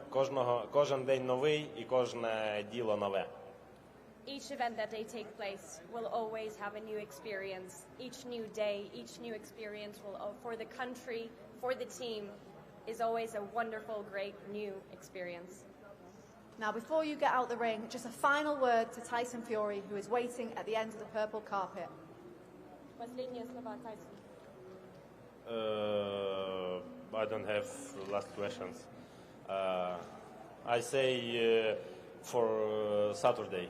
кожен день новий і кожне діло нове. Each event that they take place will always have a new experience. Each new day, each new experience will, for the country, for the team, is always a wonderful, great new experience. Now, before you get out the ring, just a final word to Tyson Fury, who is waiting at the end of the purple carpet. I don't have last questions. I say for Saturday.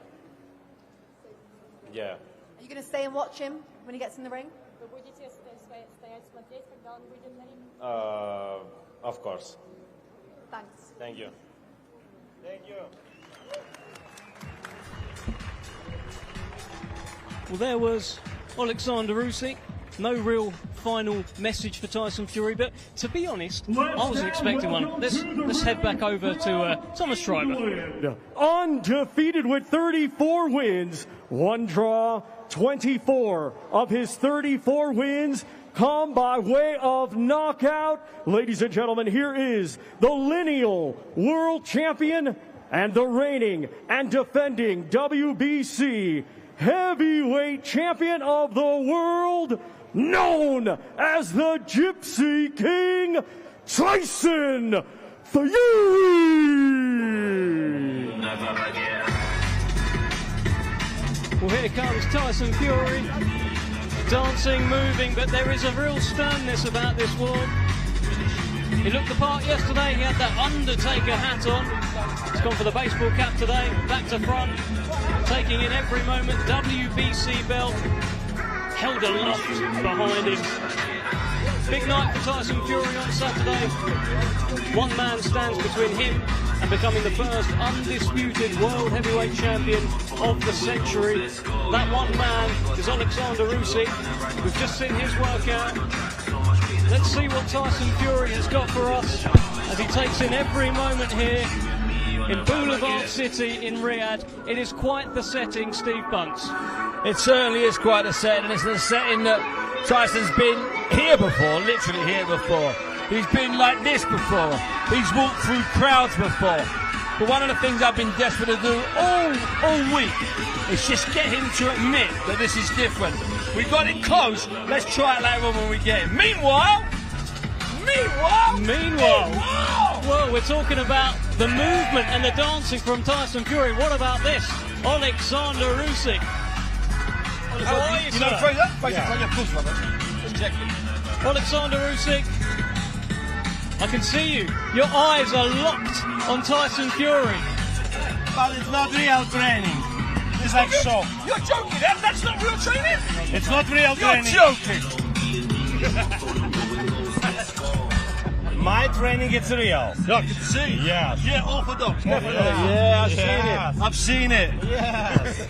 Yeah. Are you going to stay and watch him when he gets in the ring? Of course. Thanks. Thank you. Thank you. Well, there was Oleksandr Usyk. No real final message for Tyson Fury, but to be honest, I wasn't expecting one. Let's head back over to Thomas Schreiber. Undefeated with 34 wins, 1 draw, 24 of his 34 wins come by way of knockout. Ladies and gentlemen, here is the lineal world champion and the reigning and defending WBC heavyweight champion of the world, known as the Gypsy King, Tyson Fury. Well, here comes Tyson Fury. Dancing, moving, but there is a real sternness about this one. He looked the part yesterday. He had that Undertaker hat on. He's gone for the baseball cap today, back to front, taking in every moment. WBC belt held aloft behind him. Big night for Tyson Fury on Saturday. One man stands between him and becoming the first undisputed world heavyweight champion of the century. That one man is Oleksandr Usyk. We've just seen his workout. Let's see what Tyson Fury has got for us as he takes in every moment here in Boulevard City in Riyadh. It is quite the setting, Steve Bunce. It certainly is quite a setting. It's a setting that Tyson's been here before, literally here before. He's been like this before. He's walked through crowds before. But one of the things I've been desperate to do all week is just get him to admit that this is different. We got it close. Let's try it later on when we get it. Meanwhile, well, we're talking about the movement and the dancing from Tyson Fury. What about this? Oleksandr Usyk. How are you, sir? Fraser? Fraser's on your push, brother. Let's check it. Oleksandr Usyk, I can see you. Your eyes are locked on Tyson Fury. But it's not real training. It's like so. You're joking, that's not real training? It's not real training. You're joking. My training is real. Yeah, I can see. Yeah. Yeah, orthodox. Yeah, I've seen it. Yes.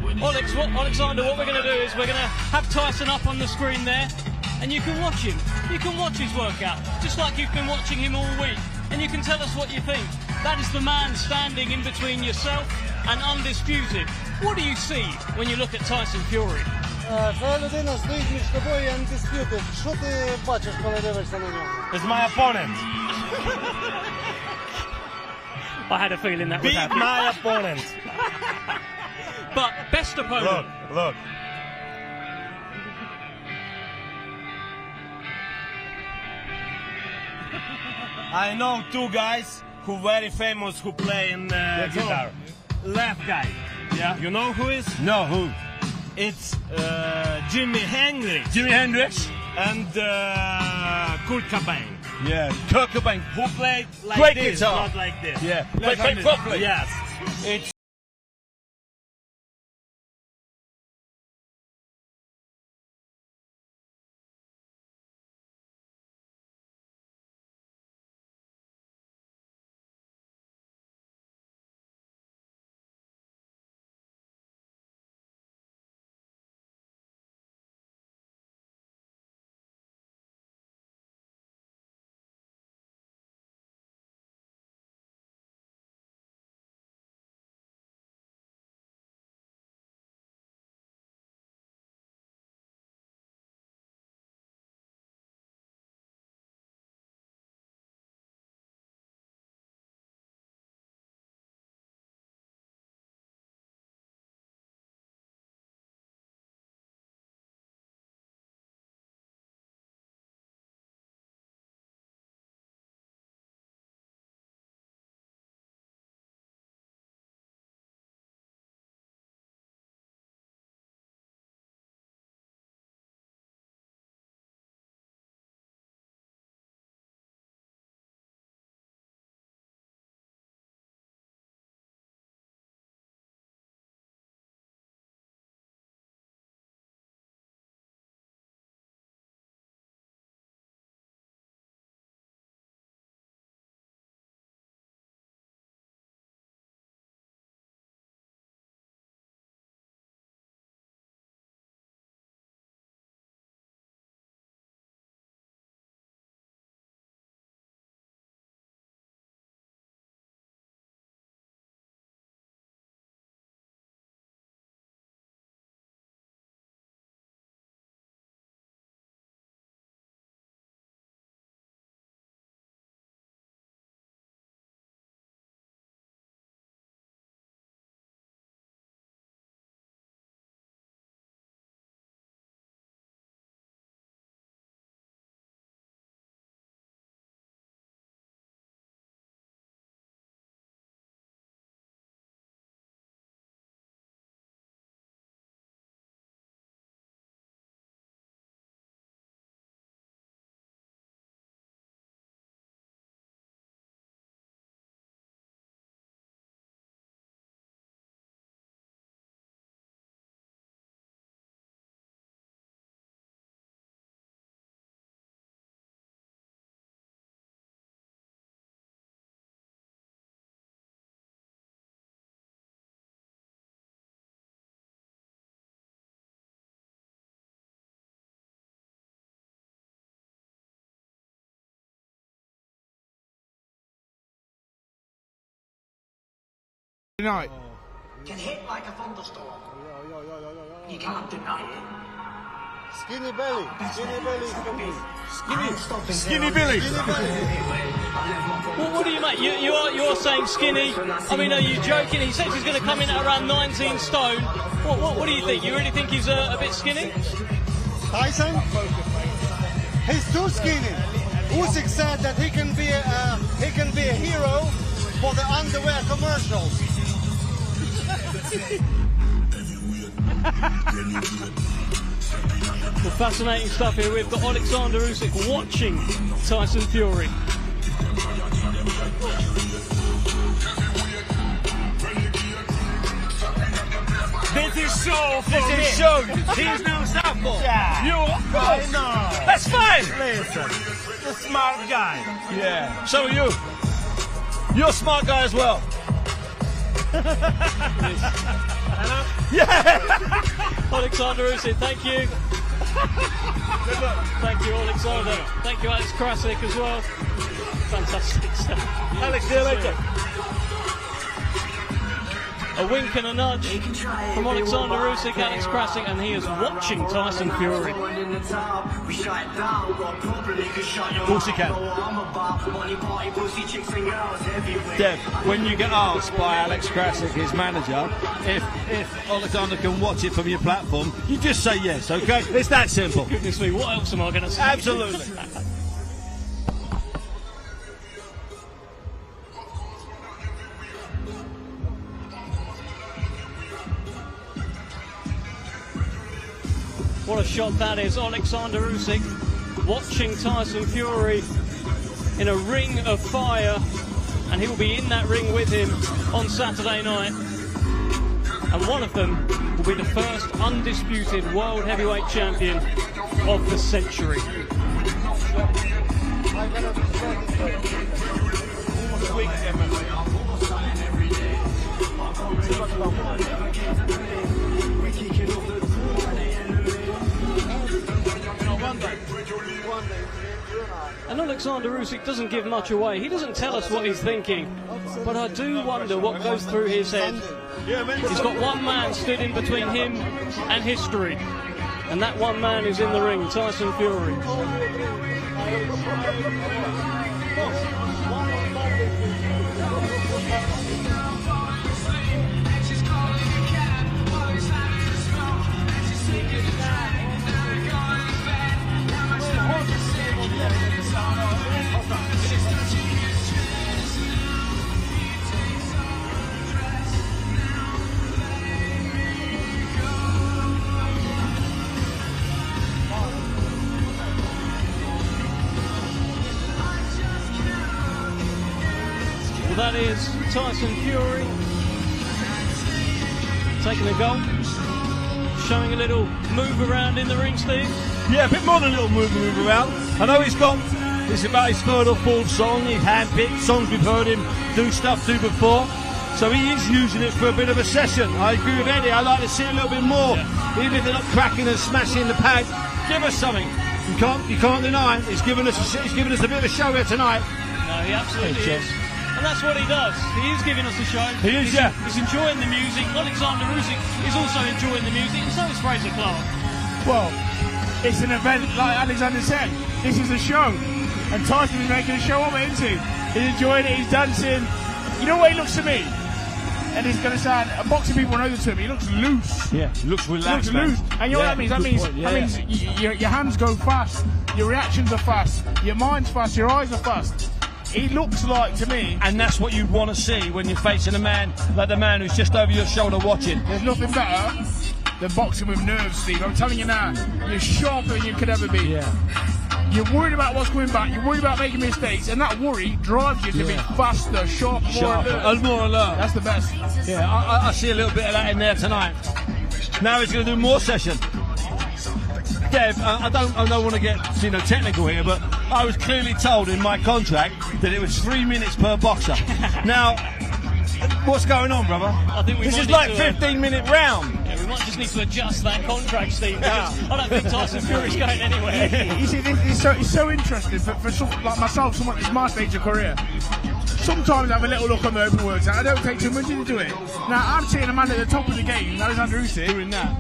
Oleksandr, what we're going to do is we're going to have Tyson up on the screen there, and you can watch him. You can watch his workout, just like you've been watching him all week, and you can tell us what you think. That is the man standing in between yourself and Undisputed. What do you see when you look at Tyson Fury? людина стоїть між тобою і Undisputed. Що ти бачиш, коли дивишся на нього? It's my opponent. I had a feeling that would happen. Beat my opponent. But best opponent. Look. I know two guys who very famous who play in guitar. Left guy. Yeah. You know who is? No, who? It's Jimi Hendrix. Jimi Hendrix? And Kurt Cobain. Yeah, Kurt Cobain. Who played like Great this, guitar. not like this. Yeah, played properly. Yes. It's Night. Can hit like a thunderstorm. You can't deny it. Skinny belly. Skinny belly. Skinny Billy. What do you make? You're saying skinny. I mean, are you joking? He says he's going to come in at around 19 stone. What do you think? You really think he's a bit skinny? Tyson? He's too skinny. Usyk said that he can be a hero for the underwear commercials. The fascinating stuff here. We've got Oleksandr Usyk watching Tyson Fury. This is show for me. This is show. He's now Southpaw. Yeah. You, of course. I know. That's fine. Listen, the smart guy. Yeah. So are you. You're a smart guy as well. Yeah. Oleksandr Usyk, thank you. Thank you, Oleksandr. Thank you, Alex Krasik as well. Fantastic stuff. Alex, see you later. A wink and a nudge from Oleksandr Usyk, Alex Krasik, and he is watching Tyson Fury. Of course he can. Dev, when you get asked by Alex Krasik, his manager, if Oleksandr can watch it from your platform, you just say yes, okay? It's that simple. Goodness me, what else am I going to say? Absolutely. What a shot that is. Oleksandr Usyk watching Tyson Fury in a ring of fire, and he will be in that ring with him on Saturday night. And one of them will be the first undisputed world heavyweight champion of the century. And Oleksandr Usyk doesn't give much away. He doesn't tell us what he's thinking. But I do wonder what goes through his head. He's got one man stood in between him and history. And that one man is in the ring, Tyson Fury. Well, that is Tyson Fury taking a goal, showing a little move around in the ring, Steve. Yeah, a bit more than a little move around. I know it's about his third or fourth song. He's handpicked songs we've heard him do stuff to before. So he is using it for a bit of a session. I agree with Eddie. I like to see a little bit more. Yeah. Even if they're not cracking and smashing the pad, give us something. You can't deny. He's given us a bit of a show here tonight. No, he absolutely is. And that's what he does. He is giving us a show. He is, yeah. He's enjoying the music. Oleksandr Usyk is also enjoying the music, and so is Fraser Clark. Well, it's an event, like Alexander said. This is a show. And Tyson is making a show of it, isn't he? He's enjoying it, he's dancing. You know what he looks to me? And he's going to sound, boxing people know this to him, he looks loose. Yeah, he looks relaxed. He looks loose. And you know what that means? That means your hands go fast, your reactions are fast, your mind's fast, your eyes are fast. He looks like, to me... And that's what you want to see when you're facing a man like the man who's just over your shoulder watching. There's nothing better than boxing with nerves, Steve. I'm telling you now, you're sharper than you could ever be. Yeah. You're worried about what's coming back, you're worried about making mistakes, and that worry drives you to be faster, sharper, more alert. And more alert. That's the best. Yeah, I see a little bit of that in there tonight. Now he's going to do more session. Dev, I don't want to get technical here, but I was clearly told in my contract that it was 3 minutes per boxer. Now, what's going on, brother? I think this is like 15-minute round. Yeah, we might just need to adjust that contract, Steve. Because I don't think Tyson Fury's going anywhere. You see, it's so interesting for someone like myself, someone that's my stage of career. sometimes I have a little look on the open works. I don't take too much into it. Now, I'm seeing a man at the top of the game, Oleksandr Usyk, doing that.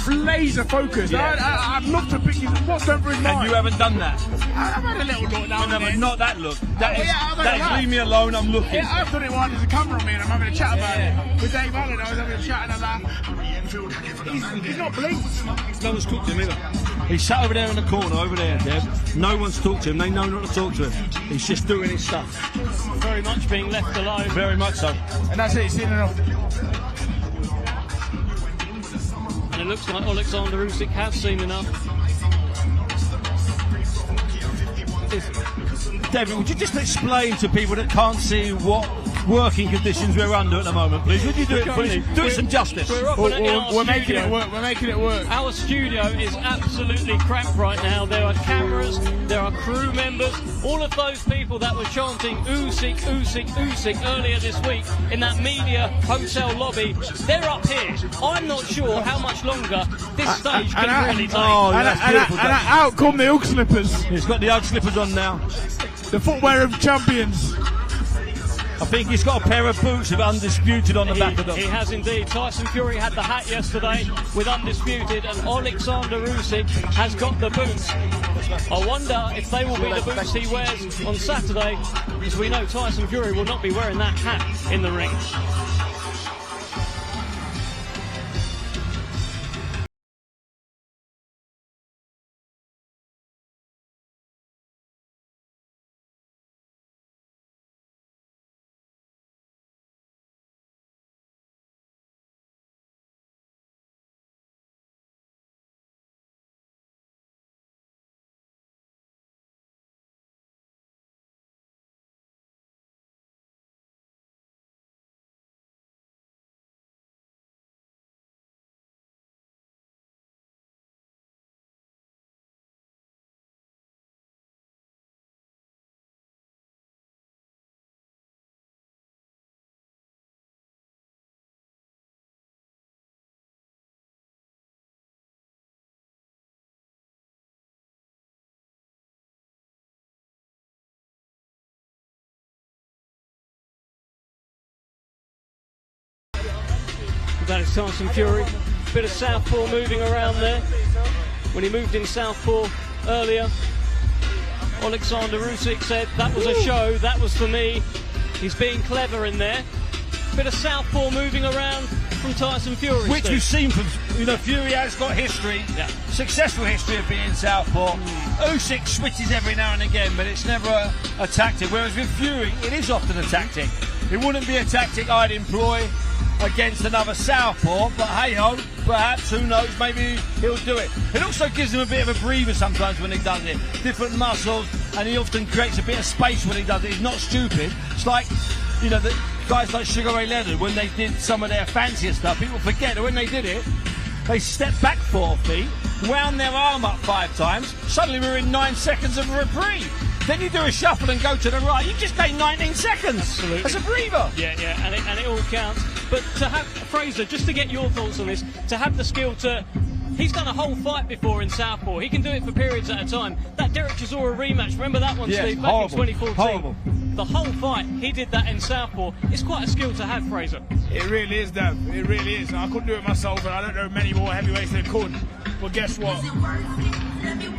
Laser focused. Yeah. I'd love to pick what's going through his mind. And you haven't done that. I've had a little look now. No, but not that look. That That leave me alone, I'm looking. Yeah, I've done it while there's a camera on me and I'm having a chat about it. With Dave Allen, I was having a chat and that. He's not blinked. No one's talked to him either. He's sat over there in the corner, over there, Dev. No one's talked to him. They know not to talk to him. He's just doing his stuff. Very much being left alone. Very much so. And that's it, he's seen enough. And it looks like Oleksandr Usyk has seen enough. David, would you just explain to people that can't see what working conditions we're under at the moment, please? Would you do it, please? Do it some justice. We're making it work. We're making it work. Our studio is absolutely cramped right now. There are cameras, there are crew members, all of those people that were chanting Usyk, Usyk, Usyk earlier this week in that media hotel lobby. They're up here. I'm not sure how much longer this stage can really take. And out come the Ugg slippers. He's got the Ugg slippers on now. The footwear of champions. I think he's got a pair of boots of Undisputed on the back of them. He has indeed. Tyson Fury had the hat yesterday with Undisputed, and Oleksandr Usyk has got the boots. I wonder if they will be the boots he wears on Saturday, because we know Tyson Fury will not be wearing that hat in the ring. That is Tyson Fury. Bit of southpaw moving around there. When he moved in southpaw earlier, Oleksandr Usyk said that was a show, that was for me. He's being clever in there. Bit of southpaw moving around from Tyson Fury. Which we've seen from, Fury has got history, successful history of being southpaw. Usyk switches every now and again, but it's never a tactic. Whereas with Fury, it is often a tactic. It wouldn't be a tactic I'd employ against another southpaw, but hey-ho, perhaps, who knows, maybe he'll do it. It also gives him a bit of a breather sometimes when he does it. Different muscles, and he often creates a bit of space when he does it. He's not stupid. It's like, the guys like Sugar Ray Leonard, when they did some of their fancier stuff, people forget that when they did it, they stepped back 4 feet, wound their arm up 5 times, suddenly we're in 9 seconds of reprieve. Then you do a shuffle and go to the right. You just gain 19 seconds. Absolutely. That's a breather. Yeah, and it all counts. But to have, Fraser, just to get your thoughts on this, to have the skill to... He's done a whole fight before in southpaw. He can do it for periods at a time. That Derek Chisora rematch, remember that one, Steve, back in 2014? Horrible. The whole fight, he did that in southpaw. It's quite a skill to have, Fraser. It really is, Dave. It really is. I couldn't do it myself, and I don't know many more heavyweights that could. But guess what?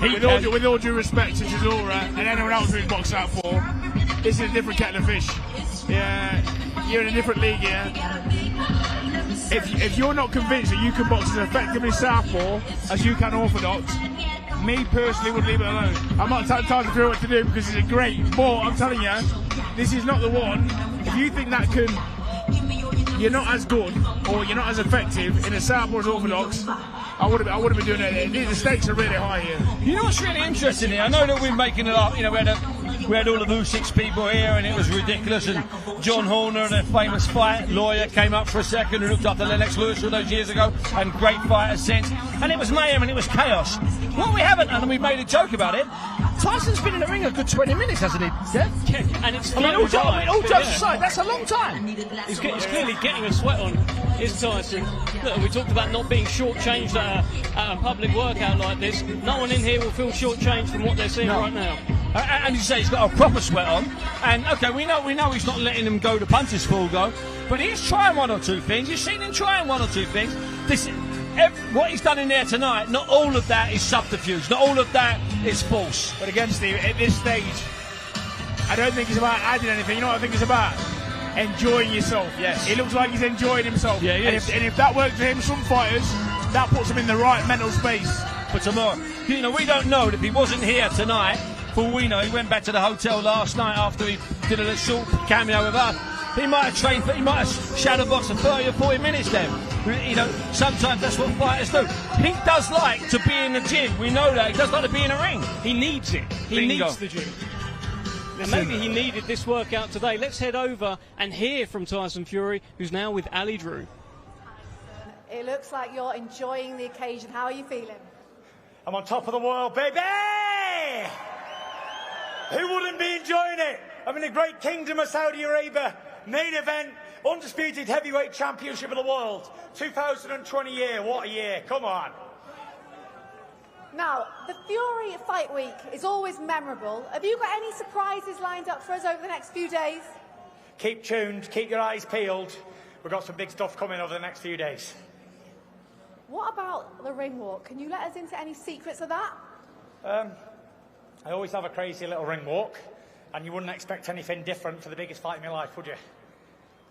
With all due respect to Chisora and anyone else who's boxed southpaw, this is a different kettle of fish. Yeah, you're in a different league here. If you're not convinced that you can box as effectively southpaw as you can orthodox, me personally would leave it alone. I'm not telling Tyson Fury what to do because he's a great, but I'm telling you, this is not the one. If you think that you're not as good or you're not as effective in a southpaw as orthodox, I would have been doing it. The stakes are really high here. You know what's really interesting here? I know that we're making it up. We had all of Usyk's people here, and it was ridiculous. And John Horner, the famous fight lawyer, came up for a second and looked after Lennox Lewis all those years ago, and great fighters since. And it was mayhem and it was chaos. What we haven't, and we made a joke about it, Tyson's been in the ring a good 20 minutes, hasn't he? Yeah, and it's all jokes aside, that's a long time. He's clearly getting a sweat on, is Tyson. Look, we talked about not being shortchanged at a public workout like this. No one in here will feel shortchanged from what they're seeing right now. And you say he's got a proper sweat on. And okay, we know he's not letting him go the punches full go, but he's trying one or two things. You've seen him trying one or two things. What he's done in there tonight, not all of that is subterfuge. Not all of that is false. But again, Steve, at this stage, I don't think it's about adding anything. You know what I think it's about? Enjoying yourself. Yes. He looks like he's enjoying himself. Yeah, he is. And if that works for him, some fighters, that puts him in the right mental space for tomorrow. You know, we don't know that if he wasn't here tonight, for all we know, he went back to the hotel last night after he did a short cameo with us. He might have trained, he might have shadow boxed for 30 or 40 minutes then. You know, sometimes that's what fighters do. He does like to be in the gym. We know that. He does like to be in a ring. He needs it. He needs the gym. And maybe he needed this workout today. Let's head over and hear from Tyson Fury, who's now with Ali Drew. It looks like you're enjoying the occasion. How are you feeling? I'm on top of the world, baby! Who wouldn't be enjoying it? I'm in the great kingdom of Saudi Arabia. Main event, undisputed heavyweight championship of the world. 2020 year, what a year, come on. Now, the Fury Fight Week is always memorable. Have you got any surprises lined up for us over the next few days? Keep tuned, keep your eyes peeled. We've got some big stuff coming over the next few days. What about the ring walk? Can you let us into any secrets of that? I always have a crazy little ring walk, and you wouldn't expect anything different for the biggest fight in my life, would you?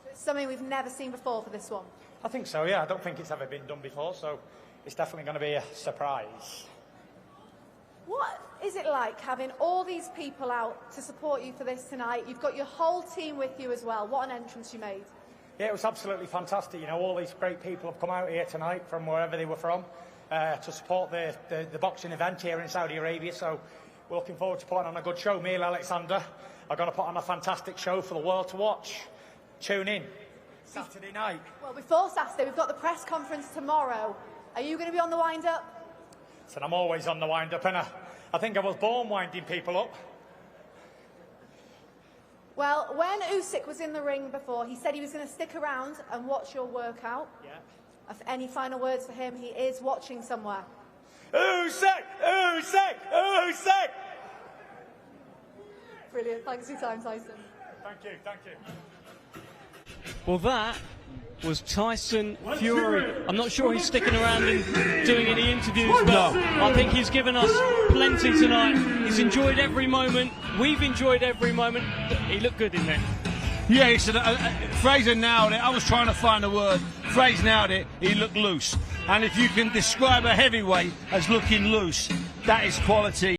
It's something we've never seen before for this one. I think so, yeah. I don't think it's ever been done before, so it's definitely going to be a surprise. What is it like having all these people out to support you for this tonight? You've got your whole team with you as well. What an entrance you made. Yeah, it was absolutely fantastic. You know, all these great people have come out here tonight from wherever they were from to support the boxing event here in Saudi Arabia. So we're looking forward to putting on a good show. Me and Oleksandr are going to put on a fantastic show for the world to watch. Tune in. Saturday night. Well, before Saturday, we've got the press conference tomorrow. Are you going to be on the wind-up? So I'm always on the wind-up, and I think I was born winding people up. Well, when Usyk was in the ring before, he said he was going to stick around and watch your workout. Yeah. Any final words for him? He is watching somewhere. Usyk! Usyk! Usyk! Brilliant. Thanks for your time, Tyson. Thank you, thank you. Well, that was Tyson Fury. I'm not sure he's sticking around and doing any interviews, but I think he's given us plenty tonight. He's enjoyed every moment. We've enjoyed every moment. He looked good in there. Yeah, he said, Fraser nailed it. I was trying to find a word. Fraser nailed it. He looked loose. And if you can describe a heavyweight as looking loose, that is quality.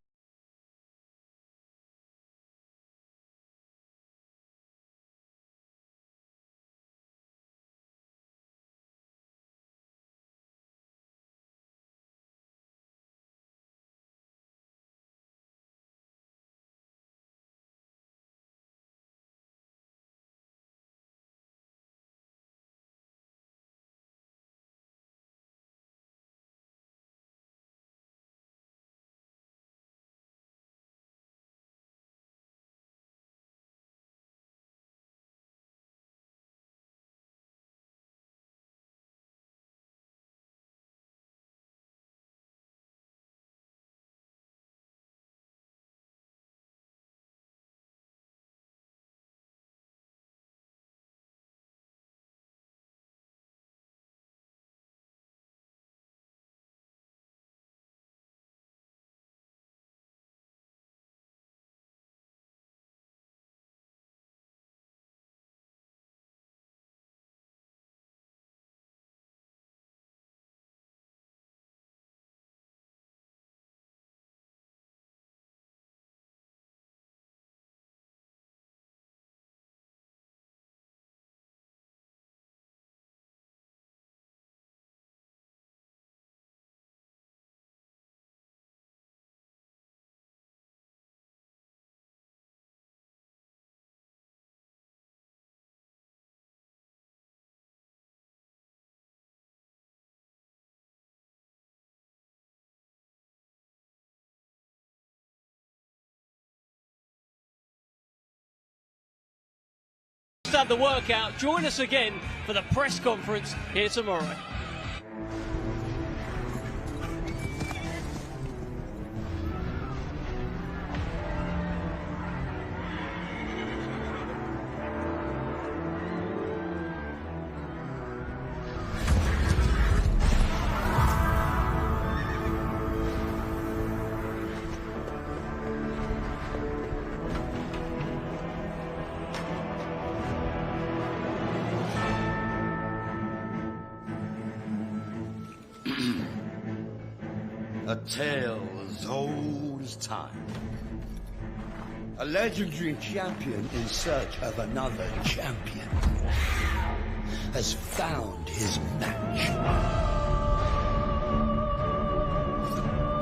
Had the workout. Join us again for the press conference here tomorrow. a tale as old as time. A legendary champion in search of another champion has found his match.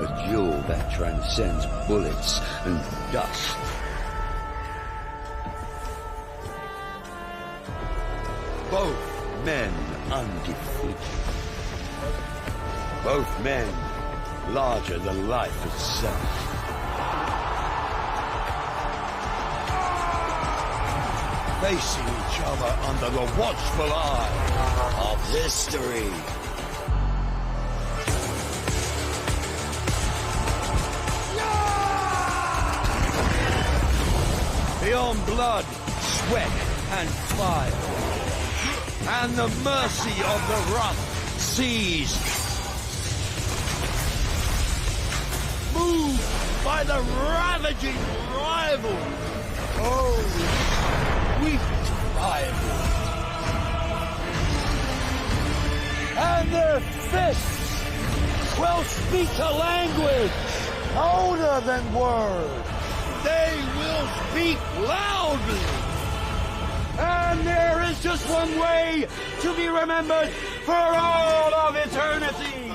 A duel that transcends bullets and dust. Both men undefeated. Both men larger than life itself. Facing each other under the watchful eye of history. Beyond blood, sweat, and fire, and the mercy of the rough seas. Moved by the ravaging rival. Oh, sweet rival. And their fists will speak a language older than words. They will speak loudly. And there is just one way to be remembered for all of eternity.